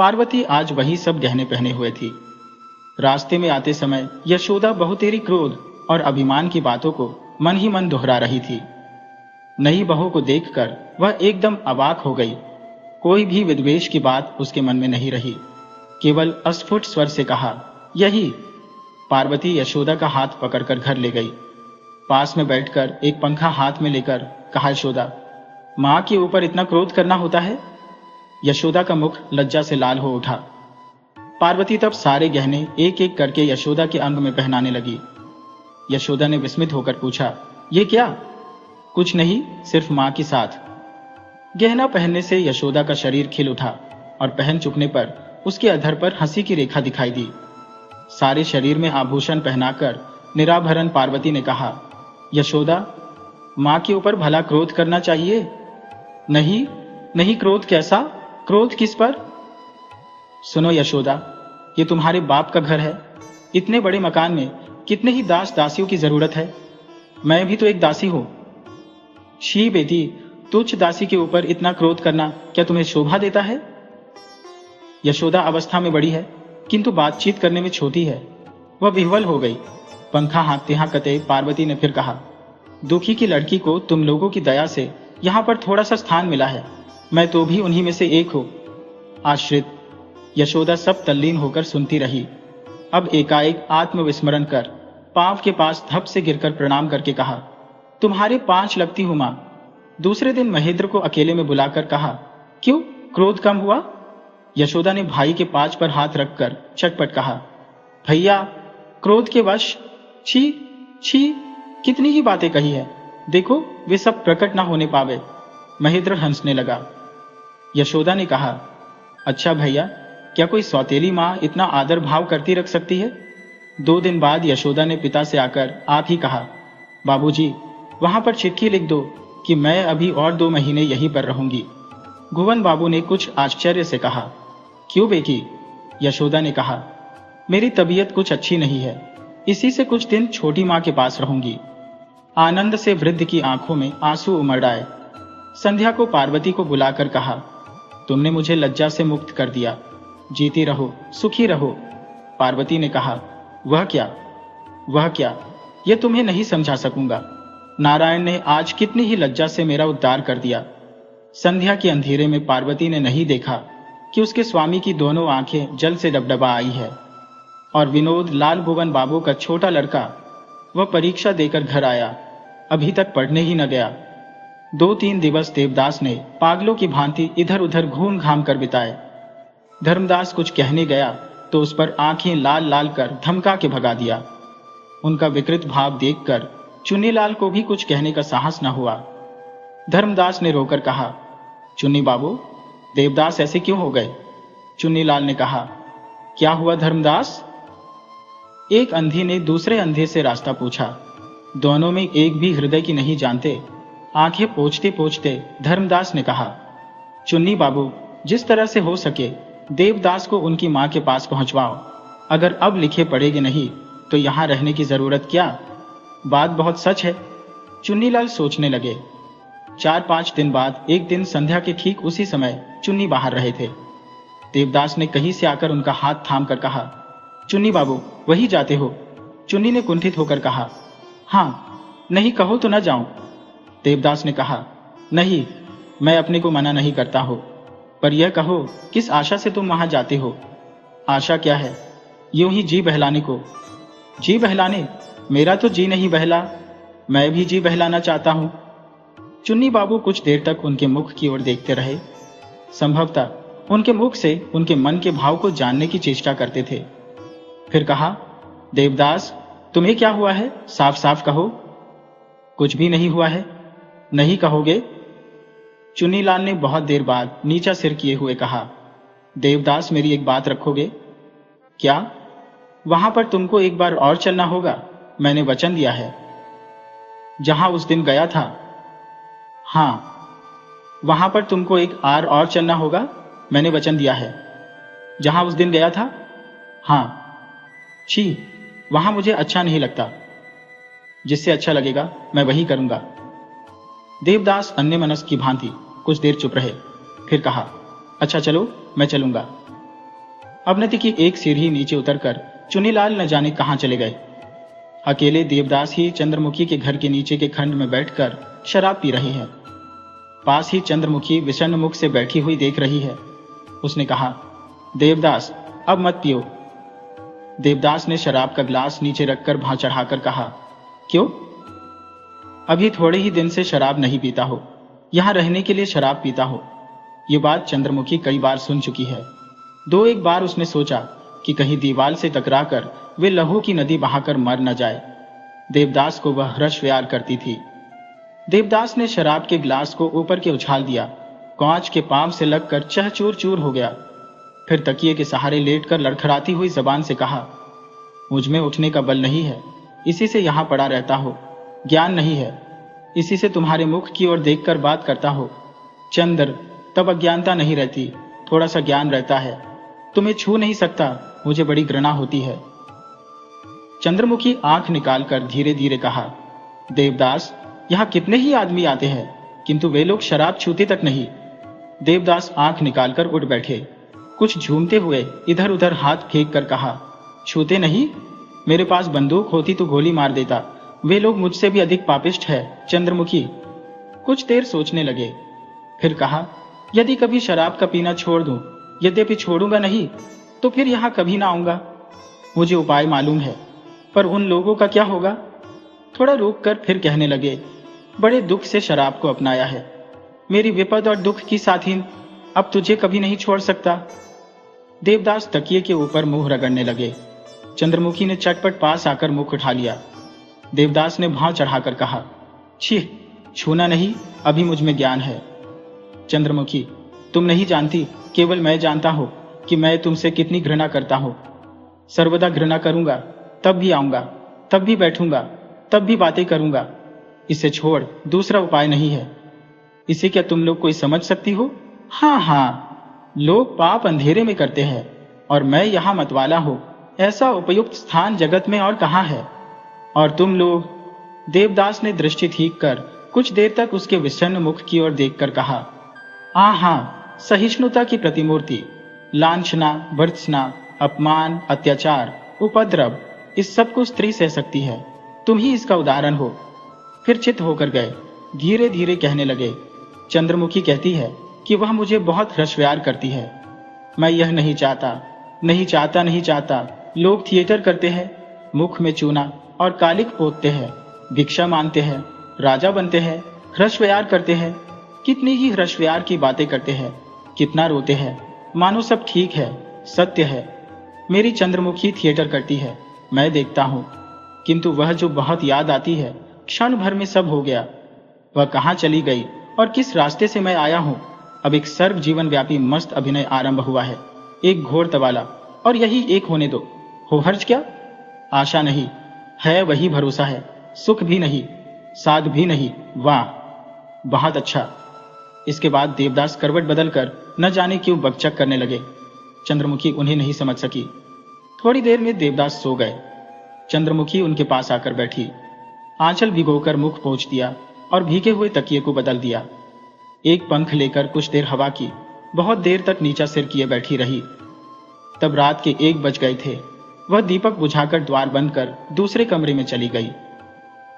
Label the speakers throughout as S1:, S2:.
S1: पार्वती आज वही सब गहने पहने हुए थी। रास्ते में आते समय यशोदा बहुतेरी क्रोध और अभिमान की बातों को मन ही मन दोहरा रही थी। नई बहू को देखकर वह एकदम अवाक हो गई। कोई भी विद्वेष की बात उसके मन में नहीं रही। केवल अस्फुट स्वर से कहा, यही। पार्वती यशोदा का हाथ पकड़कर घर ले गई। पास में बैठकर एक पंखा हाथ में लेकर कहा, यशोदा, मां के ऊपर इतना क्रोध करना होता है? यशोदा का मुख लज्जा से लाल हो उठा। पार्वती तब सारे गहने एक एक करके यशोदा के अंग में पहनाने लगी। यशोदा ने विस्मित होकर पूछा, ये क्या? कुछ नहीं, सिर्फ मां की साथ। गहना पहनने से यशोदा का शरीर खिल उठा और पहन चुकने पर उसके अधर पर हंसी की रेखा दिखाई दी। सारे शरीर में आभूषण पहनाकर निराभरण पार्वती ने कहा, यशोदा, मां के ऊपर भला क्रोध करना चाहिए? नहीं नहीं, क्रोध कैसा? क्रोध किस पर? सुनो यशोदा, ये तुम्हारे बाप का घर है। इतने बड़े मकान में कितने ही दास दासियों की जरूरत है। मैं भी तो एक दासी हूं। शी बेटी, तुच्छ दासी के ऊपर इतना क्रोध करना क्या तुम्हें शोभा देता है? यशोदा अवस्था में बड़ी है, किंतु बातचीत करने में छोटी है। वह विह्वल हो गई। पंखा हाँकते हाँकते पार्वती ने फिर कहा, दुखी की लड़की को तुम लोगों की दया से यहां पर थोड़ा सा स्थान मिला है। मैं तो भी उन्हीं में से एक हूं। आश्रित। यशोदा सब तल्लीन होकर सुनती रही। अब एकाएक आत्मविस्मरण कर पांव के पास धप से गिरकर प्रणाम करके कहा, तुम्हारे 5 लगती हूं मां। दूसरे दिन महेंद्र को अकेले में बुलाकर कहा, क्यों, क्रोध कम हुआ? यशोदा ने भाई के पांच पर हाथ रखकर चटपट कहा, भैया, क्रोध के वश। छी छी, कितनी ही बातें कही है। देखो, वे सब प्रकट ना होने पावे। महेंद्र हंसने लगा। यशोदा ने कहा, अच्छा भैया, क्या कोई सौतेली मां इतना आदर भाव करती रख सकती है? 2 दिन बाद यशोदा ने पिता से आकर आप ही कहा, बाबूजी, वहां पर चिट्ठी लिख दो कि मैं अभी और 2 महीने यहीं पर रहूंगी। भुवन बाबू ने कुछ आश्चर्य से कहा, क्यों बेटी? यशोदा ने कहा, मेरी तबीयत कुछ अच्छी नहीं है, इसी से कुछ दिन छोटी मां के पास रहूंगी। आनंद से वृद्ध की आंखों में आंसू उमड़ आए। संध्या को पार्वती को बुलाकर कहा, तुमने मुझे लज्जा से मुक्त कर दिया। जीती रहो, सुखी रहो। पार्वती ने कहा, वह क्या? वह क्या? यह तुम्हें नहीं समझा सकूंगा। नारायण ने आज कितनी ही लज्जा से मेरा उद्धार कर दिया। संध्या के अंधेरे में पार्वती ने नहीं देखा कि उसके स्वामी की दोनों आंखें जल से डबडबा आई है। और विनोद लाल भुवन बाबू का छोटा लड़का, वह परीक्षा देकर घर आया, अभी तक पढ़ने ही न गया। 2-3 दिवस देवदास ने पागलों की भांति इधर उधर घूम घाम कर बिताए। धर्मदास कुछ कहने गया तो उस पर आंखें लाल लाल कर धमका के भगा दिया। उनका विकृत भाव देखकर चुन्नीलाल को भी कुछ कहने का साहस न हुआ। धर्मदास ने रोकर कहा, चुन्नी बाबू, देवदास ऐसे क्यों हो गए? चुन्नीलाल ने कहा, क्या हुआ धर्मदास? एक अंधी ने दूसरे अंधे से रास्ता पूछा। दोनों में एक भी हृदय की नहीं जानते। आंखें पोंछते पोंछते धर्मदास ने कहा, चुन्नी बाबू, जिस तरह से हो सके देवदास को उनकी मां के पास पहुंचवाओ। अगर अब लिखे पढ़ेगे नहीं तो यहां रहने की जरूरत क्या? बात बहुत सच है। चुन्नीलाल सोचने लगे। 4-5 दिन बाद एक दिन संध्या के ठीक उसी समय चुन्नी बाहर रहे थे। देवदास ने कहीं से आकर उनका हाथ थाम कर कहा, चुन्नी बाबू, वही जाते हो? चुन्नी ने कुंठित होकर कहा, हाँ। नहीं कहो तो न जाऊं। देवदास ने कहा, नहीं, मैं अपने को मना नहीं करता हो, पर यह कहो, किस आशा से तुम वहां जाते हो? आशा क्या है? यूं ही जी बहलाने को। जी बहलाने? मेरा तो जी नहीं बहला। मैं भी जी बहलाना चाहता हूं। चुन्नी बाबू कुछ देर तक उनके मुख की ओर देखते रहे। संभवतः उनके मुख से उनके मन के भाव को जानने की चेष्टा करते थे। फिर कहा, देवदास, तुम्हें क्या हुआ है? साफ साफ कहो। कुछ भी नहीं हुआ है। नहीं कहोगे? चुन्नीलाल ने बहुत देर बाद नीचा सिर किए हुए कहा, देवदास, मेरी एक बात रखोगे? क्या? वहां पर तुमको एक बार और चलना होगा, मैंने वचन दिया है। जहां उस दिन गया था? हां। वहां पर तुमको एक आर और चलना होगा, मैंने वचन दिया है। जहां उस दिन गया था? हां। छी, वहां मुझे अच्छा नहीं लगता। जिससे अच्छा लगेगा मैं वही करूंगा। देवदास अन्यमनस्क की भांति कुछ देर चुप रहे, फिर कहा, अच्छा चलो, मैं चलूंगा। अवनति की एक सीढ़ी नीचे उतरकर चुनीलाल न जाने कहां चले गए। अकेले देवदास ही चंद्रमुखी के घर के नीचे के खंड में बैठकर शराब पी रही है। पास ही चंद्रमुखी विषन्न मुख से बैठी हुई देख रही है। उसने कहा, देवदास अब मत पियो। देवदास ने शराब का गिलास नीचे रखकर भां चढ़ाकर कहा, क्यों? अभी थोड़े ही दिन से शराब नहीं पीता हो, यहां रहने के लिए शराब पीता हो। ये बात चंद्रमुखी कई बार सुन चुकी है। दो एक बार उसने सोचा कि कहीं दीवार से टकराकर वे लहू की नदी बहाकर मर न जाए। देवदास को वह हर्ष प्यार करती थी। देवदास ने शराब के गिलास को ऊपर के उछाल दिया, कांच के पांव से लगकर चहचूर चूर हो गया। फिर तकिए के सहारे लेटकर लड़खड़ाती हुई जबान से कहा, मुझ में उठने का बल नहीं है, इसी से यहां पड़ा रहता हो। ज्ञान नहीं है, इसी से तुम्हारे मुख की ओर देखकर बात करता हो। चंद्र, तब अज्ञानता नहीं रहती, थोड़ा सा ज्ञान रहता है। तुम्हें छू नहीं सकता, मुझे बड़ी घृणा होती है। चंद्रमुखी आंख निकालकर धीरे धीरे कहा, देवदास, यहां कितने ही आदमी आते हैं, किंतु वे लोग शराब छूते तक नहीं। देवदास आंख निकालकर उठ बैठे। कुछ झूमते हुए इधर उधर हाथ फेंक कर कहा, छूते नहीं? मेरे पास बंदूक होती तो गोली मार देता। वे लोग मुझसे भी अधिक पापिष्ट है। चंद्रमुखी कुछ देर सोचने लगे, फिर कहा, यदि कभी शराब का पीना छोड़ दूं, यद्यपि छोड़ूंगा नहीं, तो फिर यहां कभी ना आऊंगा। मुझे उपाय मालूम है, पर उन लोगों का क्या होगा? थोड़ा रुककर फिर कहने लगे, बड़े दुख से शराब को अपनाया है। मेरी विपद और दुख की साथीन, अब तुझे कभी नहीं छोड़ सकता। देवदास तकिए के ऊपर मुंह रगड़ने लगे। चंद्रमुखी ने चटपट पास आकर मुख उठा लिया। देवदास ने भाव चढ़ाकर कहा, छी, छूना नहीं, अभी मुझ में ज्ञान है। चंद्रमुखी, तुम नहीं जानती, केवल मैं जानता हूं कि मैं तुमसे कितनी घृणा करता हूं। सर्वदा घृणा करूंगा, तब भी आऊंगा, तब भी बैठूंगा, तब भी बातें करूंगा। इसे छोड़ दूसरा उपाय नहीं है। इसे क्या तुम लोग कोई समझ सकती हो? हाँ, लोग पाप अंधेरे में करते हैं, और मैं यहां मतवाला हूं। ऐसा उपयुक्त स्थान जगत में और कहां है? और तुम लोग? देवदास ने दृष्टि ठीक कर कुछ देर तक उसके विषन्न मुख की ओर देखकर कहा, हाँ, सहिष्णुता की प्रतिमूर्ति। लांछना, भर्त्सना, अपमान, अत्याचार, उपद्रव, इस सब को स्त्री सह सकती है। तुम ही इसका उदाहरण हो। फिर चित होकर गए। धीरे धीरे कहने लगे, चंद्रमुखी कहती है कि वह मुझे बहुत हर्षव्यार करती है। मैं यह नहीं चाहता, नहीं चाहता, नहीं चाहता। लोग थिएटर करते हैं, मुख में चूना और कालिक पोतते हैं, भिक्षा मांगते हैं, राजा बनते हैं, हर्षव्यार करते हैं। कितनी ही हर्षव्यार की बातें करते हैं, कितना रोते हैं, मानो सब ठीक है, सत्य है। मेरी चंद्रमुखी थिएटर करती है, मैं देखता हूं, किंतु वह जो बहुत याद आती है, क्षण भर में सब हो गया। वह कहां चली गई और किस रास्ते से मैं आया हूं? अब एक सर्व जीवन व्यापी मस्त अभिनय आरंभ हुआ है, एक घोर तबाला, और यही एक होने दो। हो हर्ज क्या? आशा नहीं है, वही भरोसा है। सुख भी नहीं, साध भी नहीं। वाह, बहुत अच्छा। इसके बाद देवदास करवट बदलकर न जाने क्यों बकचक करने लगे। चंद्रमुखी उन्हें नहीं समझ सकी। थोड़ी देर में देवदास सो गए। चंद्रमुखी उनके पास आकर बैठी, आंचल भिगोकर मुख पोंछ दिया और भीगे हुए तकिए को बदल दिया। एक पंख लेकर कुछ देर हवा की, बहुत देर तक नीचा सिर किए बैठी रही। तब रात के 1 बज गए थे। वह दीपक बुझाकर द्वार बंद कर दूसरे कमरे में चली गई।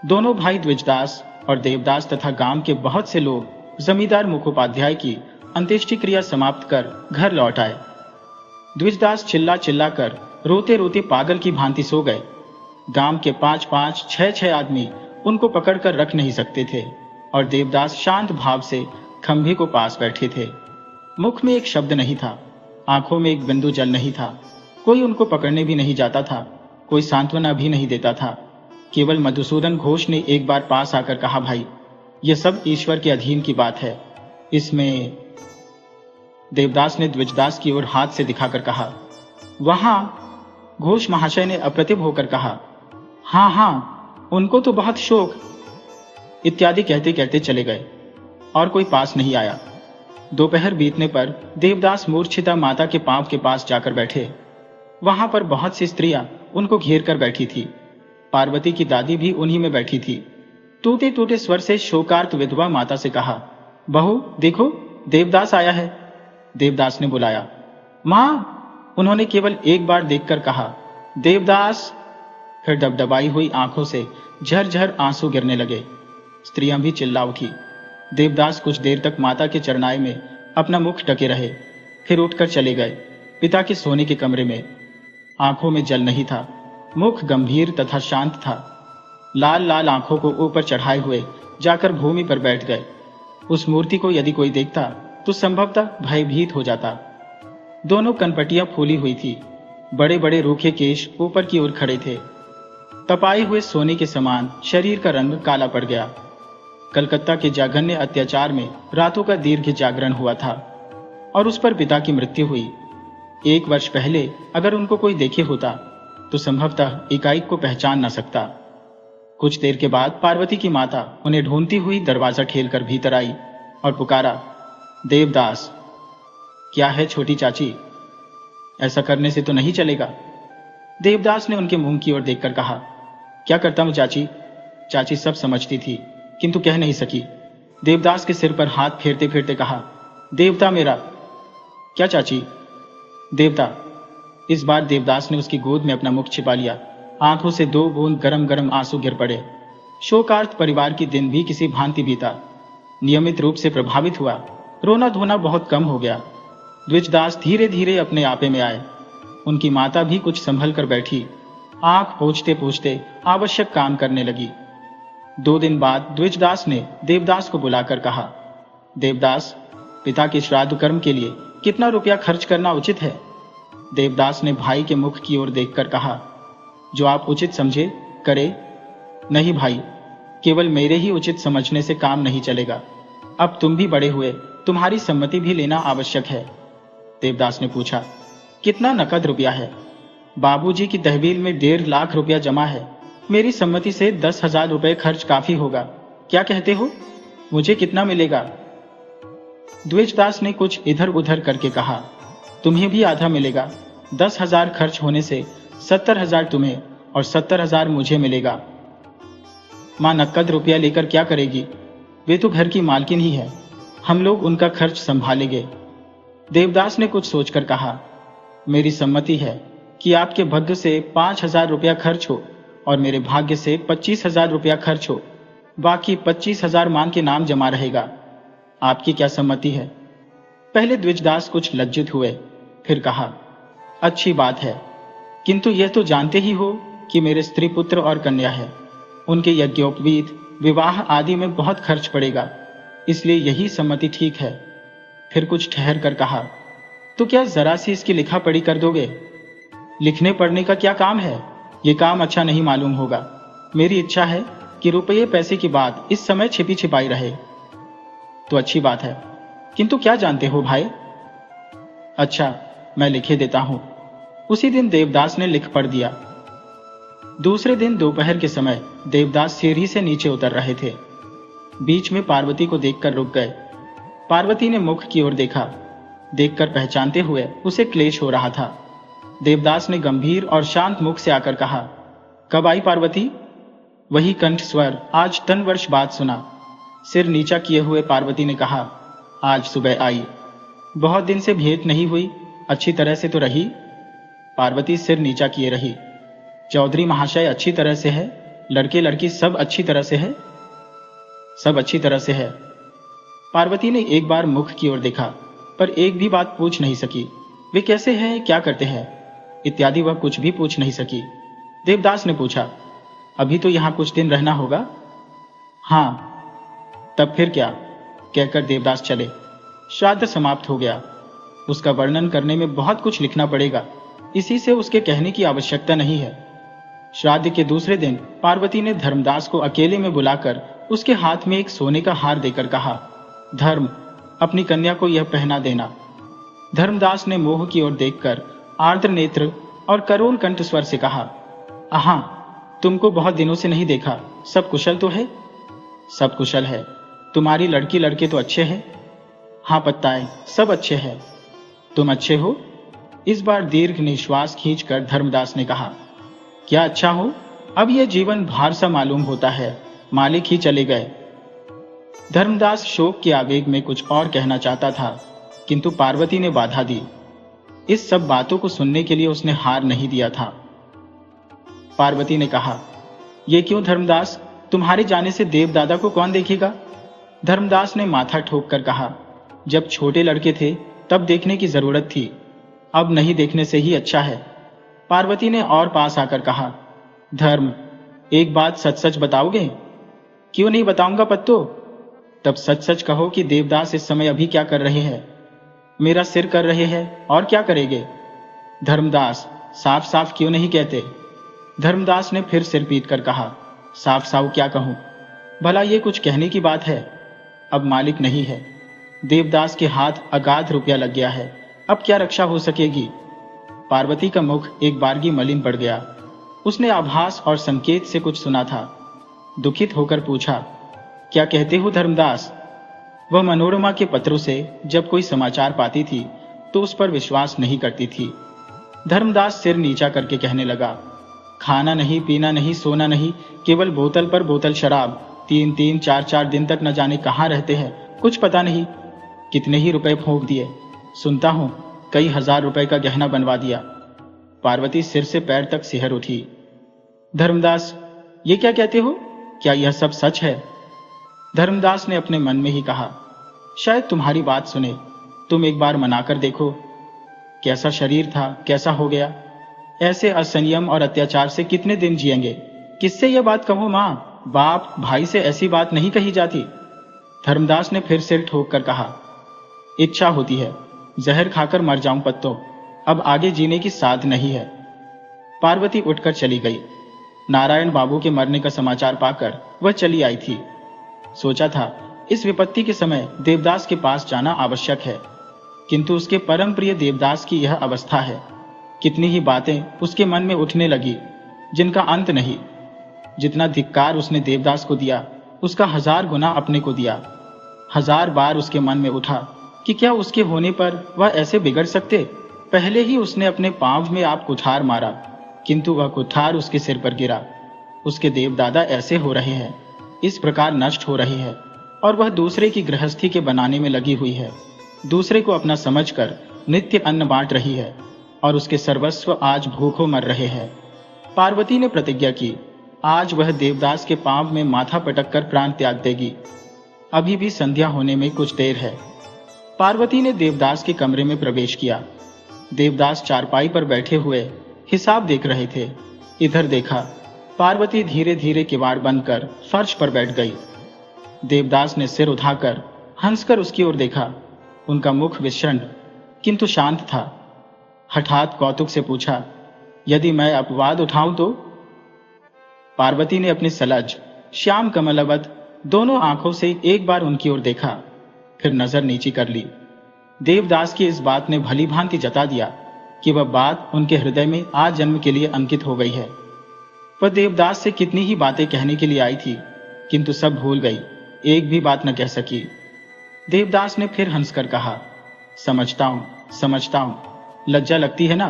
S1: दोनों भाई द्विजदास और देवदास तथा गांव के बहुत से लोग जमींदार मुखोपाध्याय की अंत्येष्टि क्रिया समाप्त कर घर लौट आए। द्विजदास चिल्ला चिल्ला कर रोते रोते पागल की भांति सो गए। गांव के 5-5, 6-6 आदमी उनको पकड़कर रख नहीं सकते थे, और देवदास शांत भाव से खंभे को पास बैठे थे। मुख में एक शब्द नहीं था, आंखों में एक बिंदु जल नहीं था। कोई उनको पकड़ने भी नहीं जाता था, कोई सांत्वना भी नहीं देता था। केवल मधुसूदन घोष ने एक बार पास आकर कहा, भाई, यह सब ईश्वर के अधीन की बात है, इसमें। देवदास ने द्विजदास की ओर हाथ से दिखाकर कहा, वहां। घोष महाशय ने अप्रतिभ होकर कहा, हाँ हाँ, उनको तो बहुत शोक, इत्यादि कहते कहते चले गए, और कोई पास नहीं आया। दोपहर बीतने पर देवदास मूर्छिता माता के पांव के पास जाकर बैठे। वहां पर बहुत सी स्त्रियां उनको घेर कर बैठी थी। पार्वती की दादी भी उन्हीं में बैठी थी। टूटे टूटे स्वर से शोकार्त विधवा माता से कहा, बहू देखो, देवदास आया है। देवदास ने बुलाया, मां, उन्होंने केवल एक बार देखकर कहा, देवदास। फिर दबदबाई हुई आंखों से झरझर आंसू गिरने लगे। स्त्रियां भी चिल्ला उठी। देवदास कुछ देर तक माता के चरनाए में अपना मुख ढके रहे, फिर उठकर चले गए पिता के सोने के कमरे में। आंखों में जल नहीं था, मुख गंभीर तथा शांत था। लाल लाल आंखों को ऊपर चढ़ाए हुए जाकर भूमि पर बैठ गए। उस मूर्ति को यदि कोई देखता तो संभवतः भयभीत हो जाता। दोनों कनपटियां फूली हुई थी, बड़े बड़े रूखे केश ऊपर की ओर खड़े थे। तपाए हुए सोने के समान शरीर का रंग काला पड़ गया। कलकत्ता के जघन्य अत्याचार में रातों का दीर्घ जागरण हुआ था और उस पर पिता की मृत्यु हुई। 1 वर्ष पहले अगर उनको कोई देखे होता तो संभवतः एकाएक को पहचान न सकता। कुछ देर के बाद पार्वती की माता उन्हें ढूंढती हुई दरवाजा ठेलकर भीतर आई और पुकारा, देवदास। क्या है छोटी चाची, ऐसा करने से तो नहीं चलेगा। देवदास ने उनके मुंह की ओर देखकर कहा, क्या करता हूं चाची। चाची सब समझती थी किंतु कह नहीं सकी। देवदास के सिर पर हाथ फेरते फेरते कहा, देवता मेरा। क्या चाची? देवता। इस बार देवदास ने उसकी गोद में अपना मुख छिपा लिया। आंखों से 2 बूंद गरम गरम आंसू गिर पड़े। शोकार्त परिवार की दिन भी किसी भांति बीता। नियमित रूप से प्रभावित हुआ, रोना धोना बहुत कम हो गया। द्विजदास धीरे धीरे अपने आपे में आए। उनकी माता भी कुछ संभल कर बैठी, आंख पोंछते पोंछते आवश्यक काम करने लगी। 2 दिन बाद द्विजदास ने देवदास को बुलाकर कहा, देवदास, पिता के श्राद्ध कर्म के लिए कितना रुपया खर्च करना उचित है? देवदास ने भाई के मुख की ओर देखकर कहा, जो आप उचित समझे करे। नहीं भाई, केवल मेरे ही उचित समझने से काम नहीं चलेगा। अब तुम भी बड़े हुए, तुम्हारी सम्मति भी लेना आवश्यक है। देवदास ने पूछा, कितना नकद रुपया है? बाबूजी की तहवील में 1.5 लाख रुपया जमा है। मेरी सम्मति से 10,000 रुपये खर्च काफी होगा। क्या कहते हो? मुझे कितना मिलेगा? द्विजदास ने कुछ इधर उधर करके कहा, तुम्हें भी आधा मिलेगा। 10,000 खर्च होने से 70,000 तुम्हें और 70,000 मुझे मिलेगा। मां नकद रुपया लेकर क्या करेगी? वे तो घर की मालकिन ही है, हम लोग उनका खर्च संभालेंगे। देवदास ने कुछ सोचकर कहा, मेरी सम्मति है कि आपके भाग्य से 5,000 रुपया खर्च हो और मेरे भाग्य से 25,000 रुपया खर्च हो। बाकी 25,000 मान के नाम जमा रहेगा। आपकी क्या सम्मति है? पहले द्विजदास कुछ लज्जित हुए, फिर कहा, अच्छी बात है, किंतु यह तो जानते ही हो कि मेरे स्त्री पुत्र और कन्या है। उनके यज्ञोपवीत, विवाह आदि में बहुत खर्च पड़ेगा, इसलिए यही सम्मति ठीक है। फिर कुछ ठहर कर कहा, तो क्या जरा सी इसकी लिखा पढ़ी कर दोगे? लिखने पढ़ने का क्या काम है? ये काम अच्छा नहीं मालूम होगा। मेरी इच्छा है कि रुपये पैसे की बात इस समय छिपी छिपाई रहे। तो अच्छी बात है, किंतु क्या जानते हो भाई? अच्छा, मैं लिखे देता हूं। उसी दिन देवदास ने लिख पढ़ दिया। दूसरे दिन दोपहर के समय देवदास सीढ़ी से नीचे उतर रहे थे। बीच में पार्वती को देखकर रुक गए। पार्वती ने मुख की ओर देखा। देखकर पहचानते हुए उसे क्लेश हो रहा था। देवदास ने गंभीर और शांत मुख से आकर कहा, कब आई पार्वती? वही कंठ स्वर आज 3 वर्ष बाद सुना। सिर नीचा किए हुए पार्वती ने कहा, आज सुबह आई। बहुत दिन से भेंट नहीं हुई, अच्छी तरह से तो रही? पार्वती सिर नीचा किए रही। चौधरी महाशय अच्छी तरह से है? लड़के लड़की सब अच्छी तरह से है? सब अच्छी तरह से है। पार्वती ने एक बार मुख की ओर देखा, पर एक भी बात पूछ नहीं सकी। वे कैसे हैं, क्या करते हैं इत्यादि वह कुछ भी पूछ नहीं सकी। देवदास ने पूछा, अभी तो यहां कुछ दिन रहना होगा? हाँ। तब फिर क्या? कहकर देवदास चले। श्राद्ध समाप्त हो गया। उसका वर्णन करने में बहुत कुछ लिखना पड़ेगा, इसी से उसके कहने की आवश्यकता नहीं है। श्राद्ध के दूसरे दिन पार्वती ने धर्मदास को अकेले में बुलाकर उसके हाथ में एक सोने का हार देकर कहा, धर्म, अपनी कन्या को यह पहना देना। धर्मदास ने मोह की ओर देखकर आर्द्र नेत्र और करुण कंठ स्वर से कहा, आहा, तुमको बहुत दिनों से नहीं देखा, सब कुशल तो है? सब कुशल है। तुम्हारी लड़की लड़के तो अच्छे हैं? हाँ पत्ताए, सब अच्छे हैं। तुम अच्छे हो? इस बार दीर्घ निश्वास खींचकर धर्मदास ने कहा, क्या अच्छा हो? अब यह जीवन भार सा मालूम होता है, मालिक ही चले गए। धर्मदास शोक के आवेग में कुछ और कहना चाहता था, किंतु पार्वती ने बाधा दी। इस सब बातों को सुनने के लिए उसने हार नहीं दिया था। पार्वती ने कहा, ये क्यों धर्मदास, तुम्हारे जाने से देवदादा को कौन देखेगा? धर्मदास ने माथा ठोक कर कहा, जब छोटे लड़के थे तब देखने की जरूरत थी, अब नहीं देखने से ही अच्छा है। पार्वती ने और पास आकर कहा, धर्म, एक बात सच सच बताओगे? क्यों नहीं बताऊंगा पत्तो। तब सच सच कहो कि देवदास इस समय अभी क्या कर रहे हैं? मेरा सिर कर रहे हैं, और क्या करेंगे? धर्मदास, साफ साफ क्यों नहीं कहते? धर्मदास ने फिर सिर पीट कर कहा, साफ साफ क्या कहूं? भला ये कुछ कहने की बात है? अब मालिक नहीं है, देवदास के हाथ अगाध रुपया लग गया है, अब क्या रक्षा हो सकेगी? पार्वती का मुख एक बारगी मलिन पड़ गया। उसने आभास और संकेत से कुछ सुना था। दुखित होकर पूछा, क्या कहते हो धर्मदास? वह मनोरमा के पत्रों से जब कोई समाचार पाती थी तो उस पर विश्वास नहीं करती थी। धर्मदास सिर नीचा करके कहने लगा, खाना नहीं, पीना नहीं, सोना नहीं, केवल बोतल पर बोतल शराब, 3-3, 4-4 दिन तक न जाने कहाँ रहते हैं, कुछ पता नहीं। कितने ही रुपए फूंक दिए, सुनता हूं कई हजार रुपए का गहना बनवा दिया। पार्वती सिर से पैर तक सिहर उठी। धर्मदास, ये क्या कहते हो? क्या यह सब सच है? धर्मदास ने अपने मन में ही कहा, शायद तुम्हारी बात सुने, तुम एक बार मनाकर देखो। कैसा शरीर था, कैसा हो गया? ऐसे असंयम और अत्याचार से कितने दिन जिएंगे? किससे यह बात कहो मां? बाप भाई से ऐसी बात नहीं कही जाती। धर्मदास ने फिर सिर ठोक कर कहा, इच्छा होती है जहर खाकर मर जाऊं पत्तो, अब आगे जीने की साध नहीं है। पार्वती उठकर चली गई। नारायण बाबू के मरने का समाचार पाकर वह चली आई थी। सोचा था इस विपत्ति के समय देवदास के पास जाना आवश्यक है, किंतु उसके परम प्रिय देवदास की यह अवस्था है। कितनी ही बातें उसके मन में उठने लगी जिनका अंत नहीं। जितना धिक्कार उसने देवदास को दिया उसका 1000 गुना अपने को दिया। 1000 बार उसके मन में उठा कि क्या उसके होने पर वह ऐसे बिगड़ सकते। पहले ही उसने अपने पांव में आप कुठार मारा, किंतु वह कुठार उसके सिर पर गिरा। उसके देवदादा ऐसे हो रहे हैं, इस प्रकार नष्ट हो रहे हैं, और वह दूसरे की गृहस्थी के बनाने में लगी हुई है। दूसरे को अपना समझकर नित्य अन्न बांट रही है, और उसके सर्वस्व आज भूखों मर रहे हैं। पार्वती ने प्रतिज्ञा की, आज वह देवदास के पांव में माथा पटक कर प्राण त्याग देगी। अभी भी संध्या होने में कुछ देर है। पार्वती ने देवदास के कमरे में प्रवेश किया। देवदास चारपाई पर बैठे हुए हिसाब देख रहे थे। इधर देखा, पार्वती धीरे धीरे किवाड़ बंद कर फर्श पर बैठ गई। देवदास ने सिर उठाकर हंसकर उसकी ओर देखा। उनका मुख विषण्ण किंतु शांत था। हठात कौतुक से पूछा, यदि मैं अपवाद उठाऊं तो? पार्वती ने अपनी सलज श्याम कमलवत दोनों आंखों से एक बार उनकी ओर देखा, फिर नजर नीची कर ली। देवदास की इस बात ने भली भांति जता दिया कि वह बात उनके हृदय में आज जन्म के लिए अंकित हो गई है। वह देवदास से कितनी ही बातें कहने के लिए आई थी, किंतु सब भूल गई, एक भी बात न कह सकी। देवदास ने फिर हंसकर कहा, समझता हूं, लज्जा लगती है ना?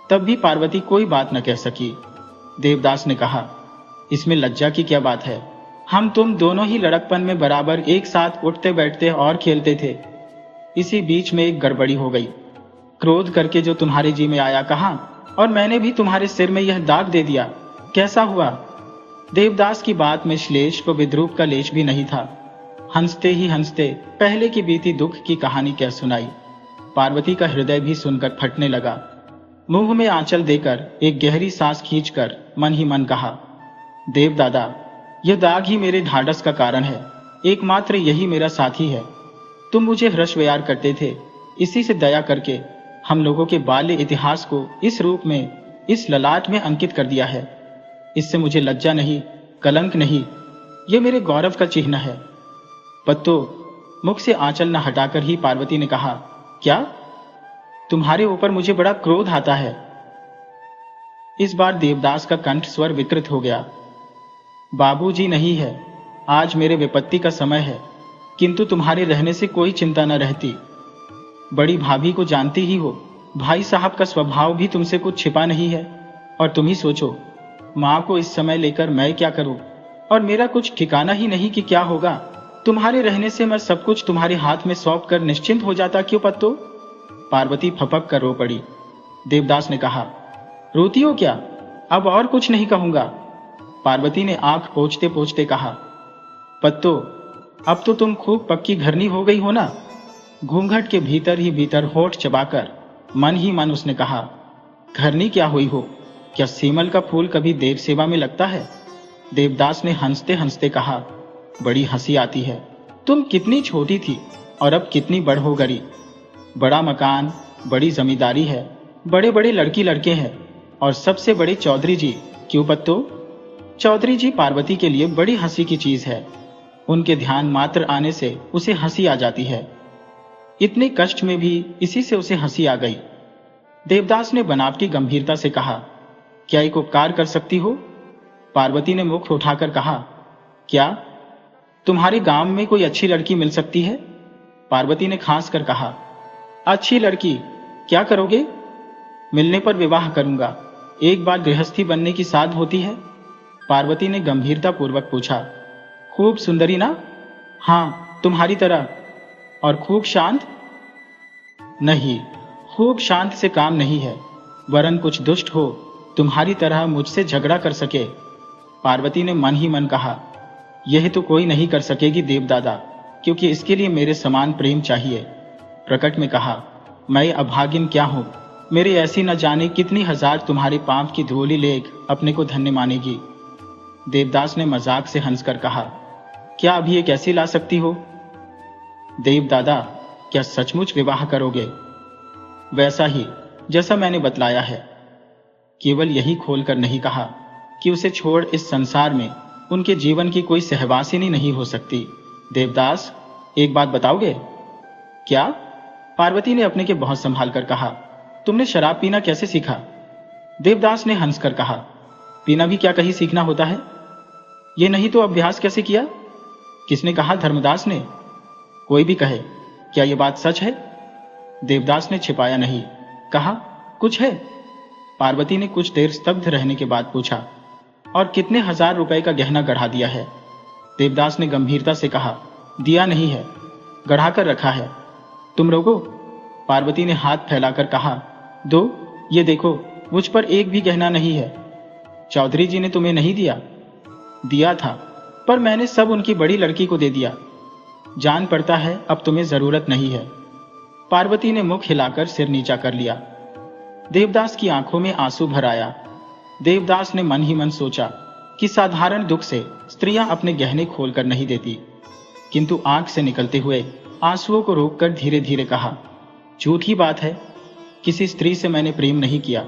S1: तब भी पार्वती कोई बात न कह सकी। देवदास ने कहा, इसमें लज्जा की क्या बात है? हम तुम दोनों ही लड़कपन में बराबर एक साथ उठते बैठते और खेलते थे। इसी बीच में एक गड़बड़ी हो गई। क्रोध करके जो तुम्हारे जी में आया कहां, और मैंने भी तुम्हारे सिर में यह दाग दे दिया। कैसा हुआ? देवदास की बात में श्लेष व विद्रूप का लेश भी नहीं था। हंसते ही हंसते पहले की बीती दुख की कहानी कह सुनाई। पार्वती का हृदय भी सुनकर फटने लगा। मुंह में आंचल देकर एक गहरी सांस खींचकर मन ही मन कहा, देवदादा, यह दाग ही मेरे ढाढ़स का कारण है। एकमात्र यही मेरा साथी है। तुम मुझे हर्ष व्यार करते थे, इसी से दया करके हम लोगों के बाल्य इतिहास को इस रूप में, इस ललाट में अंकित कर दिया है। इससे मुझे लज्जा नहीं, कलंक नहीं, यह मेरे गौरव का चिन्ह है। पत्तो, मुख से आंचल न हटाकर ही पार्वती ने कहा, क्या? तुम्हारे ऊपर मुझे बड़ा क्रोध आता है। इस बार देवदास का कंठ स्वर विकृत हो गया। बाबूजी नहीं है, आज मेरे विपत्ति का समय है, किंतु तुम्हारे रहने से कोई चिंता न रहती। बड़ी भाभी को जानती ही हो, भाई साहब का स्वभाव भी तुमसे कुछ छिपा नहीं है। और तुम ही सोचो, मां को इस समय लेकर मैं क्या करूं, और मेरा कुछ ठिकाना ही नहीं कि क्या होगा। तुम्हारे रहने से मैं सब कुछ तुम्हारे हाथ में सौंप कर निश्चिंत हो जाता क्यों पत्तो? पार्वती फपक कर रो पड़ी। देवदास ने कहा, रोती हो क्या? अब और कुछ नहीं कहूंगा। पार्वती ने आंख पोंछते पोंछते कहा, पत्तो, अब तो तुम खूब पक्की घरनी हो गई हो ना? घूंघट के भीतर ही भीतर होठ चबाकर मन ही मन उसने कहा, घरनी क्या हुई हो? क्या सीमल का फूल कभी देव सेवा में लगता है? देवदास ने हंसते हंसते कहा, बड़ी हंसी आती है। तुम कितनी छोटी थी और अब कितनी बड़ हो गई। बड़ा मकान, बड़ी जमींदारी है, बड़े बड़े लड़की लड़के हैं और सबसे बड़े चौधरी जी। क्यों पत्तो? चौधरी जी पार्वती के लिए बड़ी हंसी की चीज है। उनके ध्यान मात्र आने से उसे हंसी आ जाती है। इतने कष्ट में भी इसी से उसे हंसी आ गई। देवदास ने बनावटी गंभीरता से कहा, क्या एक उपकार कर सकती हो? पार्वती ने मुख उठाकर कहा, क्या? तुम्हारे गांव में कोई अच्छी लड़की मिल सकती है? पार्वती ने खांस कर कहा, अच्छी लड़की? क्या करोगे? मिलने पर विवाह करूंगा। एक बार गृहस्थी बनने की साध होती है। पार्वती ने गंभीरता पूर्वक पूछा, खूब सुंदरी ना? हाँ, तुम्हारी तरह। और खूब शांत? नहीं, खूब शांत से काम नहीं है, वरन कुछ दुष्ट हो, तुम्हारी तरह मुझसे झगड़ा कर सके। पार्वती ने मन ही मन कहा, यह तो कोई नहीं कर सकेगी देवदादा, क्योंकि इसके लिए मेरे समान प्रेम चाहिए। प्रकट में कहा, मैं अभागिन क्या हूं, मेरी ऐसी न जाने कितनी हजार तुम्हारे पांव की धूली लेख अपने को धन्य मानेगी। देवदास ने मजाक से हंसकर कहा, क्या अभी एक ऐसी ला सकती हो? देवदादा, क्या सचमुच विवाह करोगे? वैसा ही जैसा मैंने बतलाया है। केवल यही खोलकर नहीं कहा कि उसे छोड़ इस संसार में उनके जीवन की कोई सहवासिनी नहीं हो सकती। देवदास, एक बात बताओगे? क्या? पार्वती ने अपने के बहुत संभाल कर कहा, तुमने शराब पीना कैसे सीखा? देवदास ने हंसकर कहा, पीना भी क्या कहीं सीखना होता है? ये नहीं तो अभ्यास कैसे किया? किसने कहा? धर्मदास ने। कोई भी कहे, क्या यह बात सच है? देवदास ने छिपाया नहीं, कहा, कुछ है। पार्वती ने कुछ देर स्तब्ध रहने के बाद पूछा, और कितने हजार रुपए का गहना गढ़ा दिया है? देवदास ने गंभीरता से कहा, दिया नहीं है, गढ़ा कर रखा है। तुम रोको? पार्वती ने हाथ फैलाकर कहा, दो, ये देखो, मुझ पर एक भी गहना नहीं है। चौधरी जी ने तुम्हें नहीं दिया? दिया था, पर मैंने सब उनकी बड़ी लड़की को दे दिया। जान पड़ता है अब तुम्हें जरूरत नहीं है। पार्वती ने मुख हिलाकर सिर नीचा कर लिया। देवदास की आंखों में आंसू भर आया। देवदास ने मन ही मन सोचा कि साधारण दुख से स्त्रियां अपने गहने खोलकर नहीं देती, किंतु आंख से निकलते हुए आंसुओं को रोककर धीरे धीरे कहा, झूठी बात है, किसी स्त्री से मैंने प्रेम नहीं किया,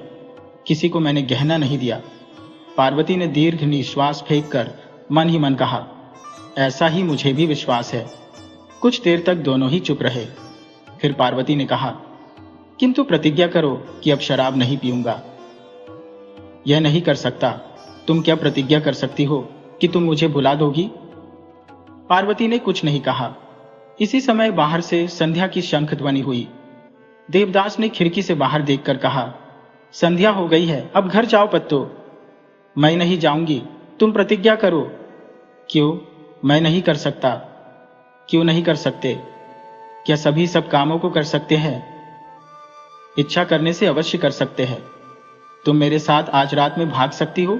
S1: किसी को मैंने गहना नहीं दिया। पार्वती ने दीर्घ निश्वास फेंककर मन ही मन कहा, ऐसा ही मुझे भी विश्वास है। कुछ देर तक दोनों ही चुप रहे। फिर पार्वती ने कहा, किंतु प्रतिज्ञा करो कि अब शराब नहीं पीऊंगा। यह नहीं कर सकता। तुम क्या प्रतिज्ञा कर सकती हो कि तुम मुझे भुला दोगी? पार्वती ने कुछ नहीं कहा। इसी समय बाहर से संध्या की शंख ध्वनि हुई। देवदास ने खिड़की से बाहर देखकर कहा, संध्या हो गई है, अब घर जाओ पत्तो। मैं नहीं जाऊंगी, तुम प्रतिज्ञा करो। क्यों? मैं नहीं कर सकता। क्यों नहीं कर सकते? क्या सभी सब कामों को कर सकते हैं? इच्छा करने से अवश्य कर सकते हैं। तुम मेरे साथ आज रात में भाग सकती हो?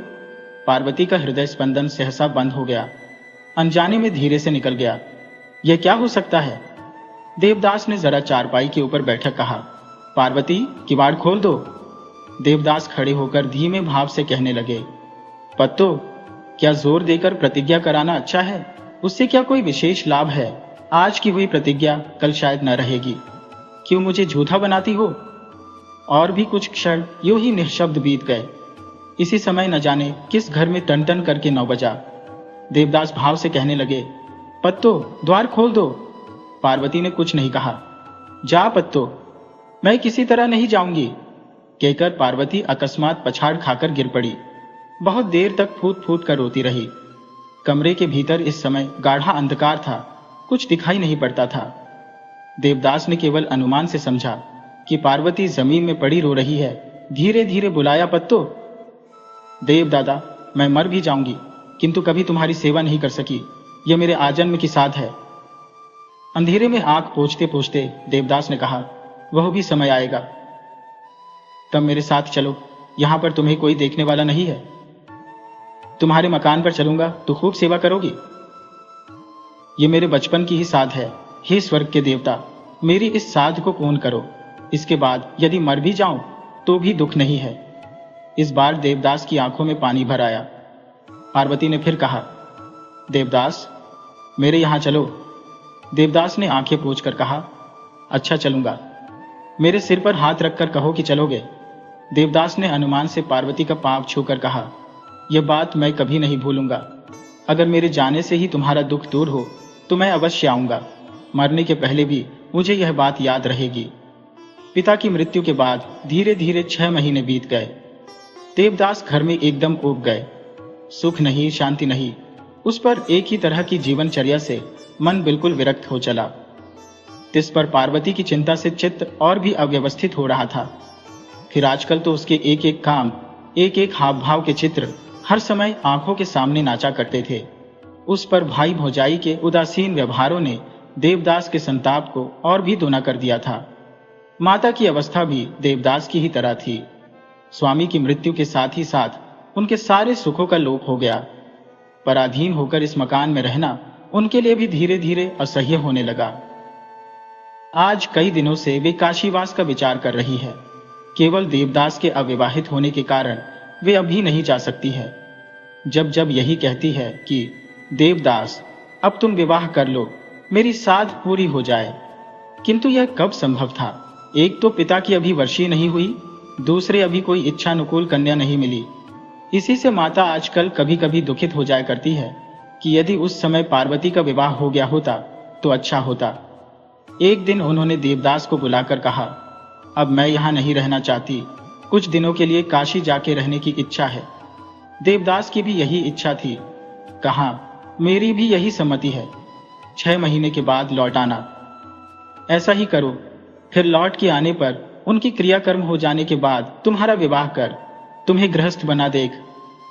S1: पार्वती का हृदय स्पंदन सहसा बंद हो गया, अनजाने में धीरे से निकल गया। यह क्या हो सकता है? देवदास ने जरा चारपाई के ऊपर बैठक कहा, पार्वती, किवाड़ खोल दो। देवदास खड़े होकर धीमे भाव से कहने लगे, पत्तो, क्या जोर देकर प्रतिज्ञा कराना अच्छा है? उससे क्या कोई विशेष लाभ है? आज की हुई प्रतिज्ञा कल शायद न रहेगी। क्यों मुझे झूठा बनाती हो? और भी कुछ क्षण यूं ही निःशब्द बीत गए। इसी समय न जाने किस घर में टन टन करके 9 बजा। देवदास भाव से कहने लगे, पत्तो, द्वार खोल दो। पार्वती ने कुछ नहीं कहा। जा पत्तो, मैं किसी तरह नहीं जाऊंगी, कहकर पार्वती अकस्मात पछाड़ खाकर गिर पड़ी। बहुत देर तक फूट फूट कर रोती रही। कमरे के भीतर इस समय गाढ़ा अंधकार था, कुछ दिखाई नहीं पड़ता था। देवदास ने केवल अनुमान से समझा कि पार्वती जमीन में पड़ी रो रही है। धीरे धीरे बुलाया, पत्तो। देवदादा, मैं मर भी जाऊंगी, किंतु कभी तुम्हारी सेवा नहीं कर सकी। यह मेरे आजन्म की साध है। अंधेरे में आंख पोंछते पोंछते देवदास ने कहा, वह भी समय आएगा। तब मेरे साथ चलो, यहां पर तुम्हें कोई देखने वाला नहीं है। तुम्हारे मकान पर चलूंगा तो खूब सेवा करोगी। ये मेरे बचपन की ही साध है। हे स्वर्ग के देवता, मेरी इस साध को पूर्ण करो। इसके बाद यदि मर भी जाऊं तो भी दुख नहीं है। इस बार देवदास की आंखों में पानी भर आया। पार्वती ने फिर कहा, देवदास, मेरे यहां चलो। देवदास ने आंखें पोंछकर कहा, अच्छा चलूंगा। मेरे सिर पर हाथ रखकर कहो कि चलोगे। देवदास ने अनुमान से पार्वती का पांव छूकर कहा, यह बात मैं कभी नहीं भूलूंगा। अगर मेरे जाने से ही तुम्हारा दुख दूर हो तो मैं अवश्य आऊंगा। मरने के पहले भी मुझे यह बात याद रहेगी। पिता की मृत्यु के बाद धीरे धीरे 6 महीने बीत गए। देवदास घर में एकदम ऊब गए। सुख नहीं, शांति नहीं। उस पर एक ही तरह की जीवनचर्या से मन बिल्कुल विरक्त हो चला। इस पर पार्वती की चिंता से चित्त और भी अव्यवस्थित हो रहा था। फिर आजकल तो उसके एक एक काम, एक एक हाव भाव के चित्र हर समय आंखों के सामने नाचा करते थे। उस पर भाई भौजाई के उदासीन व्यवहारों ने देवदास के संताप को और भी दोना कर दिया था। माता की अवस्था भी देवदास की ही तरह थी। स्वामी की मृत्यु के साथ ही साथ उनके सारे सुखों का लोप हो गया। पराधीन होकर इस मकान में रहना उनके लिए भी धीरे धीरे असह्य होने लगा। आज कई दिनों से वे काशीवास का विचार कर रही है। केवल देवदास के अविवाहित होने के कारण वे अभी नहीं जा सकती है। जब जब यही कहती है कि देवदास, अब तुम विवाह कर लो, मेरी साध पूरी हो जाए, किंतु यह कब संभव था। एक तो पिता की अभी वर्षी नहीं हुई, दूसरे अभी कोई इच्छानुकूल कन्या नहीं मिली। इसी से माता आजकल कभी कभी दुखित हो जाया करती है कि यदि उस समय पार्वती का विवाह हो गया होता तो अच्छा होता। एक दिन उन्होंने देवदास को बुलाकर कहा, अब मैं यहां नहीं रहना चाहती, कुछ दिनों के लिए काशी जाके रहने की इच्छा है। देवदास की भी यही इच्छा थी। कहा, मेरी भी यही सम्मति है। 6 महीने के बाद लौट आना। ऐसा ही करो। फिर लौट के आने पर उनकी क्रियाकर्म हो जाने के बाद तुम्हारा विवाह कर तुम्हें गृहस्थ बना देख,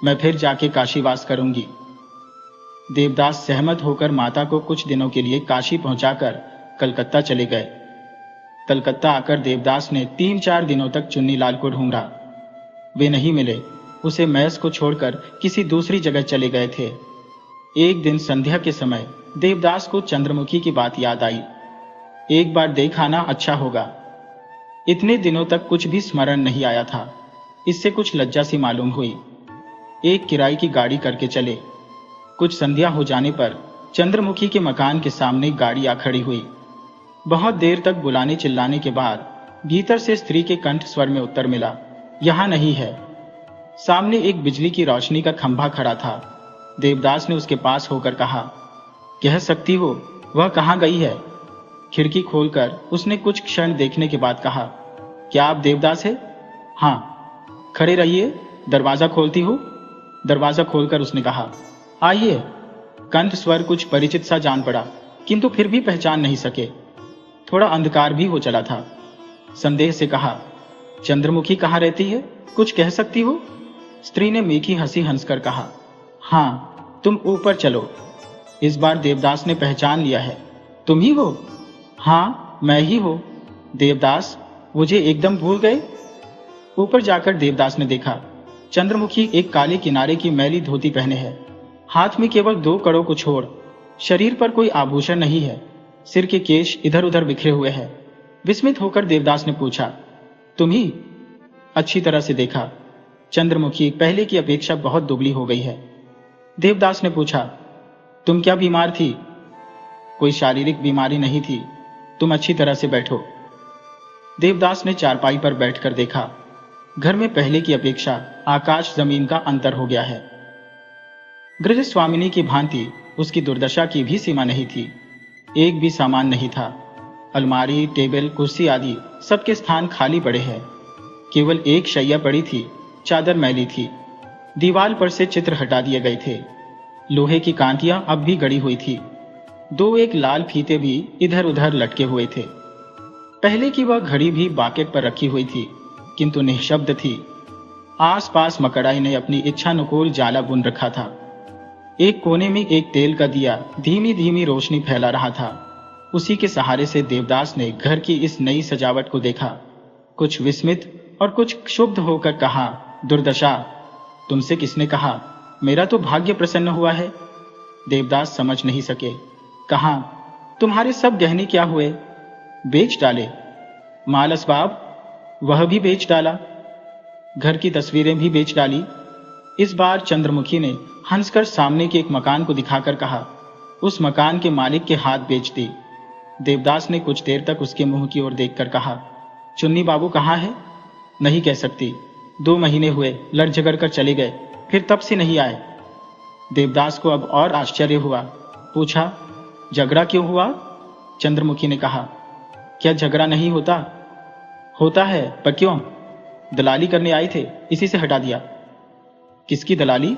S1: मैं फिर जाके काशीवास करूंगी। देवदास सहमत होकर माता को कुछ दिनों के लिए काशी पहुंचाकर कलकत्ता चले गए। कलकत्ता आकर देवदास ने 3-4 दिनों तक चुन्नीलाल को ढूंढा। वे नहीं मिले। उसे मैस को छोड़कर किसी दूसरी जगह चले गए थे। एक दिन संध्या के समय देवदास को चंद्रमुखी की बात याद आई। एक बार देख आना अच्छा होगा। इतने दिनों तक कुछ भी स्मरण नहीं आया था। इससे कुछ लज्जा सी मालूम हुई। एक किराए की गाड़ी करके चले। कुछ संध्या हो जाने पर चंद्रमुखी के मकान के सामने गाड़ी आ खड़ी हुई। बहुत देर तक बुलाने चिल्लाने के बाद भीतर से स्त्री के कंठ स्वर में उत्तर मिला, यहां नहीं है। सामने एक बिजली की रोशनी का खंभा खड़ा था। देवदास ने उसके पास होकर कहा, कह सकती हो वह कहां गई है। खिड़की खोलकर उसने कुछ क्षण देखने के बाद कहा, क्या आप देवदास है? हाँ। खड़े रहिए, दरवाजा खोलती हूँ। दरवाजा खोलकर उसने कहा, आइए। कंठ स्वर कुछ परिचित सा जान पड़ा, किंतु फिर भी पहचान नहीं सके। थोड़ा अंधकार भी हो चला था। संदेह से कहा, चंद्रमुखी कहाँ रहती है, कुछ कह सकती हो? स्त्री ने मीठी हंसी हंसकर कहा, हाँ, तुम ऊपर चलो। इस बार देवदास ने पहचान लिया है। तुम ही हो? हाँ, मैं ही हूं। देवदास, मुझे एकदम भूल गए? ऊपर जाकर देवदास ने देखा, चंद्रमुखी एक काले किनारे की मैली धोती पहने है। हाथ में केवल 2 कड़ों को छोड़ शरीर पर कोई आभूषण नहीं है। सिर के केश इधर उधर बिखरे हुए हैं। विस्मित होकर देवदास ने पूछा, तुम ही? अच्छी तरह से देखा, चंद्रमुखी पहले की अपेक्षा बहुत दुबली हो गई है। देवदास ने पूछा, तुम क्या बीमार थी? कोई शारीरिक बीमारी नहीं थी, तुम अच्छी तरह से बैठो। देवदास ने चारपाई पर बैठकर देखा, घर में पहले की अपेक्षा आकाश जमीन का अंतर हो गया है। गृह स्वामिनी की भांति उसकी दुर्दशा की भी सीमा नहीं थी। एक भी सामान नहीं था। अलमारी, टेबल, कुर्सी आदि सबके स्थान खाली पड़े हैं। केवल एक शैया पड़ी थी, चादर मैली थी। दीवार पर से चित्र हटा दिए गए थे। लोहे की कांटियां अब भी गड़ी हुई थी। 2-1 लाल फीते भी इधर उधर लटके हुए थे। पहले की वह घड़ी भी बाकेट पर रखी हुई थी, किंतु निःशब्द थी। आसपास मकड़ाई ने अपनी इच्छानुकूल जाला बुन रखा था। एक कोने में एक तेल का दिया धीमी धीमी रोशनी फैला रहा था। उसी के सहारे से देवदास ने घर की इस नई सजावट को देखा। कुछ विस्मित और कुछ क्षुब्ध होकर कहा, दुर्दशा, तुमसे किसने कहा? मेरा तो भाग्य प्रसन्न हुआ है। देवदास समझ नहीं सके। कहा, तुम्हारे सब गहने क्या हुए? बेच डाले। माल असबाब? वह भी बेच डाला। घर की तस्वीरें भी बेच डाली। इस बार चंद्रमुखी ने हंसकर सामने के एक मकान को दिखाकर कहा, उस मकान के मालिक के हाथ बेच दी। देवदास ने कुछ देर तक उसके मुंह की ओर देखकर कहा, चुन्नी बाबू कहाँ है? नहीं कह सकती, 2 महीने हुए लड़ झगड़ कर चले गए, फिर तब से नहीं आए। देवदास को अब और आश्चर्य हुआ। पूछा, झगड़ा क्यों हुआ? चंद्रमुखी ने कहा, क्या झगड़ा नहीं होता? होता है, पर क्यों? दलाली करने आए थे, इसी से हटा दिया। किसकी दलाली?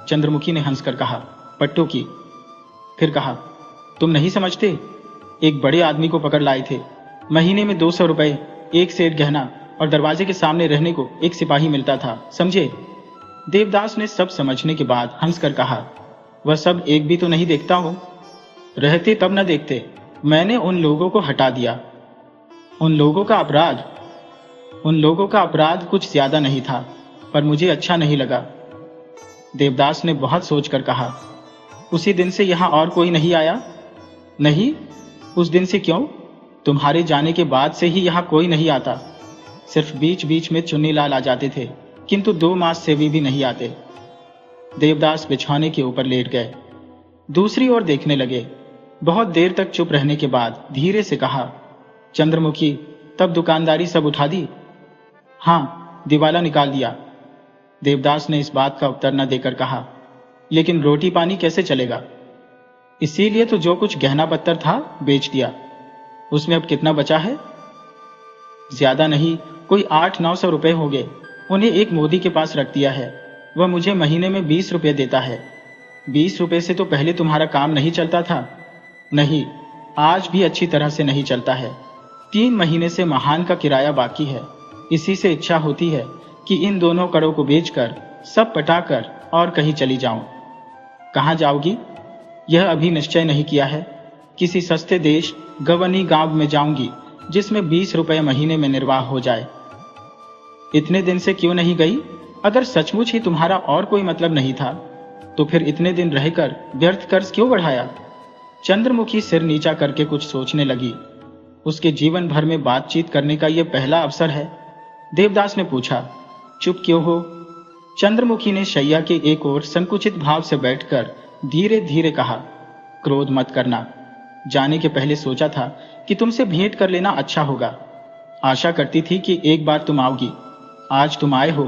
S1: चंद्रमुखी ने हंसकर कहा, पट्टू की। फिर कहा, तुम नहीं समझते? एक बड़े आदमी को पकड़ लाए थे। महीने में 200 रुपए, 1 सेर गहना और दरवाजे के सामने रहने को 1 सिपाही मिलता था, समझे? देवदास ने सब समझने के बाद हंसकर कहा, वह सब एक भी तो नहीं देखता हो। रहते तब न देखते, मैंने उन लोगों को हटा दिया। उन लोगों का अपराध कुछ ज्यादा नहीं था, पर मुझे अच्छा नहीं लगा। देवदास ने बहुत सोचकर कहा, उसी दिन से यहां और कोई नहीं आया? नहीं। उस दिन से क्यों? तुम्हारे जाने के बाद से ही यहां कोई नहीं आता। सिर्फ बीच बीच में चुन्नीलाल आ जाते थे, किंतु 2 मास से भी नहीं आते। देवदास बिछौने के ऊपर लेट गए, दूसरी ओर देखने लगे। बहुत देर तक चुप रहने के बाद धीरे से कहा, चंद्रमुखी, तब दुकानदारी सब उठा दी? हाँ, दिवाला निकाल दिया। देवदास ने इस बात का उत्तर न देकर कहा, लेकिन रोटी पानी कैसे चलेगा? इसीलिए तो जो कुछ गहना पत्तर था बेच दिया। उसमें अब कितना बचा है? ज्यादा नहीं, कोई 800-900 रुपए हो गए। उन्हें एक मोदी के पास रख दिया है। वह मुझे महीने में 20 रुपए देता है। 20 रुपए से तो पहले तुम्हारा काम नहीं चलता था? नहीं, आज भी अच्छी तरह से नहीं चलता है। 3 महीने से महान का किराया बाकी है। इसी से इच्छा होती है कि इन दोनों कड़ों को बेचकर सब पटाकर और कहीं चली जाऊं। कहां जाओगी? यह अभी निश्चय नहीं किया है। किसी सस्ते देश गवनी गांव में जाऊंगी, जिसमें 20 रुपए महीने में निर्वाह हो जाए। इतने दिन से क्यों नहीं गई? अगर सचमुच ही तुम्हारा और कोई मतलब नहीं था, तो फिर इतने दिन रहकर व्यर्थ कर्ज क्यों बढ़ाया? चंद्रमुखी सिर नीचा करके कुछ सोचने लगी। उसके जीवन भर में बातचीत करने का यह पहला अवसर है। देवदास ने पूछा, चुप क्यों हो? चंद्रमुखी ने शैया के एक ओर संकुचित भाव से बैठकर धीरे धीरे कहा, क्रोध मत करना। जाने के पहले सोचा था कि तुमसे भेंट कर लेना अच्छा होगा। आशा करती थी कि एक बार तुम आओगी। आज तुम आए हो,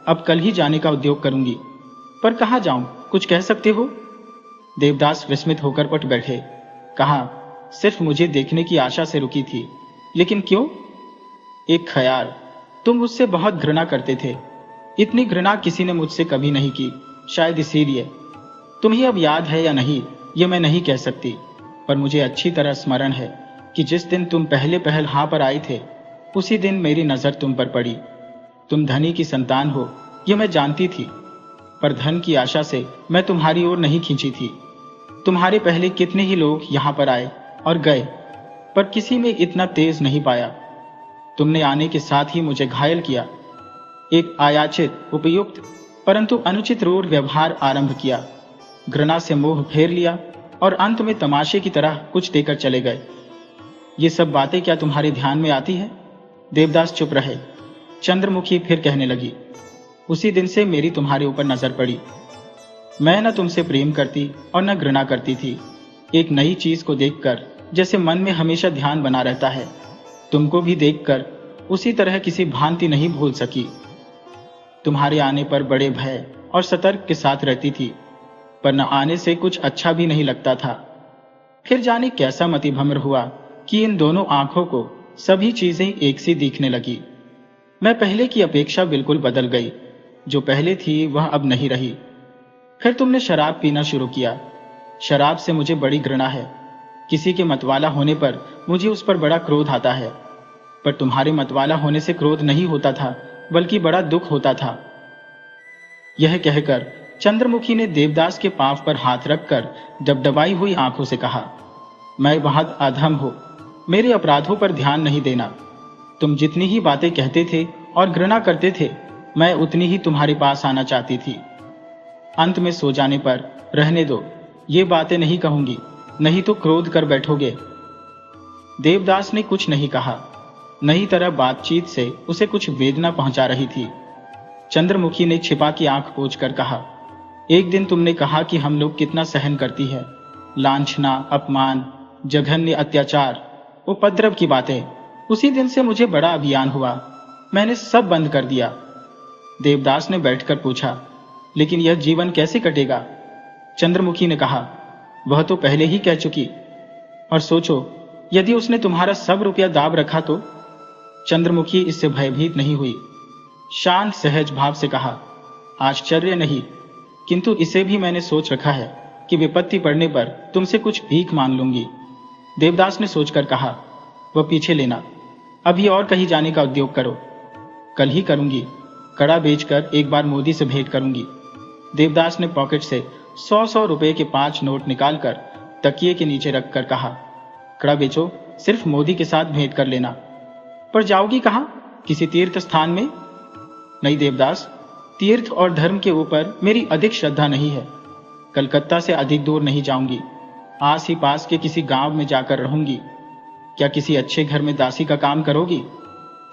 S1: अब कल ही जाने का उद्योग करूंगी। पर कहाँ जाऊं, कुछ कह सकते हो? देवदास विस्मित होकर उठ बैठे। कहा, सिर्फ मुझे देखने की आशा से रुकी थी। लेकिन क्यों? एक ख्याल, तुम मुझसे बहुत घृणा करते थे। इतनी घृणा किसी ने मुझसे कभी नहीं की, शायद इसीलिए। तुम्हें अब याद है या नहीं, ये मैं नहीं कह सकती, पर मुझे अच्छी तरह स्मरण है कि जिस दिन तुम पहले पहल हाँ पर आए थे, उसी दिन मेरी नजर तुम पर पड़ी। तुम धनी की संतान हो, यह मैं जानती थी, पर धन की आशा से मैं तुम्हारी ओर नहीं खींची थी। तुम्हारे पहले कितने ही लोग यहां पर आए और गए, पर किसी में इतना तेज नहीं पाया। तुमने आने के साथ ही मुझे घायल किया। एक अयाचित, उपयुक्त परंतु अनुचित रूढ़ व्यवहार आरंभ किया। घृणा से मोह फेर लिया और अंत में तमाशे की तरह कुछ देकर चले गए। ये सब बातें क्या तुम्हारे ध्यान में आती है? देवदास चुप रहे। चंद्रमुखी फिर कहने लगी, उसी दिन से मेरी तुम्हारे ऊपर नजर पड़ी। मैं न तुमसे प्रेम करती और न घृणा करती थी। एक नई चीज को देखकर जैसे मन में हमेशा ध्यान बना रहता है, तुमको भी देखकर उसी तरह किसी भांति नहीं भूल सकी। तुम्हारे आने पर बड़े भय और सतर्क के साथ रहती थी, पर न आने से कुछ अच्छा भी नहीं लगता था। फिर जाने कैसा मतिभ्रम हुआ कि इन दोनों आंखों को सभी चीजें एक सी दिखने लगी। मैं पहले की अपेक्षा बिल्कुल बदल गई। जो पहले थी वह अब नहीं रही। फिर तुमने शराब पीना शुरू किया। शराब से मुझे बड़ी घृणा है। किसी के मतवाला होने पर मुझे उस पर बड़ा क्रोध आता है, पर तुम्हारे मतवाला होने से क्रोध नहीं होता था, बल्कि बड़ा दुख होता था। यह कहकर चंद्रमुखी ने देवदास के पांव पर हाथ रखकर डबडबाई हुई आंखों से कहा, मैं बहुत अधम हूँ, मेरे अपराधों पर ध्यान नहीं देना। तुम जितनी ही बातें कहते थे और घृणा करते थे, मैं उतनी ही तुम्हारे पास आना चाहती थी। अंत में सो जाने पर रहने दो, ये बातें नहीं कहूंगी, नहीं तो क्रोध कर बैठोगे। देवदास ने कुछ नहीं कहा। नई तरह बातचीत से उसे कुछ वेदना पहुंचा रही थी। चंद्रमुखी ने छिपा की आंख पोंछकर कहा, एक दिन तुमने कहा कि हम लोग कितना सहन करती है, लांछना, अपमान, जघन्य अत्याचार, उपद्रव की बातें। उसी दिन से मुझे बड़ा अभियान हुआ, मैंने सब बंद कर दिया। देवदास ने बैठकर पूछा, लेकिन यह जीवन कैसे कटेगा? चंद्रमुखी ने कहा, वह तो पहले ही कह चुकी। और सोचो, यदि उसने तुम्हारा सब रुपया दाब रखा तो? चंद्रमुखी इससे भयभीत नहीं हुई। शांत सहज भाव से कहा, आश्चर्य नहीं, किंतु इसे भी मैंने सोच रखा है कि विपत्ति पड़ने पर तुमसे कुछ भीख मांग लूंगी। देवदास ने सोचकर कहा, वह पीछे लेना, अभी और कहीं जाने का उद्योग करो। कल ही करूंगी, कड़ा बेचकर एक बार मोदी से भेंट करूंगी। देवदास ने पॉकेट से 100-100 रुपए के 5 नोट निकालकर तकिए के नीचे रखकर कहा, कड़ा बेचो, सिर्फ मोदी के साथ भेंट कर लेना। पर जाओगी कहां? किसी तीर्थ स्थान में? नहीं देवदास, तीर्थ और धर्म के ऊपर मेरी अधिक श्रद्धा नहीं है। कलकत्ता से अधिक दूर नहीं जाऊंगी, आस ही पास के किसी गांव में जाकर रहूंगी। क्या किसी अच्छे घर में दासी का काम करोगी?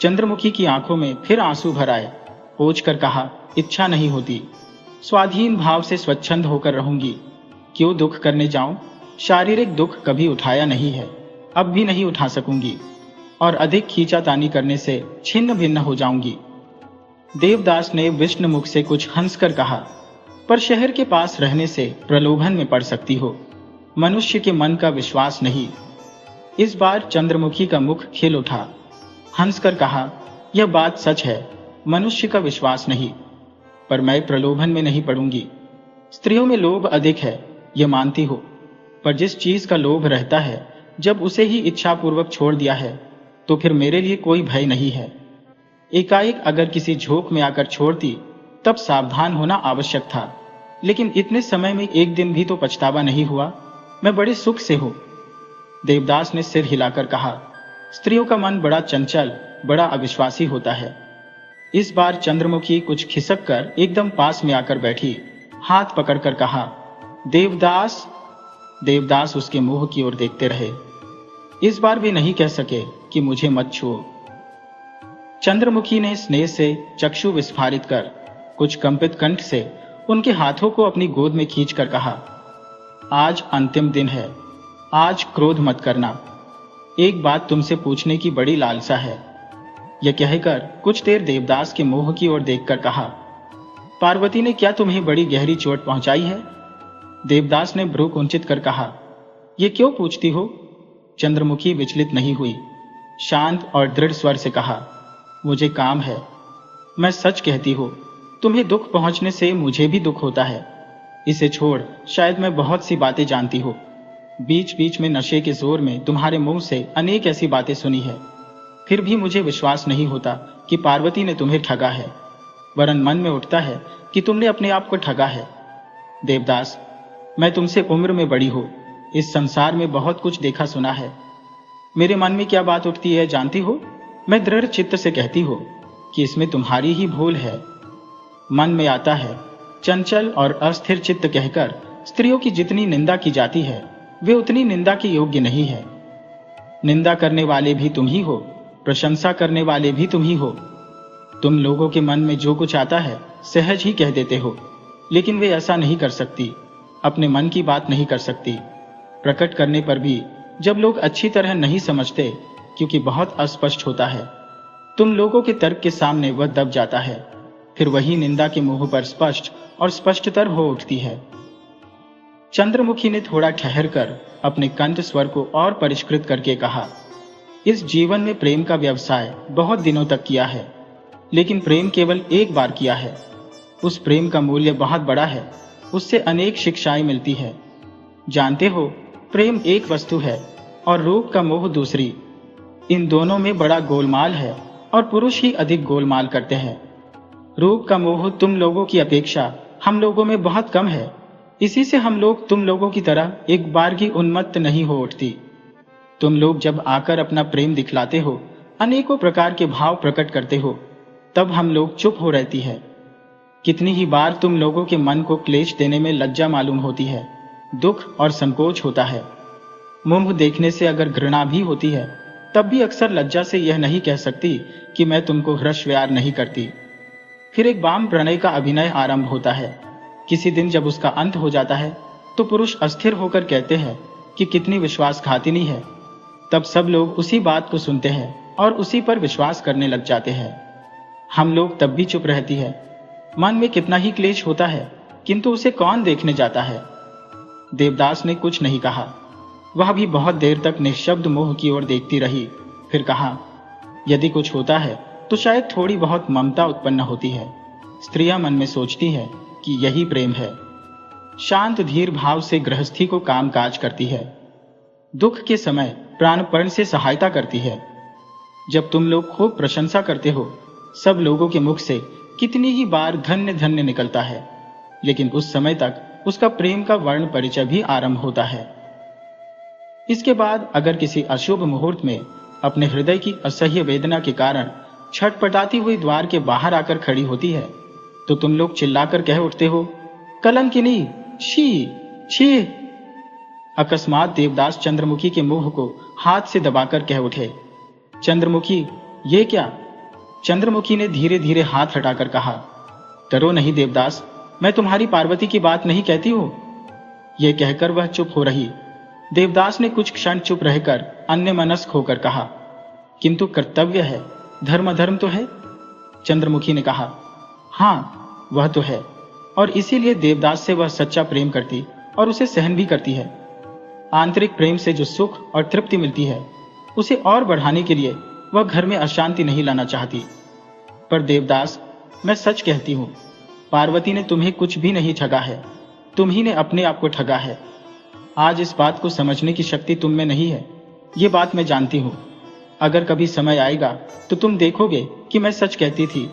S1: चंद्रमुखी की आंखों में फिर आंसू भर आए। पोंछ कर कहा, इच्छा नहीं होती, स्वाधीन भाव से स्वच्छंद होकर रहूंगी। क्यों दुख करने जाऊं? शारीरिक दुख कभी उठाया नहीं है, अब भी नहीं उठा सकूंगी, और अधिक खींचातानी करने से छिन्न भिन्न हो जाऊंगी। देवदास ने विष्णु मुख से कुछ हंसकर कहा, पर शहर के पास रहने से प्रलोभन में पड़ सकती हो, मनुष्य के मन का विश्वास नहीं। इस बार चंद्रमुखी का मुख खिल उठा। हंसकर कहा, यह बात सच है, मनुष्य का विश्वास नहीं, पर मैं प्रलोभन में नहीं पड़ूंगी। स्त्रियों में लोभ अधिक है, यह मानती हो, पर जिस चीज का लोभ रहता है, जब उसे ही इच्छापूर्वक छोड़ दिया है, तो फिर मेरे लिए कोई भय नहीं है। एकाएक अगर किसी झोंक में आकर छोड़ती, तब सावधान होना आवश्यक था, लेकिन इतने समय में एक दिन भी तो पछतावा नहीं हुआ। मैं बड़े सुख से हूं। देवदास ने सिर हिलाकर कहा, स्त्रियों का मन बड़ा चंचल, बड़ा अविश्वासी होता है। इस बार चंद्रमुखी कुछ खिसक कर एकदम पास में आकर बैठी, हाथ पकड़कर कहा, देवदास। देवदास उसके मुंह की ओर देखते रहे। इस बार भी नहीं कह सके कि मुझे मत छुओ। चंद्रमुखी ने स्नेह से चक्षु विस्फारित कर कुछ कंपित कंठ से उनके हाथों को अपनी गोद में खींचकर कहा, आज अंतिम दिन है, आज क्रोध मत करना। एक बात तुमसे पूछने की बड़ी लालसा है। यह कहकर कुछ देर देवदास के मुंह की ओर देखकर कहा, पार्वती ने क्या तुम्हें बड़ी गहरी चोट पहुंचाई है? देवदास ने भ्रू कुंचित कर कहा, ये क्यों पूछती हो? चंद्रमुखी विचलित नहीं हुई। शांत और दृढ़ स्वर से कहा, मुझे काम है। मैं सच कहती हूं, तुम्हें दुख पहुंचने से मुझे भी दुख होता है। इसे छोड़, शायद मैं बहुत सी बातें जानती हूं। बीच बीच में नशे के जोर में तुम्हारे मुंह से अनेक ऐसी बातें सुनी है, फिर भी मुझे विश्वास नहीं होता कि पार्वती ने तुम्हें ठगा है, वरन मन में उठता है कि तुमने अपने आप को ठगा है। देवदास, मैं तुमसे उम्र में बड़ी हूं, इस संसार में बहुत कुछ देखा सुना है। मेरे मन में क्या बात उठती है जानती हो? मैं दृढ़ चित्त से कहती हूं कि इसमें तुम्हारी ही भूल है। मन में आता है, चंचल और अस्थिर चित्त कहकर स्त्रियों की जितनी निंदा की जाती है, वे उतनी निंदा के योग्य नहीं है। निंदा करने वाले भी तुम ही हो, प्रशंसा करने वाले भी तुम ही हो। तुम लोगों के मन में जो कुछ आता है सहज ही कह देते हो, लेकिन वे ऐसा नहीं कर सकती, अपने मन की बात नहीं कर सकती। प्रकट करने पर भी जब लोग अच्छी तरह नहीं समझते, क्योंकि बहुत अस्पष्ट होता है, तुम लोगों के तर्क के सामने वह दब जाता है, फिर वही निंदा के मुंह पर स्पष्ट और स्पष्टतर हो उठती है। चंद्रमुखी ने थोड़ा ठहर कर अपने कंठ स्वर को और परिष्कृत करके कहा, इस जीवन में प्रेम का व्यवसाय बहुत दिनों तक किया है, लेकिन प्रेम केवल एक बार किया है। उस प्रेम का मूल्य बहुत बड़ा है, उससे अनेक शिक्षाएं मिलती है। जानते हो, प्रेम एक वस्तु है और रूप का मोह दूसरी। इन दोनों में बड़ा गोलमाल है और पुरुष ही अधिक गोलमाल करते हैं। रूप का मोह तुम लोगों की अपेक्षा हम लोगों में बहुत कम है, इसी से हम लोग तुम लोगों की तरह एक बार की उन्मत्त नहीं हो उठती। तुम लोग जब आकर अपना प्रेम दिखलाते हो, अनेकों प्रकार के भाव प्रकट करते हो, तब हम लोग चुप हो रहती है। कितनी ही बार तुम लोगों के मन को क्लेश देने में लज्जा मालूम होती है, दुख और संकोच होता है। मुंह देखने से अगर घृणा भी होती है, तब भी अक्सर लज्जा से यह नहीं कह सकती कि मैं तुमको हर्ष व्यार नहीं करती। फिर एक वाम प्रणय का अभिनय आरंभ होता है। किसी दिन जब उसका अंत हो जाता है, तो पुरुष अस्थिर होकर कहते हैं कि कितनी विश्वासघातिनी है। तब सब लोग उसी बात को सुनते हैं और उसी पर विश्वास करने लग जाते हैं। हम लोग तब भी चुप रहती है। मन में कितना ही क्लेश होता है, किंतु उसे कौन देखने जाता है। देवदास ने कुछ नहीं कहा। वह भी बहुत देर तक निःशब्द मोह की ओर देखती रही। फिर कहा, यदि कुछ होता है तो शायद थोड़ी बहुत ममता उत्पन्न होती है। स्त्रियां मन में सोचती है कि यही प्रेम है। शांत धीर भाव से गृहस्थी को काम काज करती है। दुख के समय प्राणपण से सहायता करती है। जब तुम लोग खूब प्रशंसा करते हो, सब लोगों के मुख से कितनी ही बार धन्य धन्य निकलता है, लेकिन उस समय तक उसका प्रेम का वर्ण परिचय भी आरंभ होता है। इसके बाद अगर किसी अशुभ मुहूर्त में अपने हृदय की असह्य वेदना के कारण छटपटाती हुई द्वार के बाहर आकर खड़ी होती है, तो तुम लोग चिल्लाकर कह उठते हो, कलंकिनी, छी छी। अकस्मात देवदास चंद्रमुखी के मुंह को हाथ से दबाकर कह उठे, चंद्रमुखी, ये क्या? चंद्रमुखी ने धीरे धीरे हाथ हटाकर कहा, डरो नहीं देवदास, मैं तुम्हारी पार्वती की बात नहीं कहती हूं। यह कहकर वह चुप हो रही। देवदास ने कुछ क्षण चुप रहकर अन्यमनस्क होकर कहा, किंतु कर्तव्य है, धर्म अधर्म तो है। चंद्रमुखी ने कहा, हां वह तो है, और इसीलिए देवदास से वह सच्चा प्रेम करती और उसे सहन भी करती है। आंतरिक प्रेम से जो सुख और तृप्ति मिलती है, उसे और बढ़ाने के लिए वह घर में अशांति नहीं लाना चाहती। पर देवदास, मैं सच कहती हूं, पार्वती ने तुम्हें कुछ भी नहीं ठगा है, तुम ही ने अपने आप को ठगा है। आज इस बात को समझने की शक्ति तुम में नहीं है, ये बात मैं जानती हूं। अगर कभी समय आएगा तो तुम देखोगे कि मैं सच कहती थी।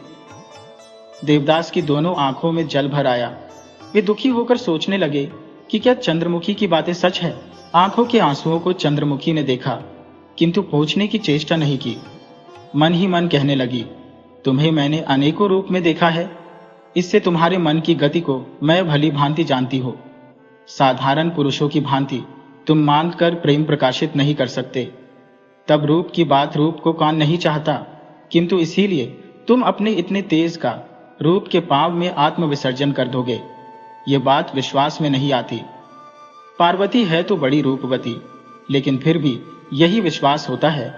S1: देवदास की दोनों आंखों में जल भर आया। वे दुखी होकर सोचने लगे कि क्या चंद्रमुखी की बातें सच है। आंखों के आंसुओं को चंद्रमुखी ने देखा, किंतु पूछने की चेष्टा नहीं की। मन ही मन कहने लगी, तुम्हें मैंने अनेकों रूप में देखा है, इससे तुम्हारे मन की गति को मैं भली भांति जानती हूं। साधारण पुरुषों की भांति तुम मांग कर प्रेम प्रकाशित नहीं कर सकते। तब रूप की बात रूप को कौन नहीं चाहता, किंतु इसीलिए तुम अपने इतने तेज का रूप के पांव में आत्मविसर्जन कर दोगे। ये बात विश्वास में नहीं आती। पार्वती है तो बड़ी रूपवती, लेकिन फिर भी यही विश्वास होता है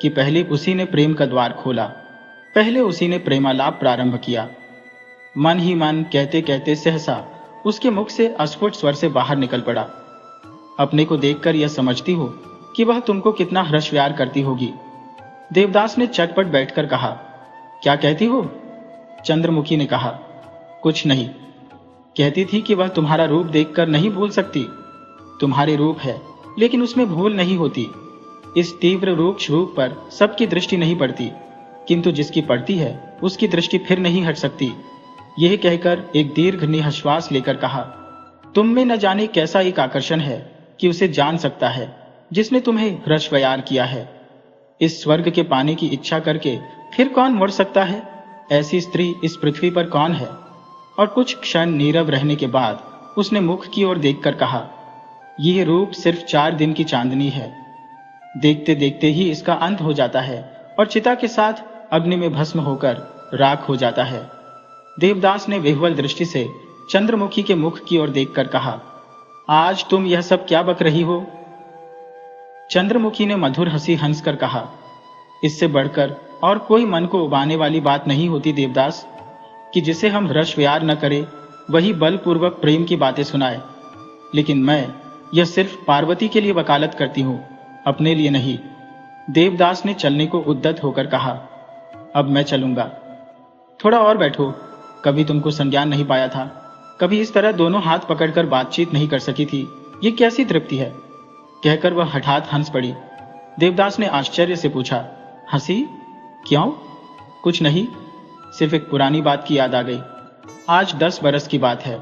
S1: कि पहले उसी ने प्रेम का द्वार खोला, पहले उसी ने प्रेमालाप प्रारंभ किया। मन ही मन कहते कहते सहसा उसके मुख से अस्फुट स्वर से बाहर निकल पड़ा, अपने को देखकर यह समझती हो कि वह तुमको कितना हर्ष व्यार करती होगी। देवदास ने चटपट बैठकर कहा, क्या कहती हो? चंद्रमुखी ने कहा, कुछ नहीं। कहती थी कि वह तुम्हारा रूप देखकर नहीं भूल सकती। तुम्हारे रूप है, लेकिन उसमें भूल नहीं होती। इस तीव्र रूक्ष रूप पर सबकी दृष्टि नहीं पड़ती, किंतु जिसकी पड़ती है उसकी दृष्टि फिर नहीं हट सकती। यह कहकर एक दीर्घ निःश्वास लेकर कहा, तुम में न जाने कैसा एक आकर्षण है कि उसे जान सकता है जिसने तुम्हें हर्ष व्यार किया है। इस स्वर्ग के पाने की इच्छा करके फिर कौन मुड़ सकता है? ऐसी स्त्री इस पृथ्वी पर कौन है? और कुछ क्षण नीरव रहने के बाद उसने मुख की ओर देखकर कहा, यह रूप सिर्फ 4 दिन की चांदनी है। देखते देखते ही इसका अंत हो जाता है और चिता के साथ अग्नि में भस्म होकर राख हो जाता है। देवदास ने विह्वल दृष्टि से चंद्रमुखी के मुख की ओर देखकर कहा, आज तुम यह सब क्या बक रही हो? चंद्रमुखी ने मधुर हंसी हंसकर कहा, इससे बढ़कर और कोई मन को उबाने वाली बात नहीं होती देवदास, कि जिसे हम हर्ष व्यार न करें वही बलपूर्वक प्रेम की बातें सुनाए। लेकिन मैं यह सिर्फ पार्वती के लिए वकालत करती हूं, अपने लिए नहीं। देवदास ने चलने को उद्यत होकर कहा, अब मैं चलूंगा। थोड़ा और बैठो, कभी तुमको संज्ञान नहीं पाया था, कभी इस तरह दोनों हाथ पकड़कर बातचीत नहीं कर सकी थी, ये कैसी तृप्ति है? कहकर वह हठात हंस पड़ी। देवदास ने आश्चर्य से पूछा, हंसी क्यों? कुछ नहीं, सिर्फ एक पुरानी बात की याद आ गई। आज 10 बरस की बात है,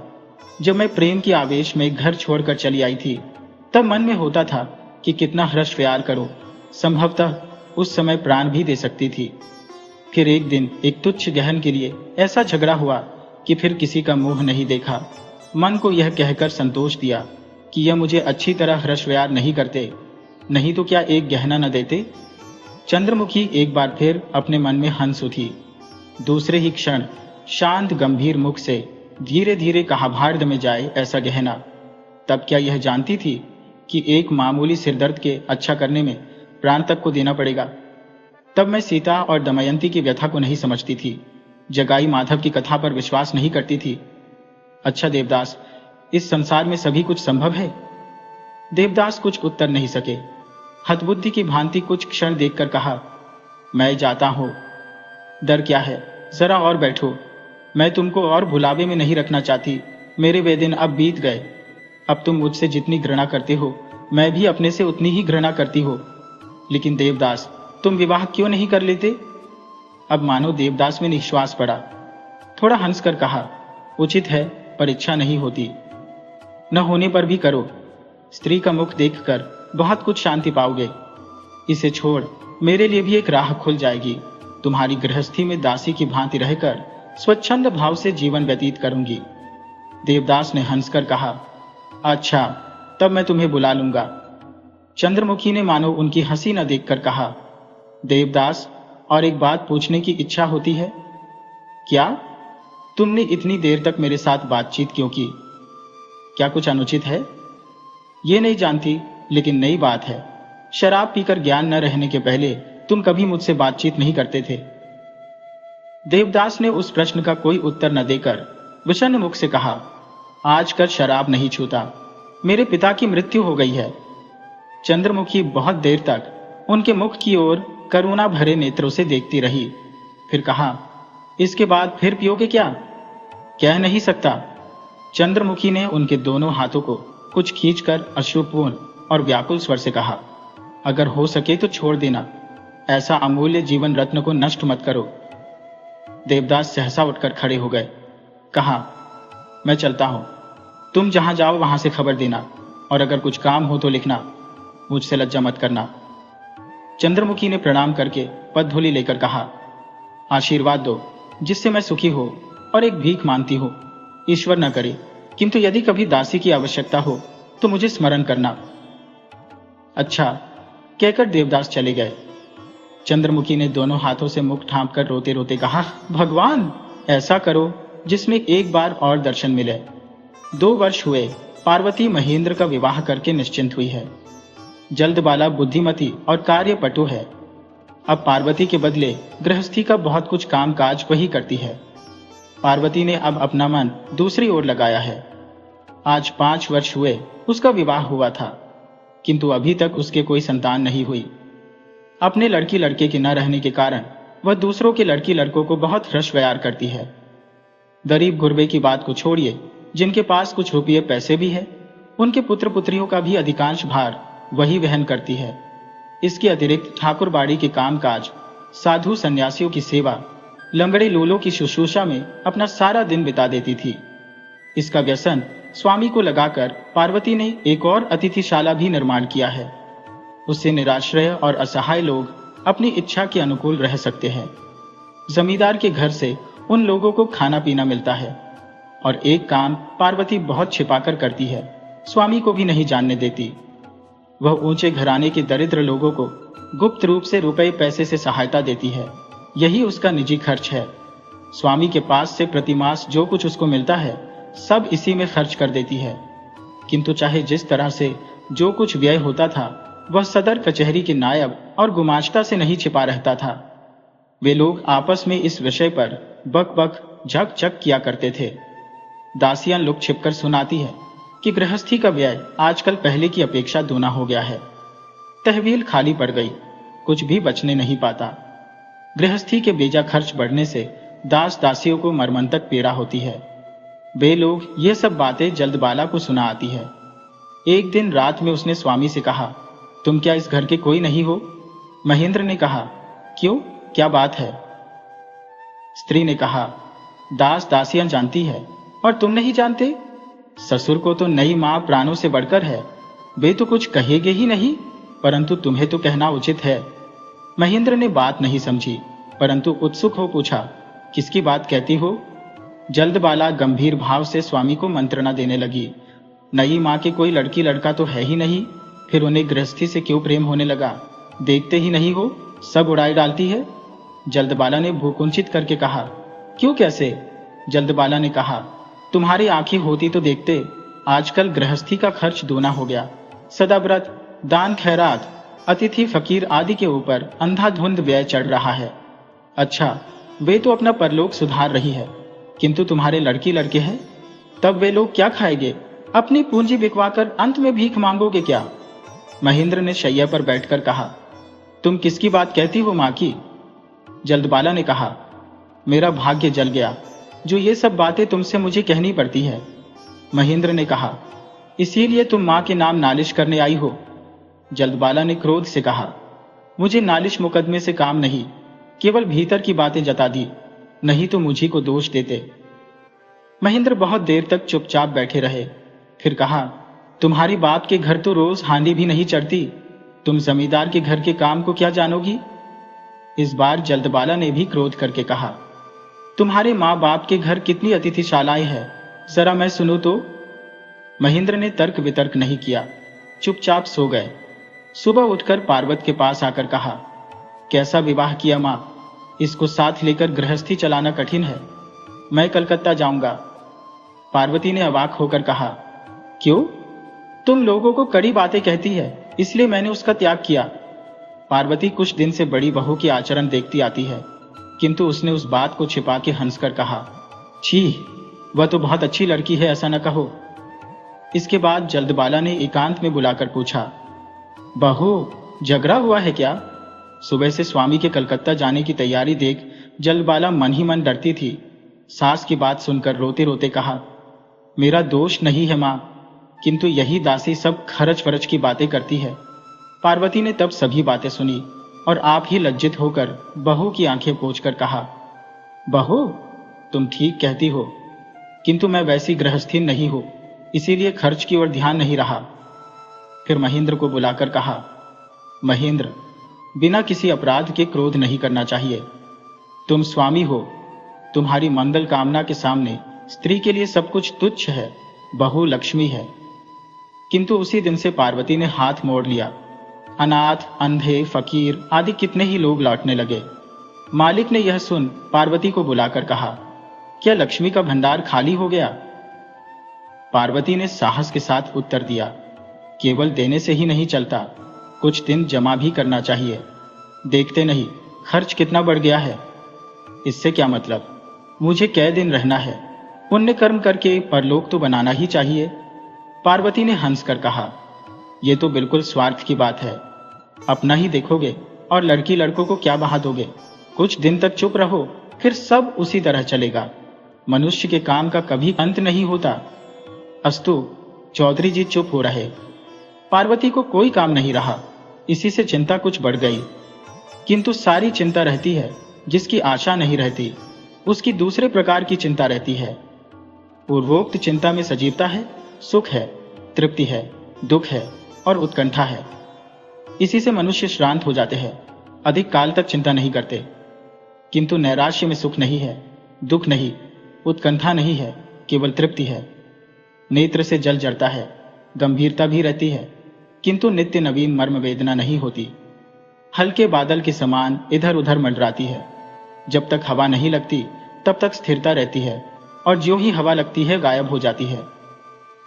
S1: जब मैं प्रेम के आवेश में घर छोड़कर चली आई थी। तब मन में होता था कि कितना हर्ष प्यार करो, संभवतः उस समय प्राण भी दे सकती थी। फिर एक दिन एक तुच्छ गहन के लिए ऐसा झगड़ा हुआ कि फिर किसी का मुंह नहीं देखा। मन को यह कहकर संतोष दिया कि यह मुझे अच्छी तरह हर्ष प्यार नहीं करते, नहीं तो क्या एक गहना न देते। चंद्रमुखी एक बार फिर अपने मन में हंस उठी। दूसरे ही क्षण शांत गंभीर मुख से धीरे धीरे कहा, भार्द में जाए ऐसा गहना। तब क्या यह जानती थी कि एक मामूली सिरदर्द के अच्छा करने में प्राण तक को देना पड़ेगा। तब मैं सीता और दमयंती की व्यथा को नहीं समझती थी, जगाई माधव की कथा पर विश्वास नहीं करती थी। अच्छा देवदास, इस संसार में सभी कुछ संभव है? देवदास कुछ उत्तर नहीं सके। हतबुद्धि की भांति कुछ क्षण देखकर कहा, मैं जाता हूं। डर क्या है, जरा और बैठो। मैं तुमको और भुलावे में नहीं रखना चाहती। मेरे वे दिन अब बीत गए। अब तुम मुझसे जितनी घृणा करते हो, मैं भी अपने से उतनी ही घृणा करती हो। लेकिन देवदास, तुम विवाह क्यों नहीं कर लेते? अब मानो देवदास में निश्वास पड़ा। थोड़ा हंसकर कहा, उचित है, पर इच्छा नहीं होती। न होने पर भी करो। स्त्री का मुख देखकर बहुत कुछ शांति पाओगे। इसे छोड़, मेरे लिए भी एक राह खुल जाएगी। तुम्हारी गृहस्थी में दासी की भांति रहकर स्वच्छंद भाव से जीवन व्यतीत करूंगी। देवदास ने हंसकर कहा, अच्छा, तब मैं तुम्हें बुला लूंगा। चंद्रमुखी ने मानो उनकी हंसी न देखकर कहा, देवदास, और एक बात पूछने की इच्छा होती है। क्या? तुमने इतनी देर तक मेरे साथ बातचीत क्यों की? क्या कुछ अनुचित है? ये नहीं जानती, लेकिन नई बात है। शराब पीकर ज्ञान न रहने के पहले तुम कभी मुझसे बातचीत नहीं करते थे। देवदास ने उस प्रश्न का कोई उत्तर न देकर विषन्न मुख से कहा, आजकल शराब नहीं छूता। मेरे पिता की मृत्यु हो गई है। चंद्रमुखी बहुत देर तक उनके मुख की ओर करुणा भरे नेत्रों से देखती रही। फिर कहा, इसके बाद फिर पियोगे क्या? कह नहीं सकता। चंद्रमुखी ने उनके दोनों हाथों को कुछ खींचकर अश्रुपूर्ण और व्याकुल स्वर से कहा, अगर हो सके तो छोड़ देना। ऐसा अमूल्य जीवन रत्न को नष्ट मत करो। देवदास सहसा उठकर खड़े हो गए। कहा, मैं चलता हूं। तुम जहां जाओ वहां से खबर देना, और अगर कुछ काम हो तो लिखना। मुझसे लज्जा मत करना। चंद्रमुखी ने प्रणाम करके पदधूलि लेकर कहा, आशीर्वाद दो जिससे मैं सुखी हो और एक भीख मानती हो। ईश्वर न करे, किंतु यदि कभी दासी की आवश्यकता हो तो मुझे स्मरण करना। अच्छा, कहकर देवदास चले गए। चंद्रमुखी ने दोनों हाथों से मुख ढांपकर रोते रोते कहा, भगवान, ऐसा करो जिसमें एक बार और दर्शन मिले। 2 वर्ष हुए पार्वती महेंद्र का विवाह करके निश्चिंत हुई है। जल्दबाला बुद्धिमती और कार्यपटु है। अब पार्वती के बदले गृहस्थी का बहुत कुछ काम काज वही करती है। पार्वती ने अब अपना मन दूसरी ओर लगाया है। आज 5 वर्ष हुए उसका विवाह हुआ था, किंतु अभी तक उसके कोई संतान नहीं हुई। अपने लड़की लड़के के न रहने के कारण वह दूसरों के लड़की लड़कों को बहुत हर्ष व्यार करती है। गरीब गुरबे की बात को छोड़िए, जिनके पास कुछ रुपये पैसे भी है, उनके पुत्र पुत्रियों का भी अधिकांश भार वही वहन करती है। इसके अतिरिक्त ठाकुरबाड़ी के कामकाज, साधु सन्यासियों की सेवा, लंगड़े लोलों की शुश्रूषा में अपना सारा दिन बिता देती थी। इसका व्यसन स्वामी को लगाकर पार्वती ने एक और अतिथिशाला भी निर्माण किया है। उससे निराश्रय और असहाय लोग अपनी इच्छा के अनुकूल रह सकते हैं। जमींदार के घर से उन लोगों को खाना पीना मिलता है। और एक काम पार्वती बहुत छिपाकर करती है, स्वामी को भी नहीं जानने देती। वह ऊंचे घराने के दरिद्र लोगों को गुप्त रूप से रुपए पैसे से सहायता देती है। यही उसका निजी खर्च है। स्वामी के पास से प्रतिमास जो कुछ उसको मिलता है, सब इसी में खर्च कर देती है। किंतु चाहे जिस तरह से जो कुछ व्यय होता था, वह सदर कचहरी के नायब और गुमाश्ता से नहीं छिपा रहता था। वे लोग आपस में इस विषय पर बक बक झक झक किया करते थे। दासियां लुक छिपकर सुनाती है कि गृहस्थी का व्यय आजकल पहले की अपेक्षा दूना हो गया है। तहवील खाली पड़ गई, कुछ भी बचने नहीं पाता। गृहस्थी के बेजा खर्च बढ़ने से दास दासियों को मर्मंतक पीड़ा होती है। वे लोग ये सब बातें जल्दबाला को सुना आती है। एक दिन रात में उसने स्वामी से कहा, तुम क्या इस घर के कोई नहीं हो? महेंद्र ने कहा, क्यों, क्या बात है? स्त्री ने कहा, दास दासियां जानती है और तुम नहीं जानते? ससुर को तो नई मां प्राणों से बढ़कर है, वे तो कुछ कहेंगे ही नहीं। परंतु तुम्हें तो कहना उचित है। महेंद्र ने बात नहीं समझी, परंतु उत्सुक हो पूछा, किसकी बात कहती हो? जल्दबाला गंभीर भाव से स्वामी को मंत्रणा देने लगी। नई माँ के कोई लड़की लड़का तो है ही नहीं, फिर उन्हें गृहस्थी से क्यों प्रेम होने लगा? देखते ही नहीं हो, सब उड़ाई डालती है। जल्दबाला ने भूकुंचित करके कहा। क्यों, कैसे? जल्दबाला ने कहा, तुम्हारी आंखें होती तो देखते, आजकल गृहस्थी का खर्च दूना हो गया। सदाव्रत, दान खैरात, अतिथि फकीर आदि के ऊपर अंधाधुंध व्यय चढ़ रहा है। अच्छा, वे तो अपना परलोक सुधार रही है, किंतु तुम्हारे लड़की लड़के हैं, तब वे लोग क्या खाएंगे? अपनी पूंजी बिकवाकर अंत में भीख मांगोगे क्या? महेंद्र ने शैया पर बैठकर कहा। तुम किसकी बात कहती हो माँ की? जल्दबाला ने कहा, मेरा भाग्य जल गया, जो ये सब बातें तुमसे मुझे कहनी पड़ती है। महेंद्र ने कहा, इसीलिए तुम माँ के नाम नालिश करने आई हो? जल्दबाला ने क्रोध से कहा, मुझे नालिश मुकदमे से काम नहीं, केवल भीतर की बातें जता दी, नहीं तो मुझी को दोष देते। महेंद्र बहुत देर तक चुपचाप बैठे रहे, फिर कहा, तुम्हारी बाप के घर तो रोज हांडी भी नहीं चढ़ती, तुम जमींदार के घर के काम को क्या जानोगी? इस बार जल्दबाला ने भी क्रोध करके कहा, तुम्हारे माँ बाप के घर कितनी अतिथिशालाएं हैं, जरा मैं सुनूं तो। महेंद्र ने तर्क वितर्क नहीं किया, चुपचाप सो गए। सुबह उठकर पार्वत के पास आकर कहा, कैसा विवाह किया माँ, इसको साथ लेकर गृहस्थी चलाना कठिन है, मैं कलकत्ता जाऊंगा। पार्वती ने अवाक होकर कहा, क्यों? तुम लोगों को कड़ी बातें कहती है, इसलिए मैंने उसका त्याग किया। पार्वती कुछ दिन से बड़ी बहू की आचरण देखती आती है, किंतु उसने उस बात को छिपा के हंसकर कहा, छी, वह तो बहुत अच्छी लड़की है, ऐसा न कहो। इसके बाद जल्दबाला ने एकांत में बुलाकर पूछा, बहू, झगड़ा हुआ है क्या? सुबह से स्वामी के कलकत्ता जाने की तैयारी देख जल्दबाला मन ही मन डरती थी। सास की बात सुनकर रोते रोते कहा, मेरा दोष नहीं है माँ, किंतु यही दासी सब खर्च फरच की बातें करती है। पार्वती ने तब सभी बातें सुनी और आप ही लज्जित होकर बहू की आंखें पोंछकर कहा, बहू, तुम ठीक कहती हो, किंतु मैं वैसी गृहस्थी नहीं हूं, इसीलिए खर्च की ओर ध्यान नहीं रहा। फिर महेंद्र को बुलाकर कहा, महेंद्र, बिना किसी अपराध के क्रोध नहीं करना चाहिए। तुम स्वामी हो, तुम्हारी मंगल कामना के सामने स्त्री के लिए सब कुछ तुच्छ है, बहू लक्ष्मी है। किंतु उसी दिन से पार्वती ने हाथ मोड़ लिया। अनाथ, अंधे, फकीर आदि कितने ही लोग लौटने लगे। मालिक ने यह सुन पार्वती को बुलाकर कहा, क्या लक्ष्मी का भंडार खाली हो गया? पार्वती ने साहस के साथ उत्तर दिया, केवल देने से ही नहीं चलता, कुछ दिन जमा भी करना चाहिए। देखते नहीं खर्च कितना बढ़ गया है। इससे क्या मतलब, मुझे कै दिन रहना है, पुण्य कर्म करके परलोक तो बनाना ही चाहिए। पार्वती ने हंसकर कहा, यह तो बिल्कुल स्वार्थ की बात है, अपना ही देखोगे और लड़की लड़कों को क्या बहा दोगे? कुछ दिन तक चुप रहो, फिर सब उसी तरह चलेगा। मनुष्य के काम का कभी अंत नहीं होता। अस्तु, चौधरी जी चुप हो रहे। पार्वती को कोई काम नहीं रहा, इसी से चिंता कुछ बढ़ गई। किंतु सारी चिंता रहती है, जिसकी आशा नहीं रहती उसकी दूसरे प्रकार की चिंता रहती है। पूर्वोक्त चिंता में सजीवता है, सुख है, तृप्ति है, दुख है और उत्कंठा है। इसी से मनुष्य श्रांत हो जाते हैं, अधिक काल तक चिंता नहीं करते। किंतु नैराश्य में सुख नहीं है, दुख नहीं, उत्कंठा नहीं है, केवल तृप्ति है। नेत्र से जल जड़ता है, गंभीरता भी रहती है, किंतु नित्य नवीन मर्म वेदना नहीं होती। हल्के बादल के समान इधर उधर मंडराती है। जब तक हवा नहीं लगती तब तक स्थिरता रहती है, और ज्यों ही हवा लगती है गायब हो जाती है।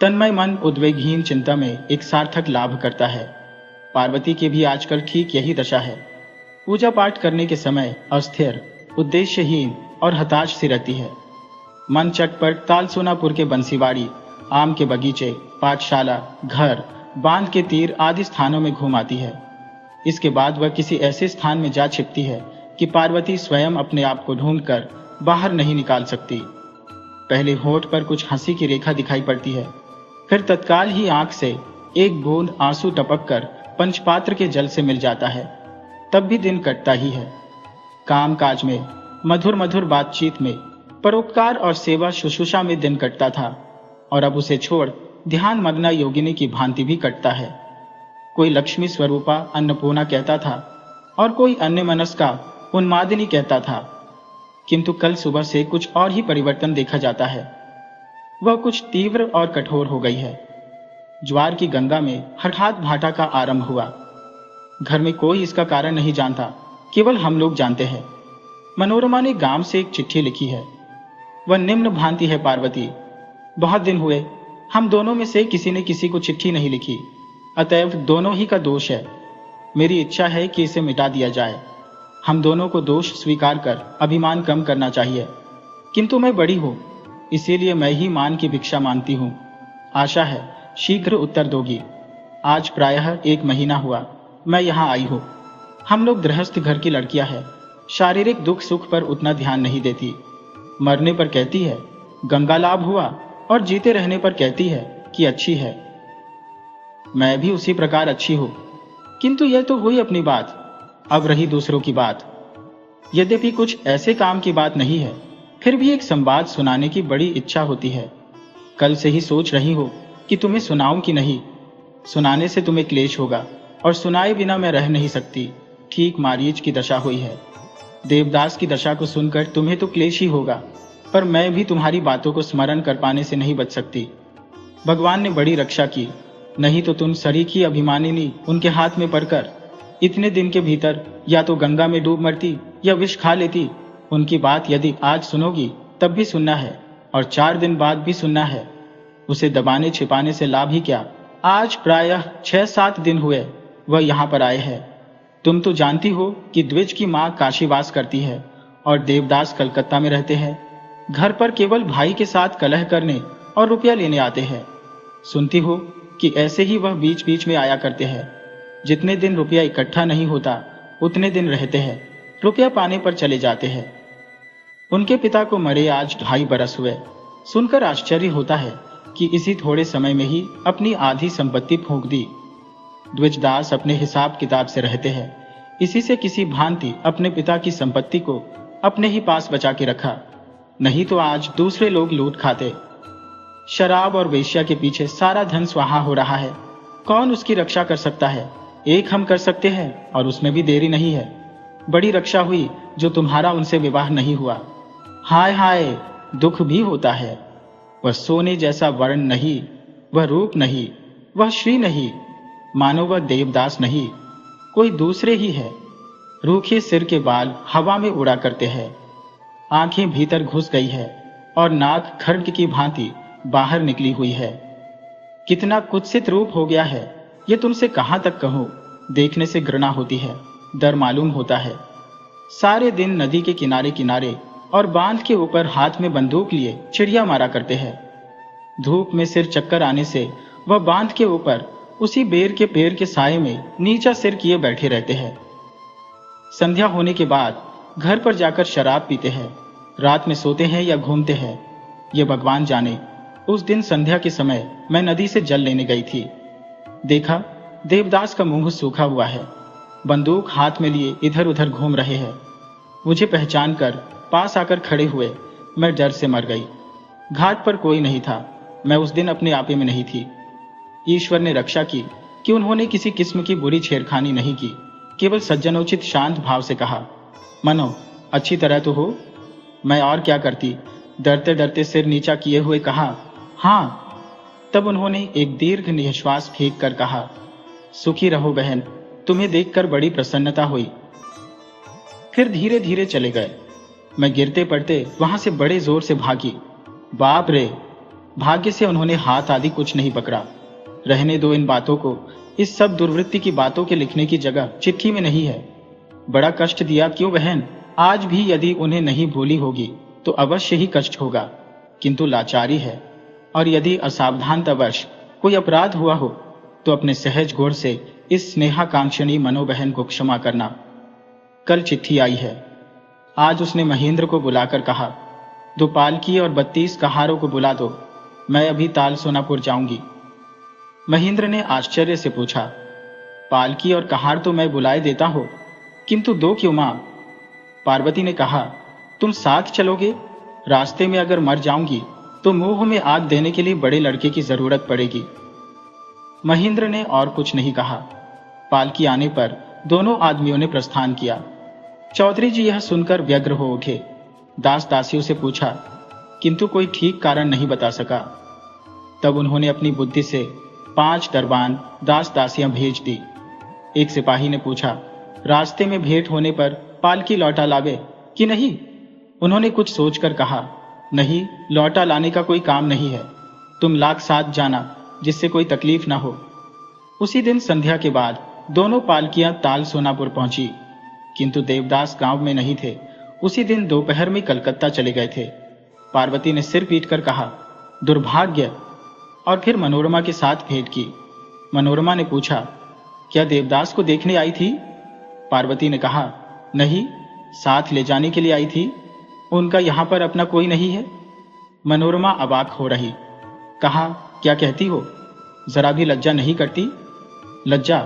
S1: तन्मय मन उद्वेगहीन चिंता में एक सार्थक लाभ करता है। पार्वती की भी आजकल ठीक यही दशा है। पूजा पाठ करने के समय अस्थिर, उद्देश्यहीन और हताश सी रहती है। मन चटपट तालसोनापुर के बंसीवाड़ी, आम के बगीचे, पाठशाला, घर, बांध के तीर आदि स्थानों में घूम आती है। इसके बाद वह किसी ऐसे स्थान में जा छिपती है कि पार्वती स्वयं अपने आप को ढूंढकर बाहर नहीं निकाल सकती। पहले होठ पर कुछ हंसी की रेखा दिखाई पड़ती है, फिर तत्काल ही आंख से एक बूंद आंसू टपक कर पंचपात्र के जल से मिल जाता है। तब भी दिन कटता ही है। काम काज में, मधुर मधुर बातचीत में, परोपकार और सेवा शुश्रूषा में दिन कटता था, और अब उसे छोड़ ध्यान मग्ना योगिनी की भांति भी कटता है। कोई लक्ष्मी स्वरूपा अन्नपूर्णा कहता था और कोई अन्य मनस्का उन्मादिनी कहता था, किंतु कल सुबह से कुछ और ही परिवर्तन देखा जाता है। वह कुछ तीव्र और कठोर हो गई है। ज्वार की गंगा में हठात भाटा का आरंभ हुआ। घर में कोई इसका कारण नहीं जानता, केवल हम लोग जानते हैं। मनोरमा ने गांव से एक चिट्ठी लिखी है। वह निम्न भांति है, पार्वती, बहुत दिन हुए हम दोनों में से किसी ने किसी को चिट्ठी नहीं लिखी, अतएव दोनों ही का दोष है। मेरी इच्छा है कि इसे मिटा दिया जाए। हम दोनों को दोष स्वीकार कर अभिमान कम करना चाहिए, किंतु मैं बड़ी हूं, इसीलिए मैं ही मान की भिक्षा मांगती हूं। आशा है शीघ्र उत्तर दोगी। आज प्रायः 1 महीना हुआ मैं यहाँ आई हूँ। हम लोग गृहस्थ घर की लड़कियां हैं, शारीरिक दुख सुख पर उतना ध्यान नहीं देती। मरने पर कहती है गंगा लाभ हुआ, और जीते रहने पर कहती है कि अच्छी है। मैं भी उसी प्रकार अच्छी हूं, किंतु यह तो हुई अपनी बात, अब रही दूसरों की बात। यद्यपि कुछ ऐसे काम की बात नहीं है, फिर भी एक संवाद सुनाने की बड़ी इच्छा होती है। कल से ही सोच रही हो कि तुम्हें सुनाऊं कि नहीं। सुनाने से तुम्हें क्लेश होगा, और सुनाए बिना मैं रह नहीं सकती। ठीक मारीच की दशा हुई है। देवदास की दशा को सुनकर तुम्हें तो क्लेश ही होगा, पर मैं भी तुम्हारी बातों को स्मरण कर पाने से नहीं बच सकती। भगवान ने बड़ी रक्षा की, नहीं तो तुम सरीखी अभिमानिनी उनके हाथ में पड़कर इतने दिन के भीतर या तो गंगा में डूब मरती या विष खा लेती। उनकी बात यदि आज सुनोगी तब भी सुनना है, और 4 दिन बाद भी सुनना है। उसे दबाने छिपाने से लाभ ही क्या। आज प्रायः 6-7 दिन हुए वह यहाँ पर आए हैं। तुम तो जानती हो कि द्विज की माँ काशीवास करती है और देवदास कलकत्ता में रहते हैं। घर पर केवल भाई के साथ कलह करने और रुपया लेने आते हैं। सुनती हो कि ऐसे ही वह बीच बीच में आया करते हैं। जितने दिन रुपया इकट्ठा नहीं होता उतने दिन रहते हैं, रुपया पाने पर चले जाते हैं। उनके पिता को मरे आज 2.5 बरस हुए। सुनकर आश्चर्य होता है कि इसी थोड़े समय में ही अपनी आधी संपत्ति फूंक दी। द्विजदास अपने हिसाब किताब से रहते हैं, इसी से किसी भांति अपने पिता की संपत्ति को अपने ही पास बचा के रखा, नहीं तो आज दूसरे लोग लूट खाते। शराब और वेश्या के पीछे सारा धन स्वाहा हो रहा है। कौन उसकी रक्षा कर सकता है? एक हम कर सकते हैं, और उसमें भी देरी नहीं है। बड़ी रक्षा हुई जो तुम्हारा उनसे विवाह नहीं हुआ। हाय हाय, दुख भी होता है। वह सोने जैसा वर्ण नहीं, वह रूप नहीं, वह श्री नहीं, मानो वह देवदास नहीं, कोई दूसरे ही है। रूखे सिर के बाल हवा में उड़ा करते हैं, आंखें भीतर घुस गई है और नाक खड्ग की भांति बाहर निकली हुई है। कितना कुत्सित रूप हो गया है, ये तुमसे कहां तक कहूं। देखने से घृणा होती है, डर मालूम होता है। सारे दिन नदी के किनारे किनारे और बांध के ऊपर हाथ में बंदूक लिए चिड़िया मारा करते हैं। धूप में सिर चक्कर आने से वह बांध के ऊपर उसी बेर के पेड़ के साये में नीचा सिर किए बैठे रहते हैं। संध्या होने के बाद घर पर जाकर शराब पीते हैं, रात में सोते हैं या घूमते हैं, ये भगवान जाने। उस दिन संध्या के समय मैं नदी से जल लेने गई थी। देखा देवदास का मुंह सूखा हुआ है, बंदूक हाथ में लिए इधर उधर घूम रहे हैं। मुझे पहचान कर पास आकर खड़े हुए। मैं डर से मर गई। घाट पर कोई नहीं था। मैं उस दिन अपने आपे में नहीं थी। ईश्वर ने रक्षा की कि उन्होंने किसी किस्म की बुरी छेड़खानी नहीं की। केवल सज्जनोचित शांत भाव से कहा, मनो अच्छी तरह तो हो। मैं और क्या करती। डरते डरते सिर नीचा किए हुए कहा, हाँ। तब उन्होंने एक दीर्घ निश्वास फेंक कर कहा, सुखी रहो बहन, तुम्हें देखकर बड़ी प्रसन्नता हुई। फिर धीरे धीरे चले गए। मैं गिरते पड़ते वहां से बड़े जोर से भागी। बाप रे, भाग्य से उन्होंने हाथ आदि कुछ नहीं पकड़ा। रहने दो इन बातों को, इस सब दुर्वृत्ति की बातों के लिखने की जगह चिट्ठी में नहीं है। बड़ा कष्ट दिया क्यों बहन? आज भी यदि उन्हें नहीं भूली होगी तो अवश्य ही कष्ट होगा, किंतु लाचारी है। और यदि असावधानतावश कोई अपराध हुआ हो तो अपने सहज गुण से इस स्नेहाकांक्षणी मनोबहन को क्षमा करना। कल चिट्ठी आई है। आज उसने महेंद्र को बुलाकर कहा, 2 पालकी और 32 कहारों को बुला दो, मैं अभी ताल सोनापुर जाऊंगी। महेंद्र ने आश्चर्य से पूछा, पालकी और कहार तो मैं बुलाए देता हूं, किंतु 2 क्यों मां? पार्वती ने कहा, तुम साथ चलोगे? रास्ते में अगर मर जाऊंगी तो मुंह में आग देने के लिए बड़े लड़के की जरूरत पड़ेगी। महेंद्र ने और कुछ नहीं कहा। पालकी आने पर दोनों आदमियों ने प्रस्थान किया। चौधरी जी यह सुनकर व्यग्र हो उठे। दास दासियों से पूछा, किंतु कोई ठीक कारण नहीं बता सका। तब उन्होंने अपनी बुद्धि से 5 दरबान दास दासियां भेज दी। एक सिपाही ने पूछा, रास्ते में भेंट होने पर पालकी लौटा लावे कि नहीं? उन्होंने कुछ सोचकर कहा, नहीं, लौटा लाने का कोई काम नहीं है। तुम लाख साथ जाना, जिससे कोई तकलीफ ना हो। उसी दिन संध्या के बाद दोनों पालकियां ताल सोनापुर पहुंची, किंतु देवदास गांव में नहीं थे। उसी दिन दोपहर में कलकत्ता चले गए थे। पार्वती ने सिर पीटकर कहा, दुर्भाग्य, और फिर मनोरमा के साथ भेंट की। मनोरमा ने पूछा, क्या देवदास को देखने आई थी? पार्वती ने कहा, नहीं, साथ ले जाने के लिए आई थी। उनका यहां पर अपना कोई नहीं है। मनोरमा अबाक हो रही। कहा, क्या कहती हो? जरा भी लज्जा नहीं करती? लज्जा?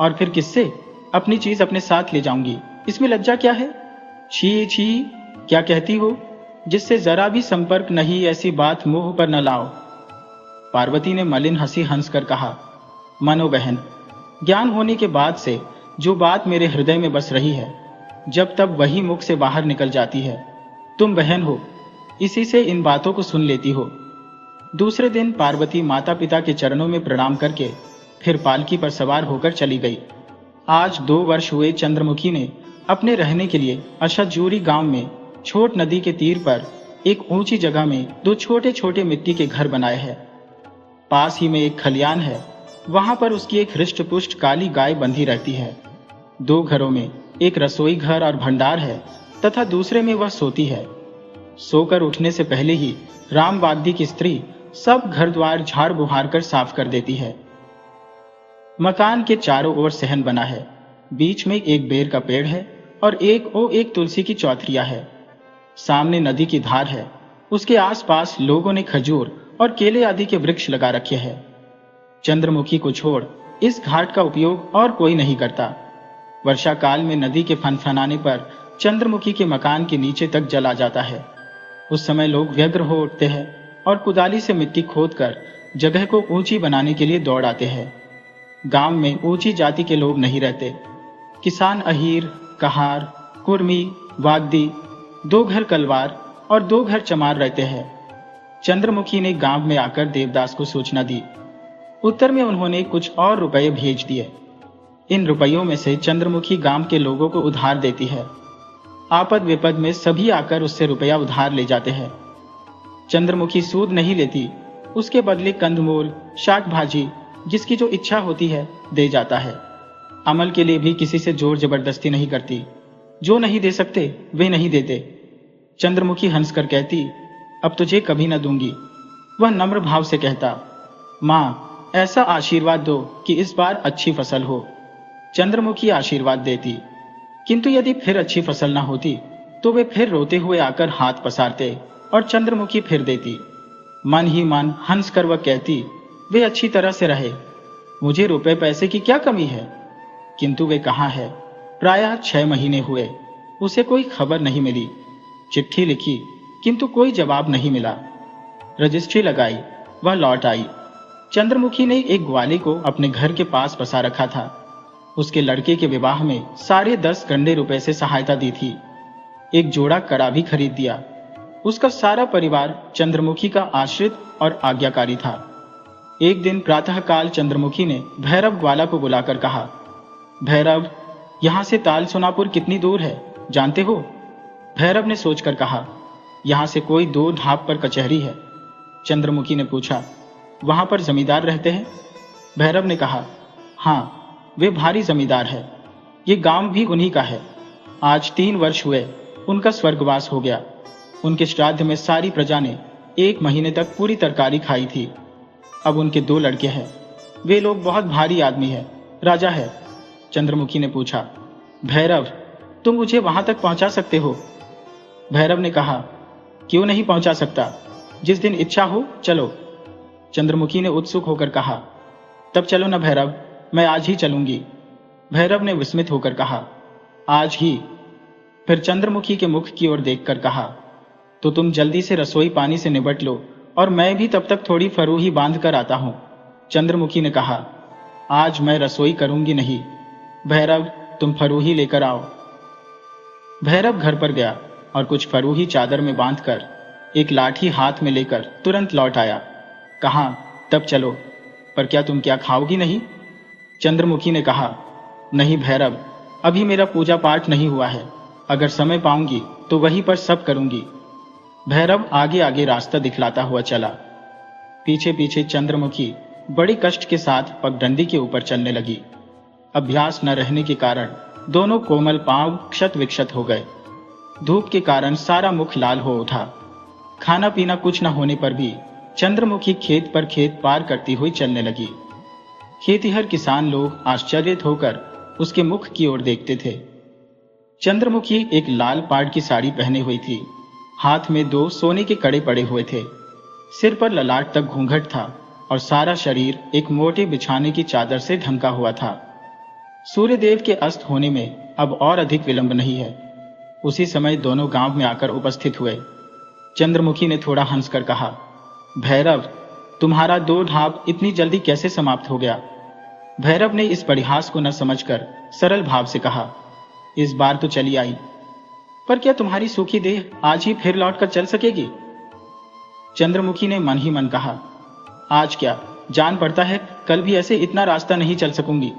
S1: और फिर किससे? अपनी चीज अपने साथ ले जाऊंगी, इसमें लज्जा क्या है? छी छी, क्या कहती हो? जिससे जरा भी संपर्क नहीं, ऐसी बात मुंह पर न लाओ। पार्वती ने मलिन हंसी हंसकर कहा, मानो बहन, ज्ञान होने के बाद से जो बात मेरे हृदय में बस रही है, जब तब वही मुख से बाहर निकल जाती है। तुम बहन हो, इसी से इन बातों को सुन लेती हो। दूसरे दिन पार्वती माता पिता के चरणों में प्रणाम करके फिर पालकी पर सवार होकर चली गई। आज 2 वर्ष हुए चंद्रमुखी ने अपने रहने के लिए अशजूरी गांव में छोट नदी के तीर पर एक ऊंची जगह में 2 छोटे छोटे मिट्टी के घर बनाए हैं। पास ही में एक खलियान है, वहां पर उसकी एक हृष्ट-पुष्ट काली गाय बंधी रहती है। 2 घरों में एक रसोई घर और भंडार है तथा दूसरे में वह सोती है। सोकर उठने से पहले ही रामवाग्दी की स्त्री सब घर द्वार झाड़ बुहार कर साफ कर देती है। मकान के चारों ओर सहन बना है, बीच में एक बेर का पेड़ है और एक तुलसी की चौथरिया है। सामने नदी की धार है, उसके आसपास लोगों ने खजूर और केले आदि के वृक्ष लगा रखे हैं। चंद्रमुखी को छोड़ इस घाट का उपयोग और कोई नहीं करता। वर्षा काल में नदी के फनफनाने पर चंद्रमुखी के मकान के नीचे तक जल आ जाता है। उस समय लोग व्यग्र हो उठते हैं और कुदाली से मिट्टी खोदकर जगह को ऊंची बनाने के लिए दौड़ आते हैं। गांव में ऊंची जाति के लोग नहीं रहते। किसान अहीर, कहार, कुर्मी, वागदी, 2 घर कलवार और 2 घर चमार रहते हैं। चंद्रमुखी ने गांव में आकर देवदास को सूचना दी। उत्तर में उन्होंने कुछ और रुपये भेज दिए। इन रुपयों में से चंद्रमुखी गांव के लोगों को उधार देती है। आपद विपद में सभी आकर उससे रुपया उधार ले जाते हैं। चंद्रमुखी सूद नहीं लेती, उसके बदले कंदमूल, शाक भाजी, जिसकी जो इच्छा होती है दे जाता है। अमल के लिए भी किसी से जोर जबरदस्ती नहीं करती। जो नहीं दे सकते वे नहीं देते। चंद्रमुखी हंसकर कहती, अब तुझे कभी न दूंगी। वह नम्र भाव से कहता, माँ, ऐसा आशीर्वाद दो कि इस बार अच्छी फसल हो। चंद्रमुखी आशीर्वाद देती, किंतु यदि फिर अच्छी फसल न होती तो वे फिर रोते हुए आकर हाथ पसारते और चंद्रमुखी फिर देती। मन ही मन हंस कर वह कहती, वे अच्छी तरह से रहे, मुझे रुपए पैसे की क्या कमी है। किंतु वे कहाँ है। प्रायः 6 महीने हुए, उसे कोई खबर नहीं मिली। चिट्ठी लिखी किंतु कोई जवाब नहीं मिला। रजिस्ट्री लगाई, वह लौट आई। चंद्रमुखी ने एक ग्वाले को अपने घर के पास बसा रखा था। उसके लड़के के विवाह में सारे 10 गंडे रुपए से सहायता दी थी। एक जोड़ा कड़ा भी खरीद दिया। उसका सारा परिवार चंद्रमुखी का आश्रित और आज्ञाकारी था। एक दिन प्रातःकाल चंद्रमुखी ने भैरव ग्वाला को बुलाकर कहा, भैरव, यहां से ताल सोनापुर कितनी दूर है, जानते हो? भैरव ने सोचकर कहा, यहां से कोई 2 ढाप पर कचहरी है। चंद्रमुखी ने पूछा, वहां पर जमींदार रहते हैं? भैरव ने कहा, हाँ, वे भारी जमींदार है। ये गांव भी उन्हीं का है। आज 3 वर्ष हुए उनका स्वर्गवास हो गया। उनके श्राद्ध में सारी प्रजा ने 1 महीने तक पूरी तरकारी खाई थी। अब उनके 2 लड़के हैं। वे लोग बहुत भारी आदमी है, राजा है। चंद्रमुखी ने पूछा, भैरव, तुम मुझे वहां तक पहुंचा सकते हो? भैरव ने कहा, क्यों नहीं पहुंचा सकता, जिस दिन इच्छा हो चलो। चंद्रमुखी ने उत्सुक होकर कहा, तब चलो न भैरव, मैं आज ही चलूंगी। भैरव ने विस्मित होकर कहा, आज ही? फिर चंद्रमुखी के मुख की ओर देखकर कहा, तो तुम जल्दी से रसोई पानी से निबट लो और मैं भी तब तक थोड़ी फरूही बांध कर आता हूं। चंद्रमुखी ने कहा, आज मैं रसोई करूंगी नहीं, भैरव, तुम फरूही लेकर आओ। भैरव घर पर गया और कुछ फरूही चादर में बांधकर एक लाठी हाथ में लेकर तुरंत लौट आया। कहा, तब चलो, पर क्या खाओगी नहीं? चंद्रमुखी ने कहा, नहीं भैरव, अभी मेरा पूजा पाठ नहीं हुआ है, अगर समय पाऊंगी तो वहीं पर सब करूंगी। भैरव आगे आगे रास्ता दिखलाता हुआ चला। पीछे पीछे चंद्रमुखी बड़े कष्ट के साथ पगडंडी के ऊपर चलने लगी। अभ्यास न रहने के कारण दोनों कोमल पांव क्षत विक्षत हो गए। धूप के कारण सारा मुख लाल हो उठा। खाना पीना कुछ न होने पर भी चंद्रमुखी खेत पर खेत पार करती हुई चलने लगी। खेतिहर किसान लोग आश्चर्यित होकर उसके मुख की ओर देखते थे। चंद्रमुखी एक लाल पाड़ की साड़ी पहने हुई थी। हाथ में 2 सोने के कड़े पड़े हुए थे। सिर पर ललाट तक घूंघट था और सारा शरीर एक मोटे बिछाने की चादर से ढंका हुआ था। सूर्यदेव के अस्त होने में अब और अधिक विलंब नहीं है। उसी समय दोनों गांव में आकर उपस्थित हुए। चंद्रमुखी ने थोड़ा हंसकर कहा, भैरव, तुम्हारा 2 ढाब इतनी जल्दी कैसे समाप्त हो गया? भैरव ने इस परिहास को न समझकर सरल भाव से कहा, इस बार तो चली आई, पर क्या तुम्हारी सूखी देह आज ही फिर लौटकर चल सकेगी? चंद्रमुखी ने मन ही मन कहा, आज क्या, जान पड़ता है कल भी ऐसे इतना रास्ता नहीं चल सकूंगी।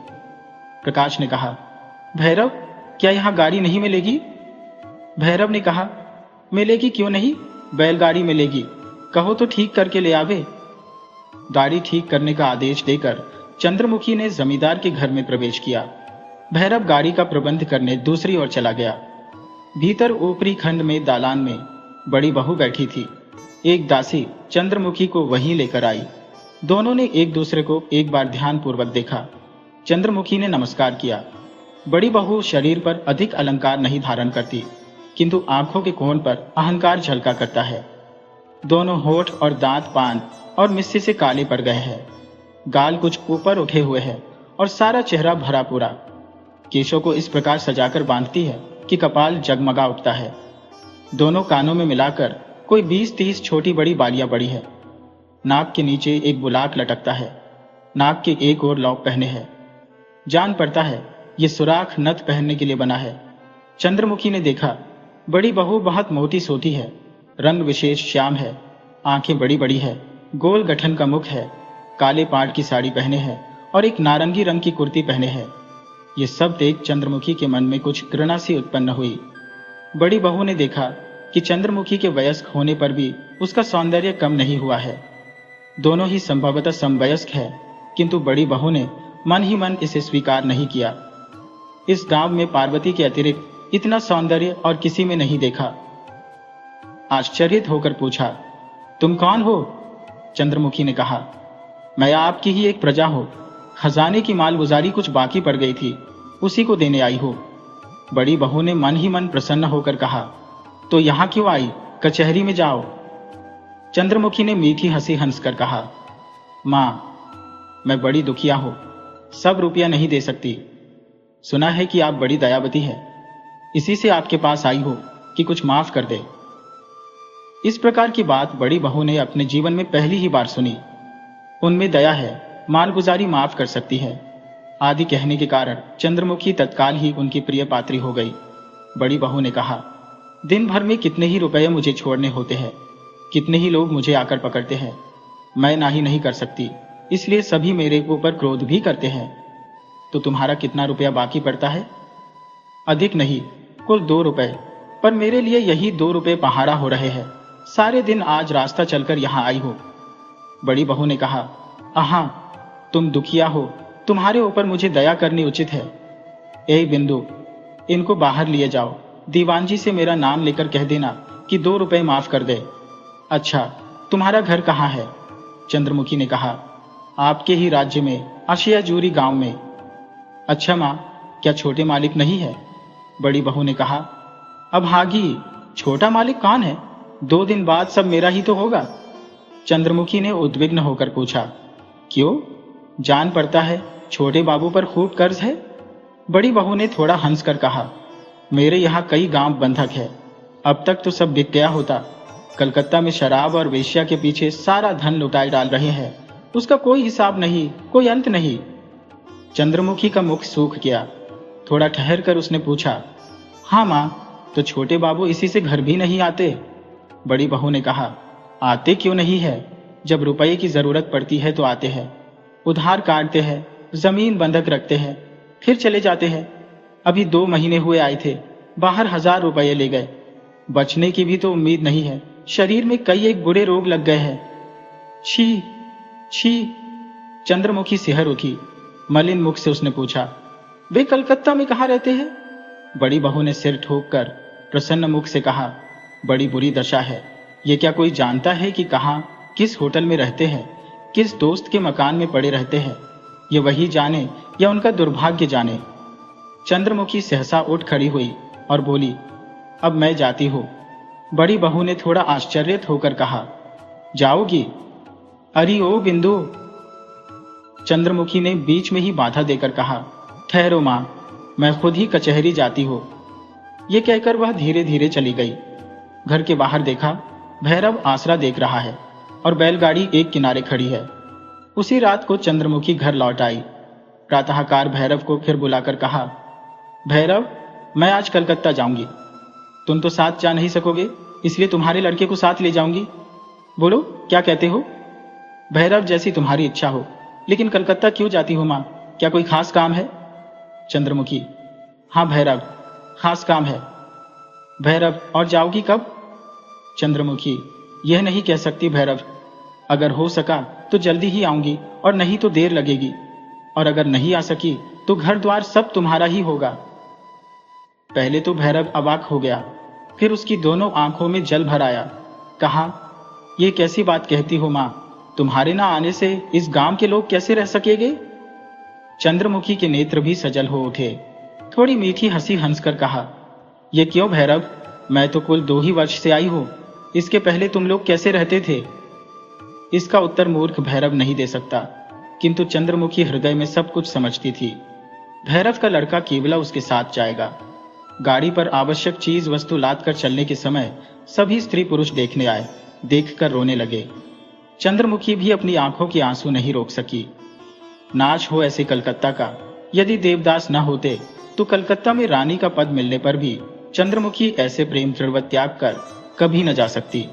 S1: प्रकाश ने कहा, भैरव, क्या यहां गाड़ी नहीं मिलेगी? भैरव ने कहा, मिलेगी क्यों नहीं, बैलगाड़ी मिलेगी, कहो तो ठीक करके ले आवे। गाड़ी ठीक करने का आदेश देकर चंद्रमुखी ने जमींदार के घर में प्रवेश किया। भैरव गाड़ी का प्रबंध करने दूसरी ओर चला गया। भीतर ऊपरी खंड में दालान में बड़ी बहू बैठी थी। एक दासी चंद्रमुखी को वहीं लेकर आई। दोनों ने एक दूसरे को एक बार ध्यानपूर्वक देखा। चंद्रमुखी ने नमस्कार किया। बड़ी बहू शरीर पर अधिक अलंकार नहीं धारण करती, किंतु आंखों के कोण पर अहंकार झलका करता है। दोनों होठ और दांत पान और मिस्सी से काले पड़ गए हैं। गाल कुछ ऊपर उठे हुए हैं और सारा चेहरा भरा पूरा। केशों को इस प्रकार सजाकर बांधती है कि कपाल जगमगा उठता है। दोनों कानों में मिलाकर कोई 20-30 छोटी बड़ी बालियां बड़ी है। नाक के नीचे एक बुलाक लटकता है। नाक के एक ओर लॉक पहने हैं। जान पड़ता है ये सुराख नथ पहनने के लिए बना है। चंद्रमुखी ने देखा, बड़ी बहू बहुत मोटी सोती है। रंग विशेष श्याम है। आंखें बड़ी बड़ी है। गोल गठन का मुख है। काले पाट की साड़ी पहने है और एक नारंगी रंग की कुर्ती पहने है। ये सब देख चंद्रमुखी के मन में कुछ घृणा सी उत्पन्न हुई। बड़ी बहू ने देखा कि चंद्रमुखी के वयस्क होने पर भी उसका सौंदर्य कम नहीं हुआ है। दोनों ही संभवतः समवयस्क है, किंतु बड़ी बहू ने मन ही मन इसे स्वीकार नहीं किया। इस गांव में पार्वती के अतिरिक्त इतना सौंदर्य और किसी में नहीं देखा। आश्चर्यित होकर पूछा, तुम कौन हो? चंद्रमुखी ने कहा, मैं आपकी ही एक प्रजा हूं। खजाने की मालगुजारी कुछ बाकी पड़ गई थी, उसी को देने आई हो। बड़ी बहू ने मन ही मन प्रसन्न होकर कहा, तो यहां क्यों आई? कचहरी में जाओ। चंद्रमुखी ने मीठी हंसी हंसकर कहा, मां, मैं बड़ी दुखिया हूं, सब रुपया नहीं दे सकती। सुना है कि आप बड़ी दयावती है, इसी से आपके पास आई हो कि कुछ माफ कर दे। इस प्रकार की बात बड़ी बहू ने अपने जीवन में पहली ही बार सुनी। उनमें दया है, मालगुजारी माफ कर सकती है आदि कहने के कारण चंद्रमुखी तत्काल ही उनकी प्रिय पात्री हो गई। बड़ी बहू ने कहा, दिन भर में कितने ही रुपये मुझे छोड़ने होते हैं, कितने ही लोग मुझे आकर पकड़ते हैं, मैं ना ही नहीं कर सकती, इसलिए सभी मेरे ऊपर क्रोध भी करते हैं। तो तुम्हारा कितना रुपया बाकी पड़ता है? अधिक नहीं, कुल 2 रुपए, पर मेरे लिए यही 2 रुपए पहाड़ा हो रहे हैं। सारे दिन आज रास्ता चलकर यहाँ आई हो। बड़ी बहू ने कहा, आहा, तुम दुखिया हो, तुम्हारे ऊपर मुझे दया करनी उचित है। ए बिंदु, इनको बाहर लिए जाओ। दीवान जी से मेरा नाम लेकर कह देना कि 2 रुपए माफ कर दे। अच्छा, तुम्हारा घर कहाँ है? चंद्रमुखी ने कहा, आपके ही राज्य में, आशियाजूरी गांव में। अच्छा मां, क्या छोटे मालिक नहीं है? बड़ी बहू ने कहा, अब हागी, छोटा मालिक कौन है? 2 दिन बाद सब मेरा ही तो होगा। चंद्रमुखी ने उद्विग्न होकर पूछा, क्यों? जान पड़ता है छोटे बाबू पर खूब कर्ज है। बड़ी बहू ने थोड़ा हंसकर कहा, मेरे यहाँ कई गांव बंधक है, अब तक तो सब बिक गया होता। कलकत्ता में शराब और वेश्या के पीछे सारा धन लुटाए डाल रहे हैं, उसका कोई हिसाब नहीं, कोई अंत नहीं। चंद्रमुखी का मुख सूख गया। थोड़ा ठहर कर उसने पूछा, हाँ माँ, तो छोटे बाबू इसी से घर भी नहीं आते? बड़ी बहू ने कहा, आते क्यों नहीं है, जब रुपये की जरूरत पड़ती है तो आते हैं, उधार काटते हैं, जमीन बंधक रखते हैं, फिर चले जाते हैं। अभी 2 महीने हुए आए थे, बाहर 1000 रुपये ले गए। बचने की भी तो उम्मीद नहीं है, शरीर में कई एक बुरे रोग लग गए हैं। छी छी। चंद्रमुखी सिहर उठी। मलिन मुख से उसने पूछा, वे कलकत्ता में कहाँ रहते हैं? बड़ी बहू ने सिर ठोककर प्रसन्न मुख से कहा, बड़ी बुरी दशा है। ये क्या कोई जानता है कि कहाँ, किस होटल में रहते हैं, किस दोस्त के मकान में पड़े रहते हैं? ये वही जाने या उनका दुर्भाग्य जाने। चंद्रमुखी सहसा उठ खड़ी हुई और बोली, अब मैं जाती हूँ। बड़ी बहू ने थोड़ा आश्चर्यित होकर कहा, जाओगी? अरे ओ बिंदु। चंद्रमुखी ने बीच में ही बाधा देकर कहा, ठहरो मां, मैं खुद ही कचहरी जाती हूँ। ये कहकर वह धीरे धीरे चली गई। घर के बाहर देखा, भैरव आसरा देख रहा है और बैलगाड़ी एक किनारे खड़ी है। उसी रात को चंद्रमुखी घर लौट आई। प्रातःकार भैरव को फिर बुलाकर कहा, भैरव, मैं आज कलकत्ता जाऊंगी। तुम तो साथ जा नहीं सकोगे, इसलिए तुम्हारे लड़के को साथ ले जाऊंगी। बोलो क्या कहते हो? भैरव, जैसी तुम्हारी इच्छा हो, लेकिन कलकत्ता क्यों जाती हो मां, क्या कोई खास काम है? चंद्रमुखी, हाँ भैरव, खास काम है। भैरव, और जाओगी कब? चंद्रमुखी, यह नहीं कह सकती भैरव, अगर हो सका तो जल्दी ही आऊंगी और नहीं तो देर लगेगी, और अगर नहीं आ सकी तो घर द्वार सब तुम्हारा ही होगा। पहले तो भैरव अवाक हो गया, फिर उसकी दोनों आंखों में जल भर आया। कहा, यह कैसी बात कहती हो मां, तुम्हारे ना आने से इस गांव के लोग कैसे रह सकेंगे? चंद्रमुखी के नेत्र भी सजल हो उठे। थोड़ी मीठी हंसी हंसकर कहा, यह क्यों भैरव, मैं तो कुल 2 ही वर्ष से आई हूं, इसके पहले तुम लोग कैसे रहते थे? इसका उत्तर मूर्ख भैरव नहीं दे सकता, किंतु चंद्रमुखी हृदय में सब कुछ समझती थी। भैरव का लड़का केवला उसके साथ जाएगा। गाड़ी पर आवश्यक चीज वस्तु लाद कर चलने के समय सभी स्त्री पुरुष देखने आए, देखकर रोने लगे। चंद्रमुखी भी अपनी आंखों के आंसू नहीं रोक सकी। नाच हो ऐसे कलकत्ता का, यदि देवदास न होते तो कलकत्ता में रानी का पद मिलने पर भी चंद्रमुखी ऐसे प्रेम तृणवत त्याग कर कभी न जा सकती।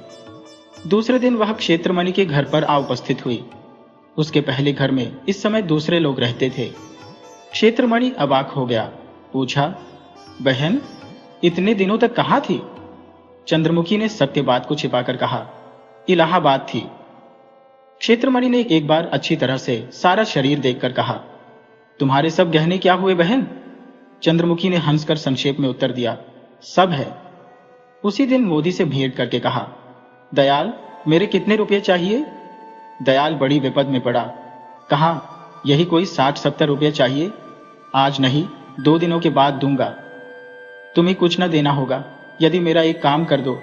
S1: दूसरे दिन वह क्षेत्रमणि के घर पर आ उपस्थित हुई। उसके पहले घर में इस समय दूसरे लोग रहते थे। क्षेत्रमणि अवाक हो गया। पूछा, बहन, इतने दिनों तक कहाँ थी? चंद्रमुखी ने सत्य बात को छिपाकर कहा, इलाहाबाद थी। क्षेत्रमणि ने एक बार अच्छी तरह से सारा शरीर देखकर कहा, तुम्हारे सब गहने क्या हुए बहन? चंद्रमुखी ने हंसकर संक्षेप में उत्तर दिया, सब है। उसी दिन मोदी से भेंट करके कहा, दयाल, मेरे कितने रुपये चाहिए? दयाल बड़ी विपद में पड़ा। कहा, यही कोई 60-70 रुपये चाहिए। आज नहीं, 2 दिनों के बाद दूंगा। तुम्हें कुछ न देना होगा, यदि मेरा एक काम कर दो।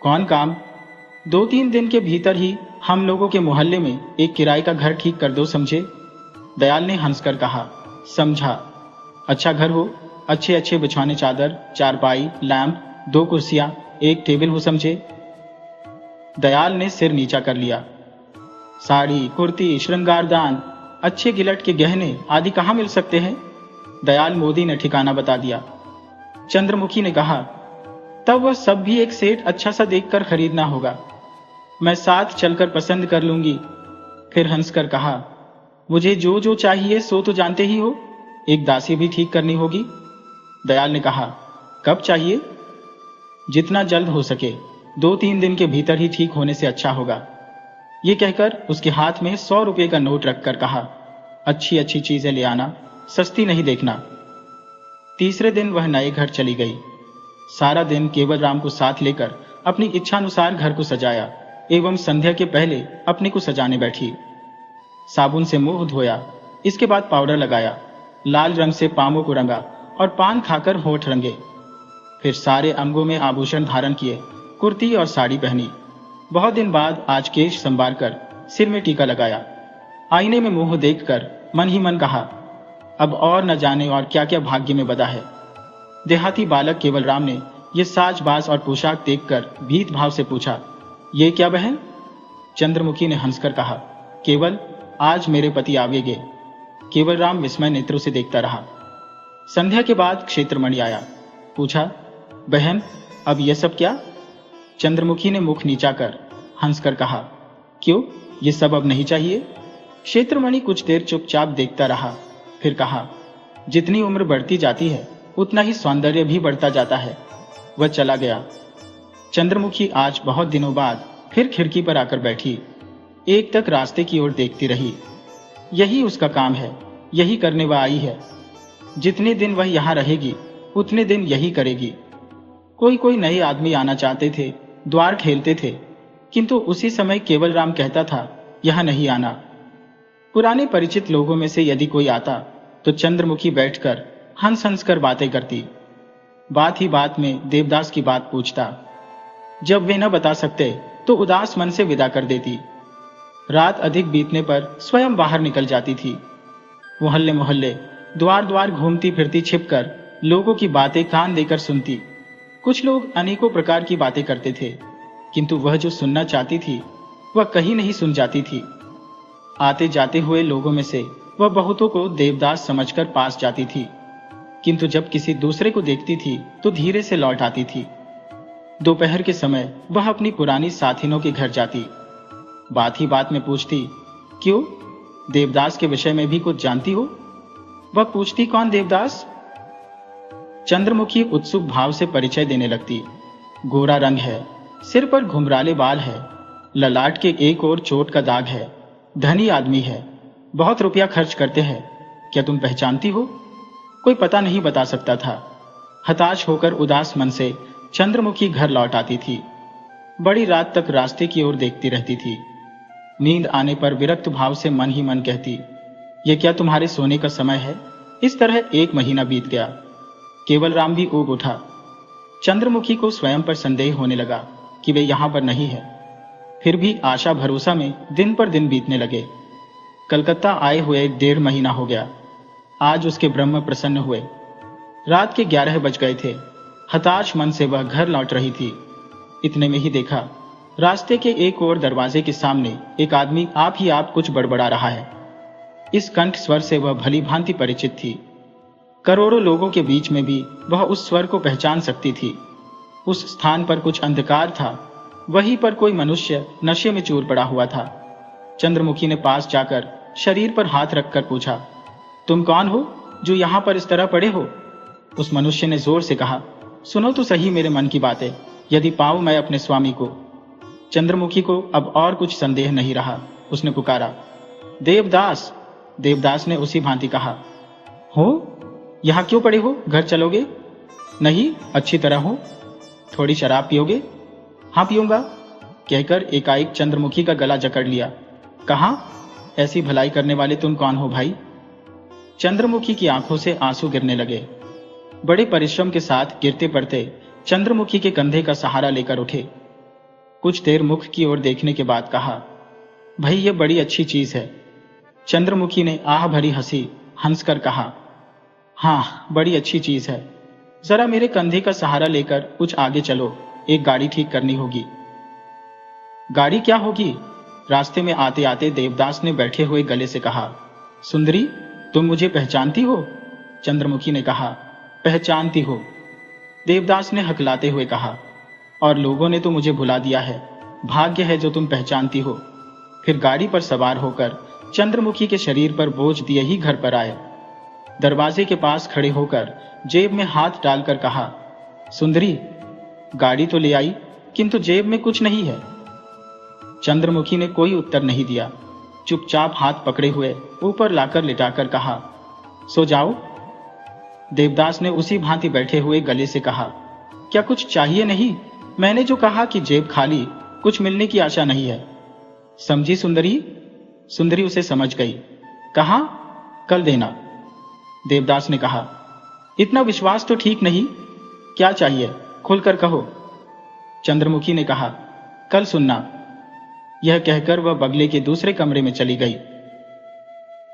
S1: कौन काम? 2-3 दिन के भीतर ही हम लोगों के मोहल्ले में एक किराए का घर ठीक कर दो, समझे? दयाल ने हंसकर कहा, समझा। अच्छा घर हो, अच्छे अच्छे बिछौने चादर, चारपाई, लैंप, 2 कुर्सियां, 1 टेबल हो, समझे? दयाल ने सिर नीचा कर लिया। साड़ी, कुर्ती, श्रृंगारदान, अच्छे गिलट के गहने आदि कहाँ मिल सकते हैं? दयाल मोदी ने ठिकाना बता दिया। चंद्रमुखी ने कहा, तब वह सब भी एक सेठ अच्छा सा देखकर खरीदना होगा। मैं साथ चलकर पसंद कर लूंगी। फिर हंसकर कहा, मुझे जो जो चाहिए सो तो जानते ही हो, एक दासी भी ठीक करनी होगी। दयाल ने कहा, कब चाहिए? जितना जल्द हो सके, 2-3 दिन के भीतर ही ठीक होने से अच्छा होगा। ये कहकर उसके हाथ में 100 रुपये का नोट रखकर कहा, अच्छी अच्छी चीजें ले आना, सस्ती नहीं देखना। तीसरे दिन वह नए घर चली गई। सारा दिन केवल राम को साथ लेकर अपनी इच्छानुसार घर को सजाया एवं संध्या के पहले अपने को सजाने बैठी। साबुन से मुंह धोया, इसके बाद पाउडर लगाया, लाल रंग से पामों को रंगा और पान खाकर होठ रंगे। फिर सारे अंगों में आभूषण धारण किए, कुर्ती और साड़ी पहनी। बहुत दिन बाद आज केश संवार कर सिर में टीका लगाया। आईने में मुंह देखकर मन ही मन कहा, अब और न जाने और क्या क्या भाग्य में बदा है। देहाती बालक केवल राम ने यह साज बाज और पोशाक देखकर भीत भाव से पूछा, ये क्या बहन? चंद्रमुखी ने हंसकर कहा, केवल आज मेरे पति आवेगे। केवल राम विस्मय नेत्रों से देखता रहा। संध्या के बाद क्षेत्रमणि आया। पूछा, बहन, अब यह सब क्या? चंद्रमुखी ने मुख नीचा कर हंसकर कहा, क्यों, ये सब अब नहीं चाहिए? क्षेत्रमणि कुछ देर चुपचाप देखता रहा, फिर कहा, जितनी उम्र बढ़ती जाती है उतना ही सौंदर्य भी बढ़ता जाता है। वह चला गया। चंद्रमुखी आज बहुत दिनों बाद फिर खिड़की पर आकर बैठी, एक तक रास्ते की ओर देखती रही। यही उसका काम है, यही करने वह आई है। जितने दिन वह यहाँ रहेगी उतने दिन यही करेगी। कोई कोई नए आदमी आना चाहते थे, द्वार ठेलते थे, किंतु उसी समय केवलराम कहता था, यहाँ नहीं आना। पुराने परिचित लोगों में से यदि कोई आता तो चंद्रमुखी बैठकर हंस हंस कर बातें करती। बात ही बात में देवदास की बात पूछता। जब वे न बता सकते तो उदास मन से विदा कर देती। रात अधिक बीतने पर स्वयं बाहर निकल जाती थी। मोहल्ले मोहल्ले द्वार द्वार घूमती फिरती छिपकर लोगों की बातें कान देकर सुनती। कुछ लोग अनेकों प्रकार की बातें करते थे, किंतु वह जो सुनना चाहती थी वह कहीं नहीं सुन जाती थी। आते जाते हुए लोगों में से वह बहुतों को देवदास समझकर पास जाती थी, किंतु जब किसी दूसरे को देखती थी तो धीरे से लौट आती थी। दोपहर के समय वह अपनी पुरानी साथिनों के घर जाती। बात ही बात में पूछती, क्यों, देवदास के विषय में भी कुछ जानती हो? वह पूछती, कौन देवदास? चंद्रमुखी उत्सुक भाव से परिचय देने लगती। गोरा रंग है, सिर पर घुंघराले बाल है, ललाट के एक ओर चोट का दाग है, धनी आदमी है, बहुत रुपया खर्च करते हैं। क्या तुम पहचानती हो? कोई पता नहीं बता सकता था। हताश होकर उदास मन से चंद्रमुखी घर लौट आती थी। बड़ी रात तक रास्ते की ओर देखती रहती थी। नींद आने पर विरक्त भाव से मन ही मन कहती, ये क्या तुम्हारे सोने का समय है? इस तरह 1 महीना बीत गया। केवलराम भी ऊब उठा। चंद्रमुखी को स्वयं पर संदेह होने लगा कि वे यहां पर नहीं है। फिर भी आशा भरोसा में दिन पर दिन बीतने लगे। कलकत्ता आए हुए 1.5 महीना हो गया। आज उसके ब्रह्म प्रसन्न हुए। रात के 11 बज गए थे। हताश मन से वह घर लौट रही थी। इतने में ही देखा, रास्ते के एक और दरवाजे के सामने एक आदमी आप ही आप कुछ बड़बड़ा रहा है। इस कंठ स्वर से वह भली भांति परिचित थी। करोड़ों लोगों के बीच में भी वह उस स्वर को पहचान सकती थी। उस स्थान पर कुछ अंधकार था, वहीं पर कोई मनुष्य नशे में चूर पड़ा हुआ था। चंद्रमुखी ने पास जाकर शरीर पर हाथ रखकर पूछा, तुम कौन हो जो यहां पर इस तरह पड़े हो? उस मनुष्य ने जोर से कहा, सुनो तो सही मेरे मन की बातें, यदि पाऊं मैं अपने स्वामी को। चंद्रमुखी को अब और कुछ संदेह नहीं रहा। उसने पुकारा, देवदास। देवदास ने उसी भांति कहा, हो, यहां क्यों पड़े हो? घर चलोगे? नहीं, अच्छी तरह हो। थोड़ी शराब पियोगे? हाँ, पीऊंगा, कहकर एकाएक चंद्रमुखी का गला जकड़ लिया। कहां? ऐसी भलाई करने वाले तुम कौन हो भाई? चंद्रमुखी की आंखों से आंसू गिरने लगे। बड़े परिश्रम के साथ गिरते पड़ते चंद्रमुखी के कंधे का सहारा लेकर उठे। कुछ देर मुख की ओर देखने के बाद कहा, भाई ये बड़ी अच्छी चीज है। चंद्रमुखी ने आह भरी हंसी हंसकर कहा, हाँ, बड़ी अच्छी चीज है। जरा मेरे कंधे का सहारा लेकर कुछ आगे चलो, एक गाड़ी ठीक करनी होगी। गाड़ी क्या होगी? रास्ते में आते आते देवदास ने बैठे हुए गले से कहा, सुंदरी, तुम मुझे पहचानती हो? चंद्रमुखी ने कहा, पहचानती हो। देवदास ने हकलाते हुए कहा, और लोगों ने तो मुझे भुला दिया है। भाग्य है जो तुम पहचानती हो। फिर गाड़ी पर सवार होकर चंद्रमुखी के शरीर पर बोझ दिए ही घर पर आए। दरवाजे के पास खड़े होकर जेब में हाथ डालकर कहा, सुंदरी, गाड़ी तो ले आई, किंतु जेब में कुछ नहीं है। चंद्रमुखी ने कोई उत्तर नहीं दिया। चुपचाप हाथ पकड़े हुए ऊपर लाकर लिटाकर कहा, सो जाओ। देवदास ने उसी भांति बैठे हुए गले से कहा, क्या कुछ चाहिए नहीं? मैंने जो कहा कि जेब खाली, कुछ मिलने की आशा नहीं है। समझी सुंदरी? सुंदरी उसे समझ गई। कहा, कल देना। देवदास ने कहा, इतना विश्वास तो ठीक नहीं। क्या चाहिए, खुलकर कहो। चंद्रमुखी ने कहा, कल सुनना। यह कहकर वह बगले के दूसरे कमरे में चली गई।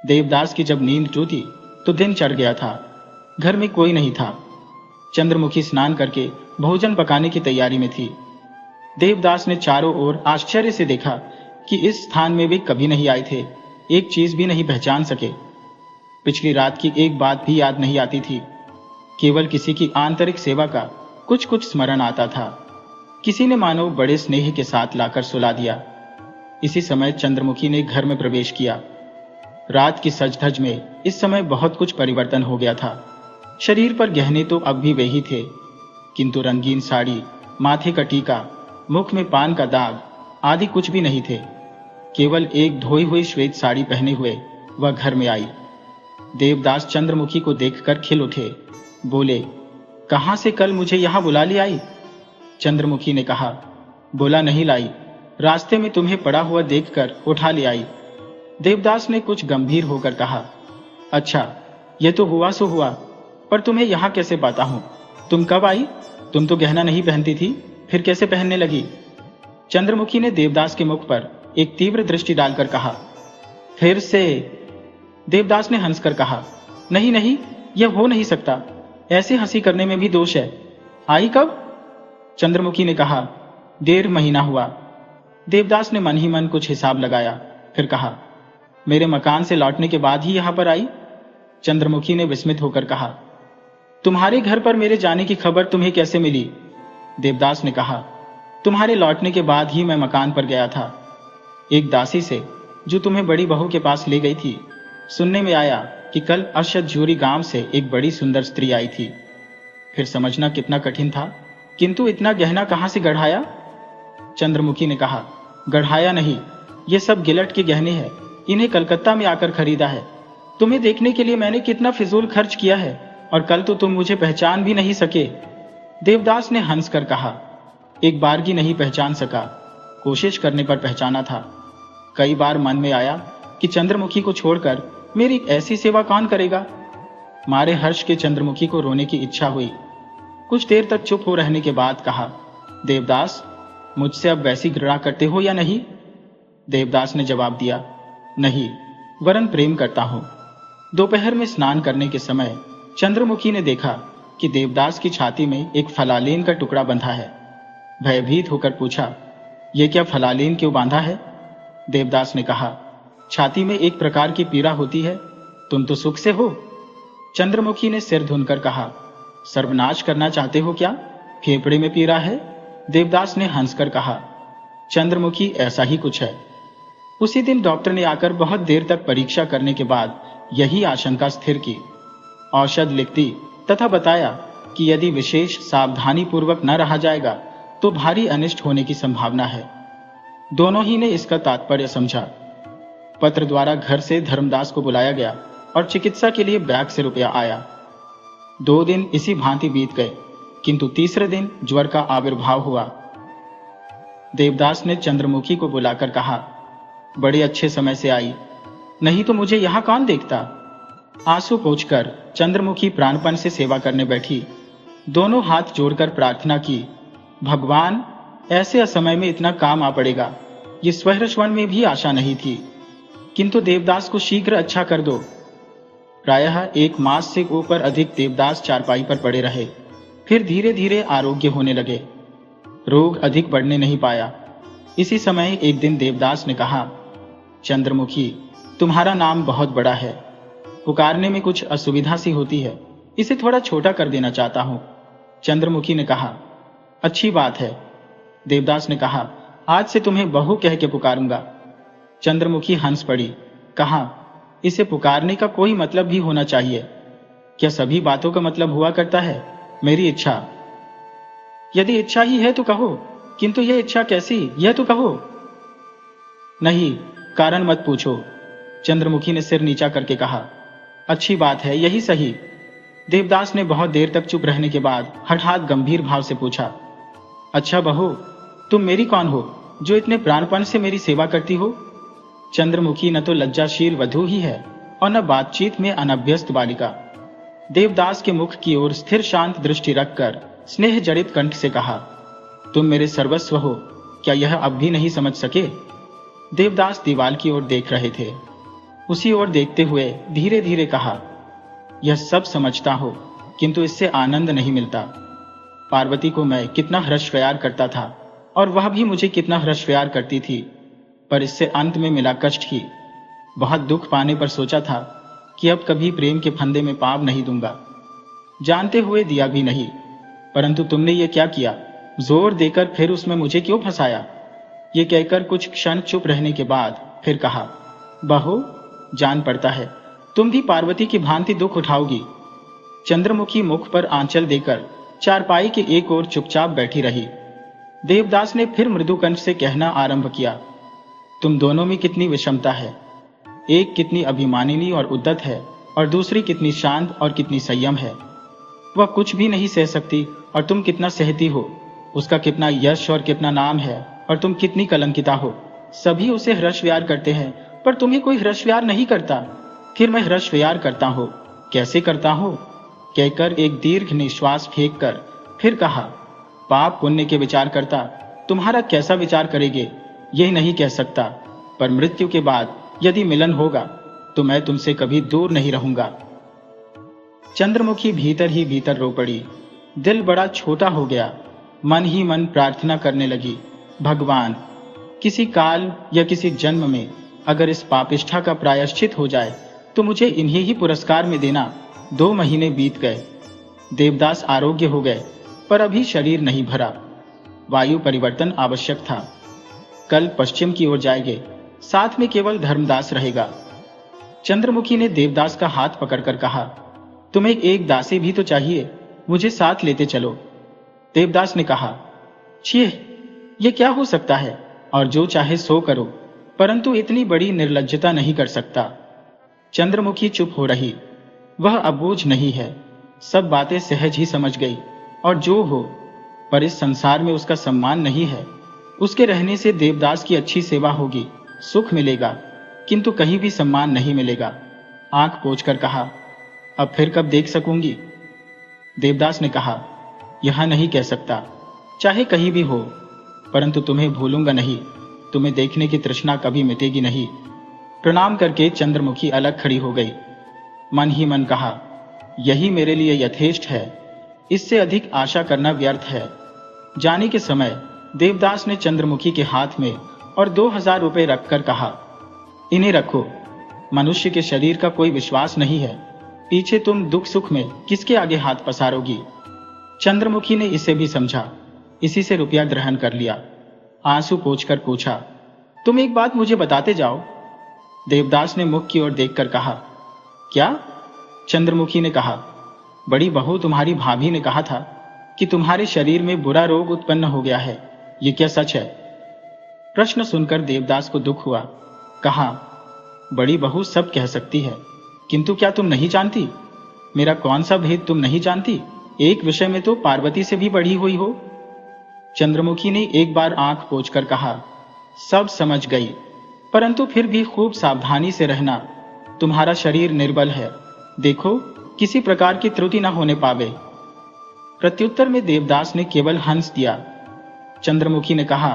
S1: देवदास की जब नींद टूटी तो दिन चढ़ गया था। घर में कोई नहीं था। चंद्रमुखी स्नान करके भोजन पकाने की तैयारी में थी। देवदास ने चारों ओर आश्चर्य से देखा कि इस स्थान में वे कभी नहीं आए थे। एक चीज भी नहीं पहचान सके। पिछली रात की एक बात भी याद नहीं आती थी केवल किसी की आंतरिक सेवा का कुछ कुछ स्मरण आता था। किसी ने मानो बड़े स्नेह के साथ लाकर सुला दिया। इसी समय चंद्रमुखी ने घर में प्रवेश किया। रात की सज धज में इस समय बहुत कुछ परिवर्तन हो गया था। शरीर पर गहने तो अब भी वे ही थे, किंतु रंगीन साड़ी, माथे का टीका, मुख में पान का दाग आदि कुछ भी नहीं थे। केवल एक धोई हुई श्वेत साड़ी पहने हुए वह घर में आई। देवदास चंद्रमुखी को देखकर खिल उठे, बोले, कहां से कल मुझे यहां बुला ले आई? चंद्रमुखी ने कहा, बोला नहीं लाई, रास्ते में तुम्हें पड़ा हुआ देखकर उठा ले आई। देवदास ने कुछ गंभीर होकर कहा, अच्छा, ये तो हुआ सो हुआ, पर तुम्हें यहां कैसे पाता हूं? तुम कब आई? तुम तो गहना नहीं पहनती थी, फिर कैसे पहनने लगी? चंद्रमुखी ने देवदास के मुख पर एक तीव्र दृष्टि डालकर कहा, फिर से? देवदास ने हंसकर कहा, नहीं नहीं, यह हो नहीं सकता, ऐसे हंसी करने में भी दोष है। आई कब? चंद्रमुखी ने कहा, 1.5 महीना हुआ। देवदास ने मन ही मन कुछ हिसाब लगाया, फिर कहा, मेरे मकान से लौटने के बाद ही यहां पर आई? चंद्रमुखी ने विस्मित होकर कहा, तुम्हारे घर पर मेरे जाने की खबर तुम्हें कैसे मिली? देवदास ने कहा, तुम्हारे लौटने के बाद ही मैं मकान पर गया था। एक दासी से, जो तुम्हें बड़ी बहू के पास ले गई थी, सुनने में आया कि कल अशतझूरी गांव से एक बड़ी सुंदर स्त्री आई थी। फिर समझना कितना कठिन था, किंतु इतना गहना कहां से गढ़ाया? चंद्रमुखी ने कहा, गढ़ाया नहीं, ये सब गिलट के गहने हैं, इन्हें कलकत्ता में आकर खरीदा है। तुम्हें देखने के लिए मैंने कितना फिजूल खर्च किया है, और कल तो तुम मुझे पहचान भी नहीं सके। देवदास ने हंसकर कहा, एक बार की नहीं पहचान सका, कोशिश करने पर पहचाना था। कई बार मन में आया कि चंद्रमुखी को छोड़कर मेरी ऐसी सेवा कौन करेगा। मारे हर्ष के चंद्रमुखी को रोने की इच्छा हुई। कुछ देर तक चुप हो रहने के बाद कहा, देवदास, मुझसे अब वैसी घृणा करते हो या नहीं? देवदास ने जवाब दिया, नहीं, वरन प्रेम करता हूं। दोपहर में स्नान करने के समय चंद्रमुखी ने देखा कि देवदास की छाती में एक फलालेन का टुकड़ा बंधा है। भयभीत होकर पूछा, यह क्या फलालेन क्यों बांधा है? देवदास ने कहा, छाती में एक प्रकार की पीड़ा होती है, तुम तो सुख से हो। चंद्रमुखी ने सिर धुनकर कहा, सर्वनाश करना चाहते हो क्या? फेफड़े में पीड़ा है? देवदास ने हंसकर कहा, चंद्रमुखी, ऐसा ही कुछ है। उसी दिन डॉक्टर ने आकर बहुत देर तक परीक्षा करने के बाद यही आशंका स्थिर की। औषध लिख दी तथा बताया कि यदि विशेष सावधानी पूर्वक न रहा जाएगा तो भारी अनिष्ट होने की संभावना है। दोनों ही ने इसका तात्पर्य समझा। पत्र द्वारा घर से धर्मदास को बुलाया गया और चिकित्सा के लिए बैग से रुपया आया। 2 दिन इसी भांति बीत गए, किंतु तीसरे दिन ज्वर का आविर्भाव हुआ। देवदास ने चंद्रमुखी को बुलाकर कहा, बड़े अच्छे समय से आई, नहीं तो मुझे यहां कौन देखता। आंसू पोंछकर चंद्रमुखी प्राणपण से सेवा करने बैठी। दोनों हाथ जोड़कर प्रार्थना की, भगवान, ऐसे असमय में इतना काम आ पड़ेगा, ये स्वहर्षवन में भी आशा नहीं थी, किंतु देवदास को शीघ्र अच्छा कर दो। प्रायः 1 मास से ऊपर अधिक देवदास चारपाई पर पड़े रहे। फिर धीरे धीरे आरोग्य होने लगे। रोग अधिक बढ़ने नहीं पाया। इसी समय एक दिन देवदास ने कहा, चंद्रमुखी, तुम्हारा नाम बहुत बड़ा है, पुकारने में कुछ असुविधा सी होती है, इसे थोड़ा छोटा कर देना चाहता हूं। चंद्रमुखी ने कहा, अच्छी बात है। देवदास ने कहा, आज से तुम्हें बहू कह के पुकारूंगा। चंद्रमुखी हंस पड़ी, कहा, इसे पुकारने का कोई मतलब भी होना चाहिए। क्या सभी बातों का मतलब हुआ करता है? मेरी इच्छा। यदि इच्छा ही है तो कहो, किंतु यह इच्छा कैसी, यह तो कहो। नहीं, कारण मत पूछो। चंद्रमुखी ने सिर नीचा करके कहा, अच्छी बात है, यही सही। देवदास ने बहुत देर तक चुप रहने के बाद हठात गंभीर भाव से पूछा, अच्छा बहू, तुम मेरी कौन हो जो इतने प्राणपण से मेरी सेवा करती हो? चंद्रमुखी न तो लज्जाशील वधू ही है और न बातचीत में अनभ्यस्त बालिका। देवदास के मुख की ओर स्थिर शांत दृष्टि रखकर स्नेह जड़ित कंठ से कहा, तुम मेरे सर्वस्व हो, क्या यह अब भी नहीं समझ सके? देवदास दीवाल की ओर देख रहे थे। उसी ओर देखते हुए धीरे धीरे कहा, यह सब समझता हो, किंतु इससे आनंद नहीं मिलता। पार्वती को मैं कितना हर्ष प्यार करता था और वह भी मुझे कितना हर्ष प्यार करती थी, पर इससे अंत में मिला कष्ट ही। बहुत दुख पाने पर सोचा था कि अब कभी प्रेम के फंदे में पाँव नहीं दूंगा। जानते हुए दिया भी नहीं। परंतु तुमने ये क्या किया? जोर देकर फिर उसमें मुझे क्यों फंसाया? ये कहकर कुछ क्षण चुप रहने के बाद फिर कहा, बहू, जान पड़ता है तुम भी पार्वती की भांति दुख उठाओगी। चंद्रमुखी मुख पर आंचल देकर चारपाई के एक ओर चुपचाप बैठी रही। देवदास ने फिर मृदु कंठ से कहना आरंभ किया, तुम दोनों में कितनी विषमता है। एक कितनी अभिमानिनी और उद्दत है और दूसरी कितनी शांत और कितनी संयम है। वह कुछ भी नहीं सह सकती और तुम कितना सहती हो। उसका कितना यश और कितना नाम है और तुम कितनी कलंकिता हो। सभी उसे हर्ष विहार करते हैं पर तुम्हें कोई हर्ष विहार नहीं करता। फिर मैं हर्ष विहार करता हूं, कैसे करता हूं? कहकर एक दीर्घ निश्वास फेंक कर फिर कहा, पाप पुण्य के विचार करता तुम्हारा कैसा विचार करेंगे यही नहीं कह सकता, पर मृत्यु के बाद यदि मिलन होगा तो मैं तुमसे कभी दूर नहीं रहूंगा। चंद्रमुखी भीतर ही भीतर रो पड़ी। दिल बड़ा छोटा हो गया। मन ही मन प्रार्थना करने लगी, भगवान, किसी काल या किसी जन्म में अगर इस पापिष्ठा का प्रायश्चित हो जाए तो मुझे इन्हीं ही पुरस्कार में देना। 2 महीने बीत गए। देवदास आरोग्य हो गए पर अभी शरीर नहीं भरा। वायु परिवर्तन आवश्यक था। कल पश्चिम की ओर जाएंगे, साथ में केवल धर्मदास रहेगा। चंद्रमुखी ने देवदास का हाथ पकड़कर कहा, तुम्हें एक दासी भी तो चाहिए, मुझे साथ लेते चलो। देवदास ने कहा, छिए, ये क्या हो सकता है? और जो चाहे सो करो, परंतु इतनी बड़ी निर्लज्जता नहीं कर सकता। चंद्रमुखी चुप हो रही। वह अबूझ नहीं है, सब बातें सहज ही समझ गई। और जो हो, पर इस संसार में उसका सम्मान नहीं है। उसके रहने से देवदास की अच्छी सेवा होगी, सुख मिलेगा, किंतु कहीं भी सम्मान नहीं मिलेगा। आंख पोंछकर कहा, अब फिर कब देख सकूंगी? देवदास ने कहा, यह नहीं कह सकता, चाहे कहीं भी हो, परंतु तुम्हें भूलूंगा नहीं। तुम्हें देखने की तृष्णा कभी मिटेगी नहीं। प्रणाम करके चंद्रमुखी अलग खड़ी हो गई। मन ही मन कहा, यही मेरे लिए यथेष्ट है, इससे अधिक आशा करना व्यर्थ है। जाने के समय देवदास ने चंद्रमुखी के हाथ में और 2000 रुपए रखकर कहा, इन्हें रखो। मनुष्य के शरीर का कोई विश्वास नहीं है, पीछे तुम दुख सुख में किसके आगे हाथ पसारोगी। चंद्रमुखी ने इसे भी समझा, इसी से रुपया ग्रहण कर लिया। आंसू पोंछकर पूछा, तुम एक बात मुझे बताते जाओ। देवदास ने मुख की ओर देखकर कहा, क्या? चंद्रमुखी ने कहा, बड़ी बहू तुम्हारी भाभी ने कहा था कि तुम्हारे शरीर में बुरा रोग उत्पन्न हो गया है, ये क्या सच है? प्रश्न सुनकर देवदास को दुख हुआ। कहा, बड़ी बहू सब कह सकती है, किंतु क्या तुम नहीं जानती? मेरा कौन सा भेद तुम नहीं जानती? एक विषय में तो पार्वती से भी बढ़ी हुई हो। चंद्रमुखी ने एक बार आंख पोंछकर कहा, सब समझ गई, परंतु फिर भी खूब सावधानी से रहना। तुम्हारा शरीर निर्बल है, देखो किसी प्रकार की त्रुटि न होने पावे। प्रत्युत्तर में देवदास ने केवल हंस दिया। चंद्रमुखी ने कहा,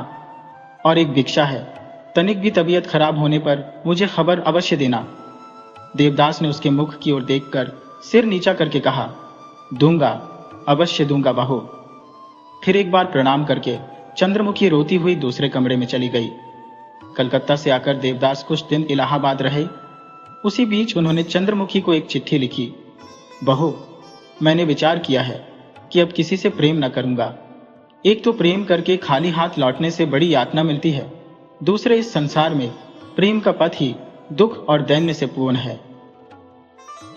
S1: और एक भिक्षा है, तनिक भी तबीयत खराब होने पर मुझे खबर अवश्य देना। देवदास ने उसके मुख की ओर देखकर सिर नीचा करके कहा, दूंगा, अवश्य दूंगा बहू। फिर एक बार प्रणाम करके चंद्रमुखी रोती हुई दूसरे कमरे में चली गई। कलकत्ता से आकर देवदास कुछ दिन इलाहाबाद रहे। उसी बीच उन्होंने चंद्रमुखी को एक चिट्ठी लिखी, बहू, मैंने विचार किया है कि अब किसी से प्रेम न करूंगा। एक तो प्रेम करके खाली हाथ लौटने से बड़ी यातना मिलती है, दूसरे इस संसार में प्रेम का पथ ही दुख और दैन्य से पूर्ण है।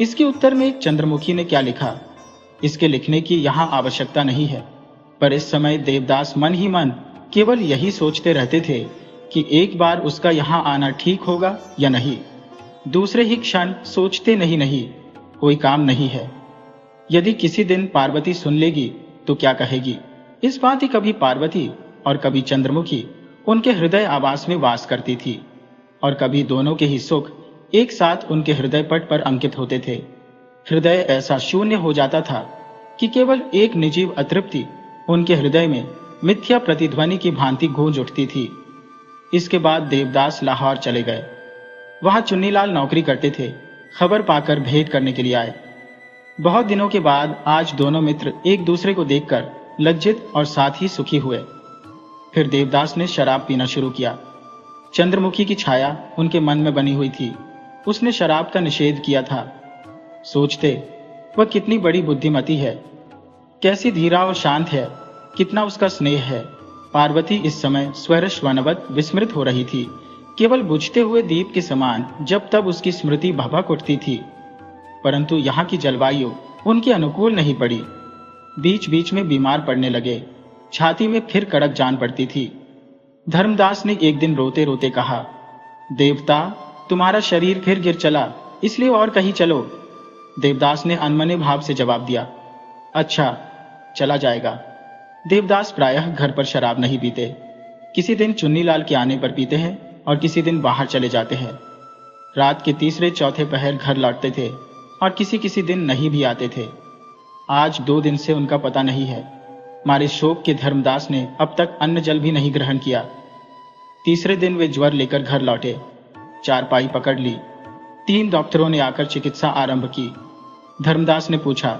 S1: इसके उत्तर में चंद्रमुखी ने क्या लिखा, इसके लिखने की यहां आवश्यकता नहीं है, पर इस समय देवदास मन ही मन केवल यही सोचते रहते थे कि एक बार उसका यहां आना ठीक होगा या नहीं। दूसरे ही क्षण सोचते नहीं, कोई काम नहीं है। यदि किसी दिन पार्वती सुन लेगी तो क्या कहेगी? इस बात ही कभी पार्वती और कभी चंद्रमुखी उनके हृदय आवास में वास करती थी, और कभी दोनों के ही सुख एक साथ उनके हृदय पट पर अंकित होते थे। हृदय ऐसा शून्य हो जाता था कि केवल एक निर्जीव अतृप्ति उनके हृदय में मिथ्या प्रतिध्वनि की भांति गूंज उठती थी। इसके बाद देवदास लाहौर चले गए। वहां चुन्नीलाल नौकरी करते थे। खबर पाकर भेंट करने के लिए आए। बहुत दिनों के बाद आज दोनों मित्र एक दूसरे को देखकर लज्जित और साथ ही सुखी हुए। फिर देवदास ने शराब पीना शुरू किया। चंद्रमुखी की छाया उनके मन में बनी हुई थी। उसने शराब का निषेध किया था। सोचते, वह कितनी बड़ी बुद्धिमती है, कैसी धीरा और शांत है, कितना उसका स्नेह है। पार्वती इस समय स्वरश वनवत विस्मृत हो रही थी, केवल बुझते हुए दीप के समान जब तब उसकी स्मृति भभक उठती थी। परंतु यहाँ की जलवायु उनके अनुकूल नहीं पड़ी। बीच बीच में बीमार पड़ने लगे, छाती में फिर कड़क जान पड़ती थी। धर्मदास ने एक दिन रोते रोते कहा, देवता, तुम्हारा शरीर फिर गिर चला, इसलिए और कहीं चलो। देवदास ने अनमने भाव से जवाब दिया, अच्छा, चला जाएगा। देवदास प्रायः घर पर शराब नहीं पीते, किसी दिन चुन्नीलाल के आने पर पीते हैं और किसी दिन बाहर चले जाते हैं। रात के तीसरे चौथे पहर घर लौटते थे और किसी किसी दिन नहीं भी आते थे। आज 2 दिन से उनका पता नहीं है। मारे शोक के धर्मदास ने अब तक अन्न जल भी नहीं ग्रहण किया। तीसरे दिन वे ज्वर लेकर घर लौटे, चारपाई पकड़ ली। 3 डॉक्टरों ने आकर चिकित्सा आरंभ की। धर्मदास ने पूछा,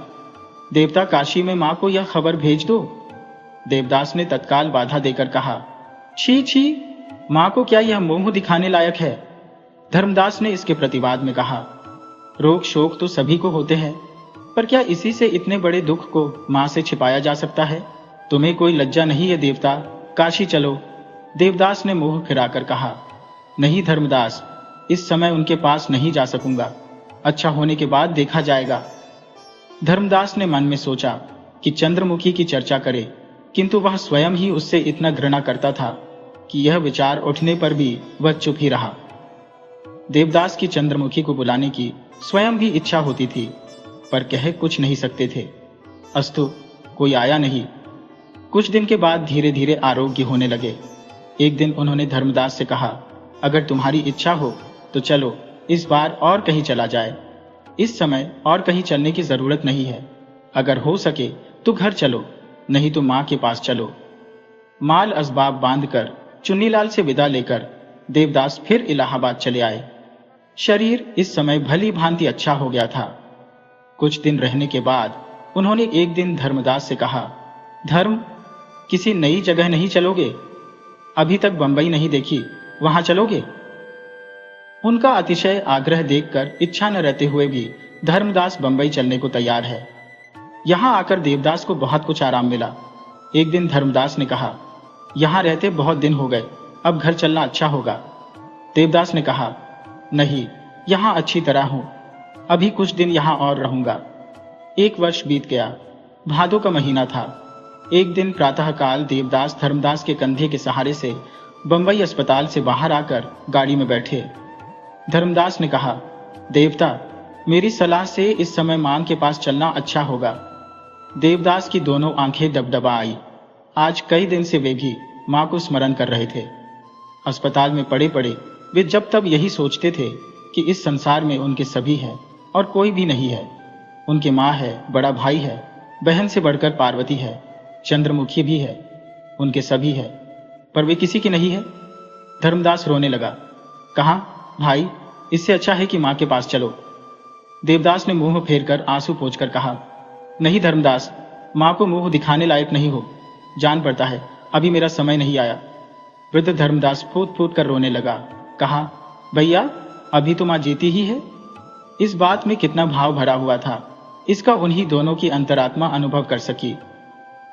S1: देवता, काशी में मां को यह खबर भेज दो। देवदास ने तत्काल बाधा देकर कहा, छी छी, मां को क्या यह मुंह दिखाने लायक है। धर्मदास ने इसके प्रतिवाद में कहा, रोग शोक तो सभी को होते हैं, पर क्या इसी से इतने बड़े दुख को मां से छिपाया जा सकता है। तुम्हें कोई लज्जा नहीं है देवता, काशी चलो। देवदास ने मुंह फिराकर कहा, नहीं धर्मदास, इस समय उनके पास नहीं जा सकूंगा, अच्छा होने के बाद देखा जाएगा। धर्मदास ने मन में सोचा कि चंद्रमुखी की चर्चा करे, किंतु वह स्वयं ही उससे इतना घृणा करता था कि यह विचार उठने पर भी वह चुप ही रहा। देवदास की चंद्रमुखी को बुलाने की स्वयं भी इच्छा होती थी, पर कह कुछ नहीं सकते थे। अस्तु, कोई आया नहीं। कुछ दिन के बाद धीरे धीरे आरोग्य होने लगे। एक दिन उन्होंने धर्मदास से कहा, अगर तुम्हारी इच्छा हो तो चलो, इस बार और कहीं चला जाए। इस समय और कहीं चलने की जरूरत नहीं है। अगर हो सके तो घर चलो, नहीं तो मां के पास चलो। माल असबाब बांधकर चुन्नीलाल से विदा लेकर देवदास फिर इलाहाबाद चले आए। शरीर इस समय भली भांति अच्छा हो गया था। कुछ दिन रहने के बाद उन्होंने एक दिन धर्मदास से कहा, धर्म, किसी नई जगह नहीं चलोगे? अभी तक बंबई नहीं देखी, वहां चलोगे? उनका अतिशय आग्रह देखकर इच्छा न रहते हुए भी धर्मदास बंबई चलने को तैयार है। यहां आकर देवदास को बहुत कुछ आराम मिला। एक दिन धर्मदास ने कहा, यहां रहते बहुत दिन हो गए, अब घर चलना अच्छा होगा। देवदास ने कहा, नहीं, यहां अच्छी तरह हूं, अभी कुछ दिन यहां और रहूंगा। 1 वर्ष बीत गया। भादों का महीना था। एक दिन प्रातःकाल देवदास धर्मदास के कंधे के सहारे से बंबई अस्पताल से बाहर आकर गाड़ी में बैठे। धर्मदास ने कहा, देवता, मेरी सलाह से इस समय मां के पास चलना अच्छा होगा। देवदास की दोनों आंखें डबडबा आई। आज कई दिन से वे भी मां को स्मरण कर रहे थे। अस्पताल में पड़े पड़े वे जब तब यही सोचते थे कि इस संसार में उनके सभी हैं और कोई भी नहीं है। उनकी मां है, बड़ा भाई है, बहन से बढ़कर पार्वती है, चंद्रमुखी भी है, उनके सभी है, पर वे किसी की नहीं है। धर्मदास रोने लगा। कहा, भाई, इससे अच्छा है कि मां के पास चलो। देवदास ने मुंह फेरकर आंसू पोंछकर कहा, नहीं धर्मदास, मां को मुंह दिखाने लायक नहीं हो, जान पड़ता है, अभी मेरा समय नहीं आया। वृद्ध धर्मदास फूट फूट कर रोने लगा। कहा, भैया, अभी तो मां जीती ही है। इस बात में कितना भाव भरा हुआ था, इसका उन्हीं दोनों की अंतरात्मा अनुभव कर सकी।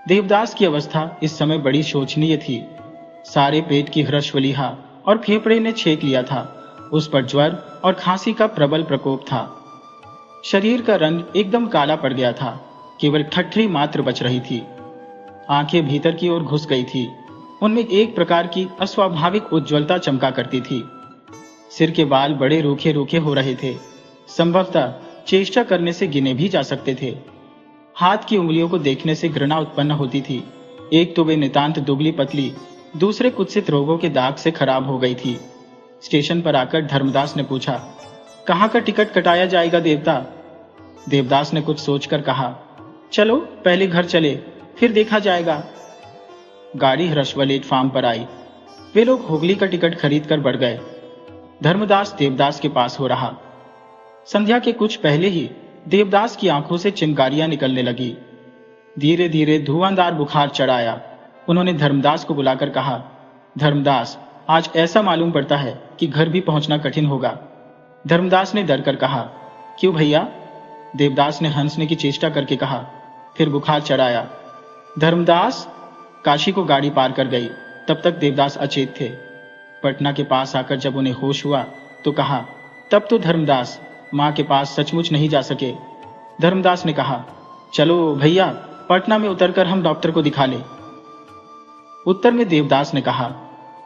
S1: देवदास की अवस्था इस समय बड़ी शोचनीय थी। सारे पेट की ह्रस्वलीहा और फेफड़े ने छेक लिया था। उस पर ज्वर और खांसी का प्रबल प्रकोप था। शरीर का रंग एकदम काला पड़ गया था, केवल ठठरी मात्र बच रही थी। आंखें भीतर की ओर घुस गई थी, उनमें एक प्रकार की अस्वाभाविक उज्ज्वलता चमका करती थी। सिर के बाल बड़े रूखे रूखे हो रहे थे, संभवतः चेष्टा करने से गिने भी जा सकते थे। हाथ की उंगलियों को देखने से घृणा उत्पन्न होती थी। एक तो वे नितांत दुबली पतली, दूसरे कुत्सित रोगों के दाग से खराब हो गई थी। स्टेशन पर आकर धर्मदास ने पूछा, कहाँ का टिकट कटाया जाएगा देवता? देवदास ने कुछ सोचकर कहा, चलो पहले घर चले, फिर देखा जाएगा। गाड़ी ह्रस्वलेट फार्म पर आई। वे लोग हुगली का टिकट खरीद कर बढ़ गए। धर्मदास देवदास के पास हो रहा। संध्या के कुछ पहले ही देवदास की आंखों से चिंगारियां निकलने लगी। धीरे धीरे धुआंधार बुखार चढ़ आया। उन्होंने धर्मदास को बुलाकर कहा, धर्मदास, आज ऐसा मालूम पड़ता है कि घर भी पहुंचना कठिन होगा। धर्मदास ने डर कर कहा, क्यों भैया? देवदास ने हंसने की चेष्टा करके कहा। फिर बुखार चढ़ाया। धर्मदास काशी को गाड़ी पार कर गई। तब तक देवदास अचेत थे। पटना के पास आकर जब उन्हें होश हुआ तो कहा, तब तो धर्मदास माँ के पास सचमुच नहीं जा सके। धर्मदास ने कहा, चलो भैया, पटना में उतरकर हम डॉक्टर को दिखा ले। उत्तर में देवदास ने कहा,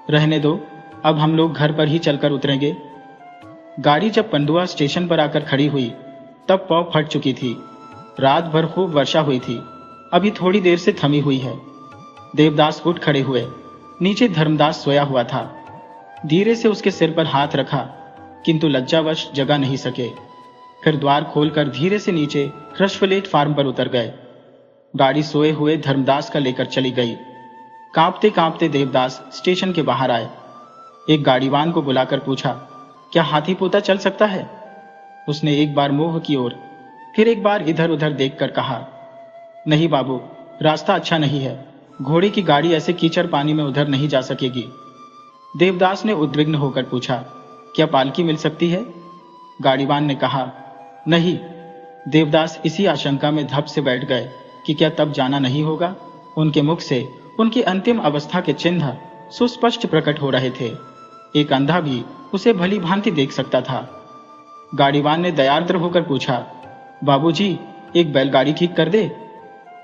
S1: रहने दो, अब हम लोग घर पर ही चलकर उतरेंगे। गाड़ी जब पंडुआ स्टेशन पर आकर खड़ी हुई तब पौ फट चुकी थी। रात भर खूब वर्षा हुई थी, अभी थोड़ी देर से थमी हुई है। देवदास उठ खड़े हुए। नीचे धर्मदास सोया हुआ था। धीरे से उसके सिर पर हाथ रखा, किंतु लज्जावश जगा नहीं सके। फिर द्वार खोलकर धीरे से नीचे क्रशफलेट फार्म पर उतर गए। गाड़ी सोए हुए धर्मदास का लेकर चली गई। कांपते कांपते देवदास स्टेशन के बाहर आए। एक गाड़ीवान को बुलाकर पूछा, क्या हाथी पोता चल सकता है? उसने एक बार मोह की ओर, फिर एक बार इधर उधर देखकर कहा, नहीं बाबू, रास्ता अच्छा नहीं है। घोड़े की गाड़ी ऐसे कीचड़ पानी में उधर नहीं जा सकेगी। देवदास ने उद्विग्न होकर पूछा, क्या पालकी मिल सकती है? गाड़ीवान ने कहा, नहीं। देवदास इसी आशंका में धप से बैठ गए कि क्या तब जाना नहीं होगा। उनके मुख से उनकी अंतिम अवस्था के चिन्ह सुस्पष्ट प्रकट हो रहे थे। एक अंधा भी उसे भली भांति देख सकता था। गाड़ीवान ने दयार्द्र होकर पूछा, बाबूजी, एक बैलगाड़ी ठीक कर दे।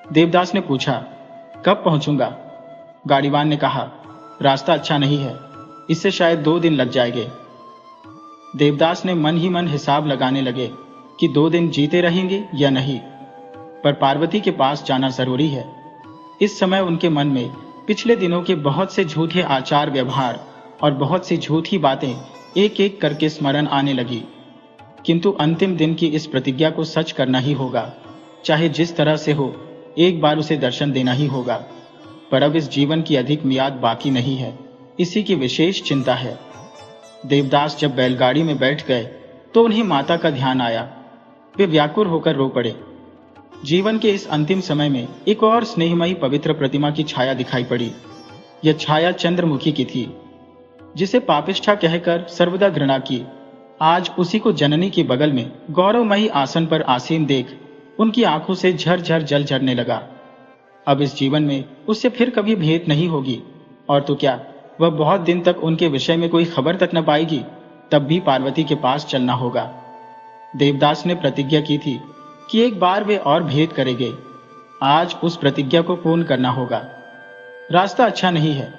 S1: देवदास ने पूछा, कब पहुंचूंगा? गाड़ीवान ने कहा, रास्ता अच्छा नहीं है, इससे शायद 2 दिन लग जाएंगे। देवदास ने मन ही मन हिसाब लगाने लगे कि 2 दिन जीते रहेंगे या नहीं, पर पार्वती के पास जाना जरूरी है। इस समय उनके मन में पिछले दिनों के बहुत से झूठे आचार व्यवहार और बहुत सी झूठी बातें एक एक करके स्मरण आने लगी। किंतु अंतिम दिन की इस प्रतिज्ञा को सच करना ही होगा, चाहे जिस तरह से हो, एक बार उसे दर्शन देना ही होगा। पर अब इस जीवन की अधिक मियाद बाकी नहीं है, इसी की विशेष चिंता है। देवदास जब बैलगाड़ी में बैठ गए तो उन्हें माता का ध्यान आया। वे व्याकुल होकर रो पड़े। जीवन के इस अंतिम समय में एक और स्नेहमयी पवित्र प्रतिमा की छाया दिखाई पड़ी। यह छाया चंद्रमुखी की थी, जिसे पापिष्ठा कहकर सर्वदा घृणा की। आज उसी को जननी के बगल में गौरवमयी आसन पर आसीन देख उनकी आंखों से झरझर जल झरने लगा। अब इस जीवन में उससे फिर कभी भेंट नहीं होगी, और तो क्या, वह बहुत दिन तक उनके विषय में कोई खबर तक न पाएगी। तब भी पार्वती के पास चलना होगा। देवदास ने प्रतिज्ञा की थी कि एक बार वे और भेंट करेंगे। आज उस प्रतिज्ञा को पूर्ण करना होगा। रास्ता अच्छा नहीं है।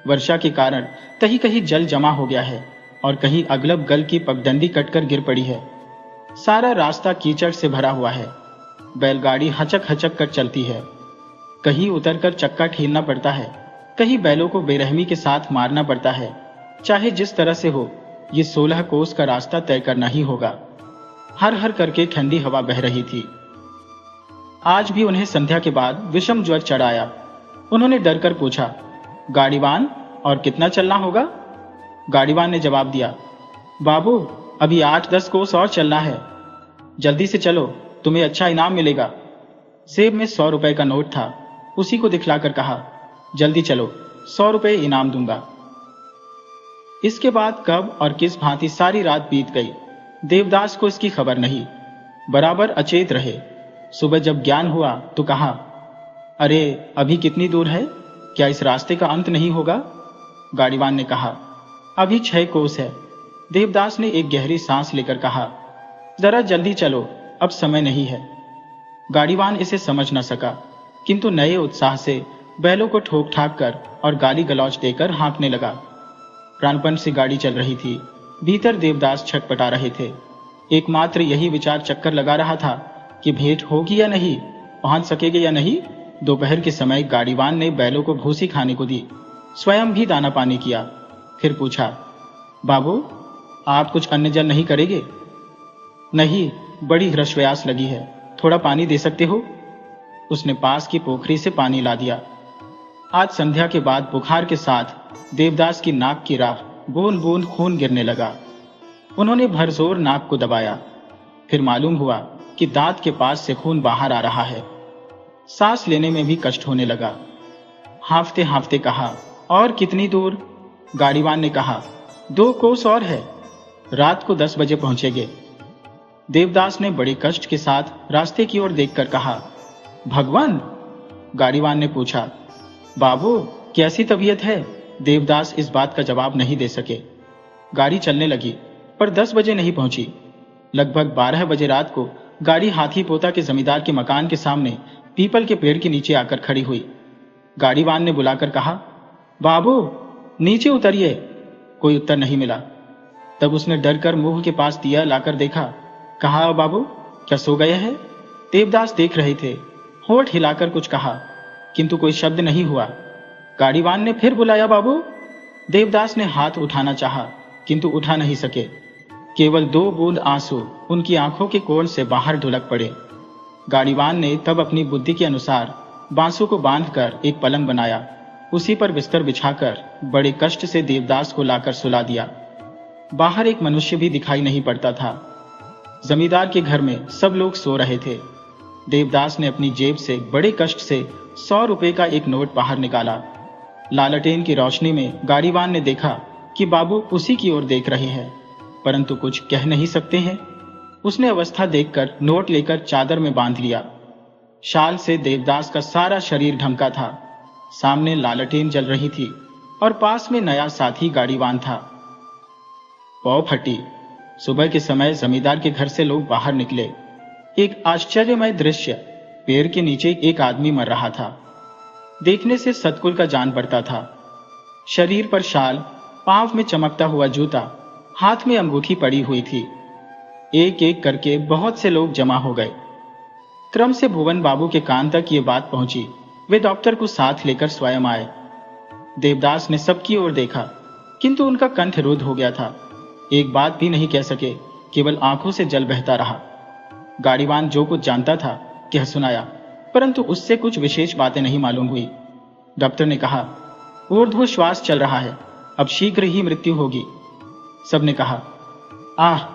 S1: वर्षा के कारण कहीं कहीं जल जमा हो गया है और कहीं अगलब गल की पगडंडी कटकर गिर पड़ी है। सारा रास्ता कीचड़ से भरा हुआ है। बैलगाड़ी हचक हचक कर चलती है। कहीं उतरकर चक्का ठेलना पड़ता है, कहीं बैलों को बेरहमी के साथ मारना पड़ता है। चाहे जिस तरह से हो, ये 16 कोस का रास्ता तय करना ही होगा। हर हर करके ठंडी हवा बह रही थी। आज भी उन्हें संध्या के बाद विषम ज्वर चढ़ाया। उन्होंने डरकर पूछा, गाड़ीवान, और कितना चलना होगा? गाड़ीवान ने जवाब दिया, बाबू, अभी 8-10 कोस और चलना है। जल्दी से चलो, तुम्हें अच्छा इनाम मिलेगा। सेब में 100 रुपए का नोट था। उसी को दिखलाकर कहा, जल्दी चलो, 100 रुपए इनाम दूंगा। इसके बाद कब और किस भांति सारी रात बीत गई, देवदास को इसकी खबर नहीं। बराबर अचेत रहे। सुबह जब ज्ञान हुआ तो कहा, अरे अभी कितनी दूर है? क्या इस रास्ते का अंत नहीं होगा? गाड़ीवान ने कहा, अभी 6 कोस है। देवदास ने एक गहरी सांस लेकर कहा, जरा जल्दी चलो, अब समय नहीं है। गाड़ीवान इसे समझ न सका, किंतु नए उत्साह से बैलों को ठोक ठाक कर और गाली गलौज देकर हाँकने लगा। प्राणपण से गाड़ी चल रही थी। भीतर देवदास छटपटा रहे थे। एकमात्र यही विचार चक्कर लगा रहा था कि भेंट होगी या नहीं, पहुंच सकेंगे या नहीं। दोपहर के समय गाड़ीवान ने बैलों को भूसी खाने को दी, स्वयं भी दाना पानी किया। फिर पूछा, बाबू, आप कुछ अन्न जल नहीं करेंगे? नहीं, बड़ी हृष्वयास लगी है, थोड़ा पानी दे सकते हो? उसने पास की पोखरी से पानी ला दिया। आज संध्या के बाद बुखार के साथ देवदास की नाक की राह बूंद बूंद खून गिरने लगा। उन्होंने भरजोर नाक को दबाया। फिर मालूम हुआ कि दांत के पास से खून बाहर आ रहा है। सांस लेने में भी कष्ट होने लगा। हांफते हांफते कहा, और कितनी दूर? गाड़ीवान ने कहा, 2 कोस और है। रात को 10 बजे पहुंचेंगे। देवदास ने बड़े कष्ट के साथ रास्ते की ओर देखकर कहा, भगवान। गाड़ीवान ने पूछा, बाबू कैसी तबीयत है? देवदास इस बात का जवाब नहीं दे सके। गाड़ी चलने लगी पर 10 बजे नहीं पहुंची। लगभग 12 बजे रात को गाड़ी हाथी पोता के जमींदार के मकान के सामने पीपल के पेड़ के नीचे आकर खड़ी हुई। गाड़ीवान ने बुलाकर कहा, बाबू नीचे उतरिए। कोई उत्तर नहीं मिला। तब उसने डर कर मुंह के पास दिया लाकर देखा। कहा, बाबू क्या सो गए हैं? देवदास देख रहे थे। होठ हिलाकर कुछ कहा किंतु कोई शब्द नहीं हुआ। गाड़ीवान ने फिर बुलाया, बाबू। देवदास ने हाथ उठाना चाहा किंतु उठा नहीं सके। केवल 2 बूंद आंसू उनकी आंखों के कोण से बाहर ढुलक पड़े। गाड़ीवान ने तब अपनी बुद्धि के अनुसार बांसों को बांधकर एक पलंग बनाया। उसी पर बिस्तर बिछाकर बड़े कष्ट से देवदास को लाकर सुला दिया। बाहर एक मनुष्य भी दिखाई नहीं पड़ता था। जमींदार के घर में सब लोग सो रहे थे। देवदास ने अपनी जेब से बड़े कष्ट से 100 रुपए का एक नोट बाहर निकाला। लालटेन की रोशनी में गाड़ीवान ने देखा कि बाबू उसी की ओर देख रहे हैं, परंतु कुछ कह नहीं सकते हैं। उसने अवस्था देखकर नोट लेकर चादर में बांध लिया। शाल से देवदास का सारा शरीर ढंका था। सामने लालटेन जल रही थी और पास में नया साथी गाड़ीवान था। पौ फटी। सुबह के समय जमींदार के घर से लोग बाहर निकले। एक आश्चर्यमय दृश्य, पेड़ के नीचे एक आदमी मर रहा था। देखने से सतकुल का जान पड़ता था। शरीर पर शाल, पांव में चमकता हुआ जूता, हाथ में अंगूठी पड़ी हुई थी। एक एक करके बहुत से लोग जमा हो गए। क्रम से भुवन बाबू के कान तक ये बात पहुंची। वे डॉक्टर को साथ लेकर स्वयं आए। देवदास ने सबकी ओर देखा किंतु उनका कंठ रुद्ध हो गया था। एक बात भी नहीं कह सके, केवल आंखों से जल बहता रहा। गाड़ीवान जो कुछ जानता था कह सुनाया, परंतु उससे कुछ विशेष बातें नहीं मालूम हुई। डॉक्टर ने कहा, ऊर्ध्व श्वास चल रहा है, अब शीघ्र ही मृत्यु होगी। सबने कहा, आह।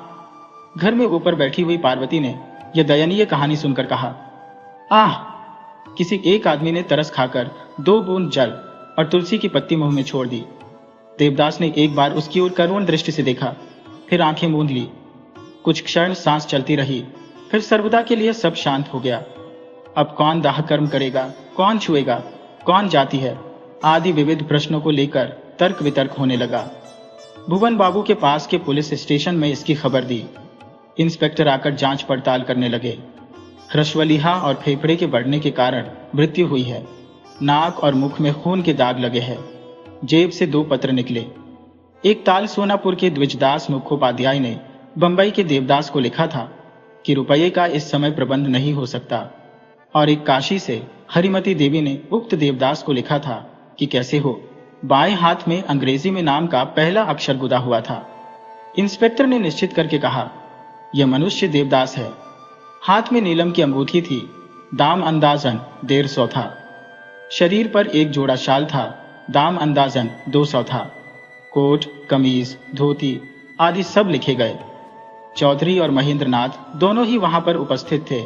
S1: घर में ऊपर बैठी हुई पार्वती ने यह दयनीय कहानी सुनकर कहा, आह। किसी एक आदमी ने तरस खाकर 2 बूंद जल और तुलसी की पत्ती मुंह में छोड़ दी। देवदास ने एक बार उसकी ओर करुण दृष्टि से देखा, फिर आंखें मूंद ली। कुछ क्षण सांस चलती रही, फिर सर्वदा के लिए सब शांत हो गया। अब कौन दाह कर्म करेगा, कौन छुएगा, कौन जाती है, आदि विविध प्रश्नों को लेकर तर्क वितर्क होने लगा। भुवन बाबू के पास के पुलिस स्टेशन में इसकी खबर दी। इंस्पेक्टर आकर जांच पड़ताल करने लगे। ह्रस्वलिहा और फेफड़े के बढ़ने के कारण मृत्यु हुई है। नाक और मुख में खून के दाग लगे हैं। जेब से 2 पत्र निकले। एक ताल सोनापुर के द्विजदास मुखोपाध्याय ने बंबई के देवदास को लिखा था कि रुपये का इस समय प्रबंध नहीं हो सकता, और एक काशी से हरिमती देवी ने उक्त देवदास को लिखा था कि कैसे हो। बाएं हाथ में अंग्रेजी में नाम का पहला अक्षर गुदा हुआ था। इंस्पेक्टर ने निश्चित करके कहा, यह मनुष्य देवदास है। हाथ में नीलम की अंगूठी थी। दाम अंदाजन 150 था। शरीर पर एक जोड़ा शाल था। दाम अंदाजन 200 था। कोट, कमीज, धोती आदि सब लिखे गए। चौधरी और महेंद्रनाथ दोनों ही वहां पर उपस्थित थे।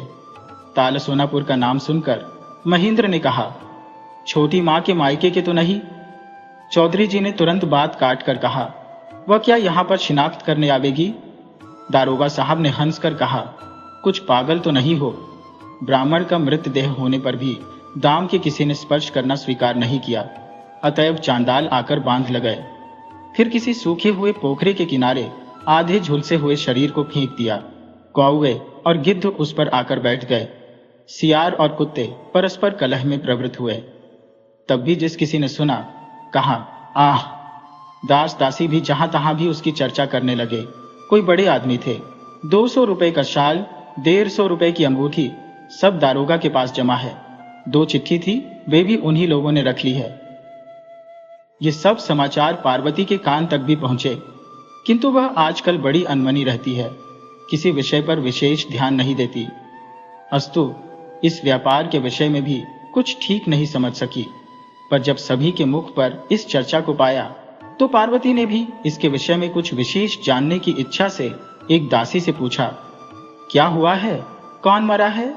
S1: ताल सोनापुर का नाम सुनकर महेंद्र ने कहा, छोटी मां के मायके के तो नहीं? चौधरी जी ने तुरंत बात काट कर कहा, वह क्या यहां पर शिनाख्त करने आवेगी? दारोगा साहब ने हंसकर कहा, कुछ पागल तो नहीं हो? ब्राह्मण का मृतदेह होने पर भी दाम के किसी ने स्पर्श करना स्वीकार नहीं किया, अतएव चांडाल आकर बांध लगाए। फिर किसी सूखे हुए पोखरे के किनारे आधे झुलसे हुए शरीर को फेंक दिया। कौवे और गिद्ध उस पर आकर बैठ गए। सियार और कुत्ते परस्पर कलह में प्रवृत्त हुए। तब भी जिस किसी ने सुना, कहा, आह। दास दासी भी जहां तहां भी उसकी चर्चा करने लगे। कोई बड़े आदमी थे। 200 रुपए का शाल, 150 रुपए की अंगूठी सब दारोगा के पास जमा है। 2 चिट्ठी थी, वे भी उन्हीं लोगों ने रख ली है। ये सब समाचार पार्वती के कान तक भी पहुंचे, किंतु वह आजकल बड़ी अनमनी रहती है, किसी विषय पर विशेष ध्यान नहीं देती। अस्तु इस व्यापार के विषय में भी कुछ ठीक नहीं समझ सकी, पर जब सभी के मुख पर इस चर्चा को पाया तो पार्वती ने भी इसके विषय में कुछ विशेष जानने की इच्छा से एक दासी से पूछा, क्या हुआ है, कौन मरा है?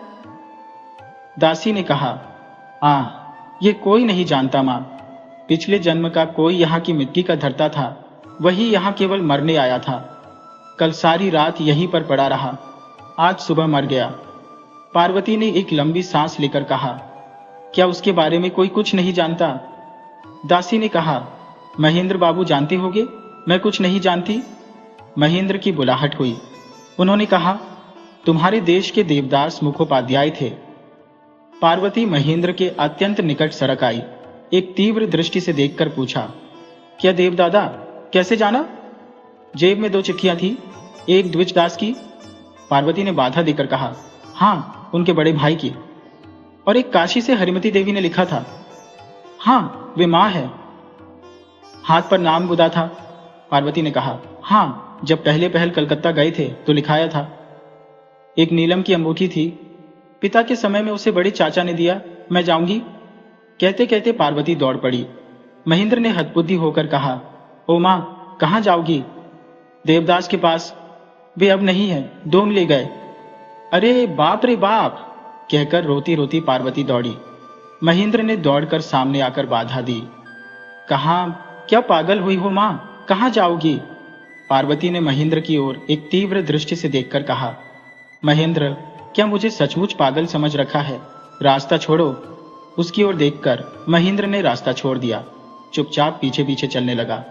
S1: दासी ने कहा, ये कोई नहीं जानता मां। पिछले जन्म का कोई यहाँ की मिट्टी का धरता था, वही यहाँ केवल मरने आया था। कल सारी रात यहीं पर पड़ा रहा। आज सुबह मर गया। पार्वती ने एक लंबी सांस लेकर कहा, क्या उसके बारे में कोई कुछ नहीं जानता? दासी ने कहा, महेंद्र बाबू जानते होगे, मैं कुछ नहीं जानती। महेंद्र की बुलाहट हुई। उन्होंने कहा, तुम्हारे देश के देवदास मुखोपाध्याय थे। पार्वती महेंद्र के अत्यंत निकट सरक आई। एक तीव्र दृष्टि से देखकर पूछा, क्या देवदादा? कैसे जाना? जेब में 2 चिट्ठियां थी, एक द्विजदास की, पार्वती ने बाधा देकर कहा, हाँ उनके बड़े भाई की, और एक काशी से हरिमती देवी ने लिखा था। हाँ वे मां है। हाथ पर नाम गुदा था। पार्वती ने कहा, हाँ जब पहले पहल कलकत्ता गए थे तो लिखाया था। एक नीलम की अंगूठी थी, पिता के समय में उसे बड़े चाचा ने दिया। मैं जाऊंगी। कहते कहते पार्वती दौड़ पड़ी। महेंद्र ने हतबुद्धि होकर कहा, ओ मां, कहां जाओगी? देवदास के पास। वे अब नहीं है, डोम ले गए। अरे बाप रे बाप, कहकर रोती रोती पार्वती दौड़ी। महेंद्र ने दौड़कर सामने आकर बाधा दी। कहां? क्या पागल हुई हो मां? कहां जाओगी? पार्वती ने महेंद्र की ओर एक तीव्र दृष्टि से देखकर कहा, महेंद्र, क्या मुझे सचमुच पागल समझ रखा है? रास्ता छोड़ो। उसकी ओर देखकर महेंद्र ने रास्ता छोड़ दिया। चुपचाप पीछे पीछे चलने लगा।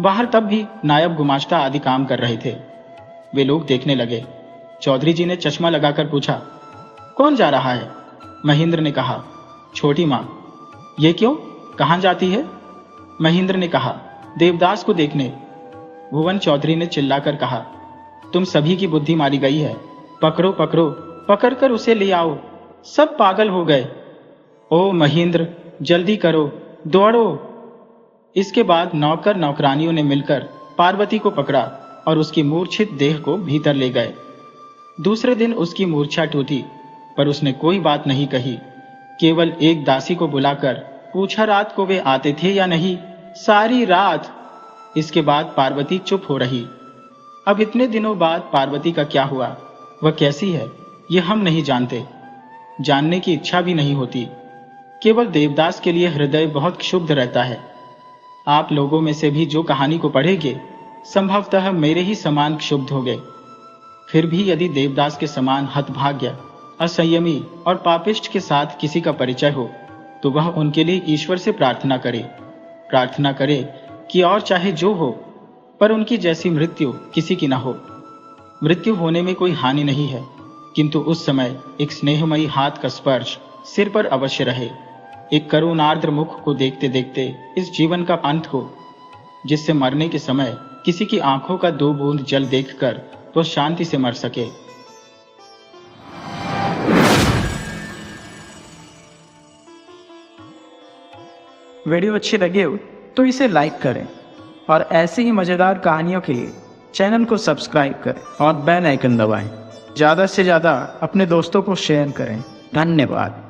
S1: बाहर तब भी नायब गुमाश्ता आदि काम कर रहे थे। वे लोग देखने लगे। चौधरी जी ने चश्मा लगाकर पूछा, कौन जा रहा है? महेंद्र ने कहा, छोटी मां। ये क्यों? कहां जाती है? महेंद्र ने कहा, देवदास को देखने। भुवन चौधरी ने चिल्लाकर कहा, तुम सभी की बुद्धि मारी गई है। पकड़ो पकड़ो, पकड़कर उसे ले आओ। सब पागल हो गए। ओ महेंद्र, जल्दी करो, दौड़ो। इसके बाद नौकर नौकरानियों ने मिलकर पार्वती को पकड़ा और उसकी मूर्छित देह को भीतर ले गए। दूसरे दिन उसकी मूर्छा टूटी, पर उसने कोई बात नहीं कही। केवल एक दासी को बुलाकर पूछा रात को वे आते थे या नहीं। सारी रात। इसके बाद पार्वती चुप हो रही। अब इतने दिनों बाद पार्वती का क्या हुआ, वह कैसी है, ये हम नहीं जानते। जानने की इच्छा भी नहीं होती। केवल देवदास के लिए हृदय बहुत क्षुब्ध रहता है। आप लोगों में से भी जो कहानी को पढ़ेंगे, संभवतः मेरे ही समान क्षुब्ध हो गए। फिर भी यदि देवदास के समान हतभाग्य, असंयमी और पापिष्ट के साथ किसी का परिचय हो, तो वह उनके लिए ईश्वर से प्रार्थना करे कि और चाहे जो हो, पर उनकी जैसी मृत्यु किसी की न हो। मृत्यु होने में कोई हानि नहीं है, किंतु उस समय एक स्नेहमयी हाथ का स्पर्श सिर पर अवश्य रहे। एक करुणार्द्र मुख को देखते देखते इस जीवन का अंत हो, जिससे मरने के समय किसी की आंखों का 2 बूंद जल देखकर तो शांति से मर सके।
S2: वीडियो अच्छी लगे हो तो इसे लाइक करें और ऐसी ही मज़ेदार कहानियों के लिए चैनल को सब्सक्राइब करें और बेल आइकन दबाएं। ज़्यादा से ज़्यादा अपने दोस्तों को शेयर करें। धन्यवाद।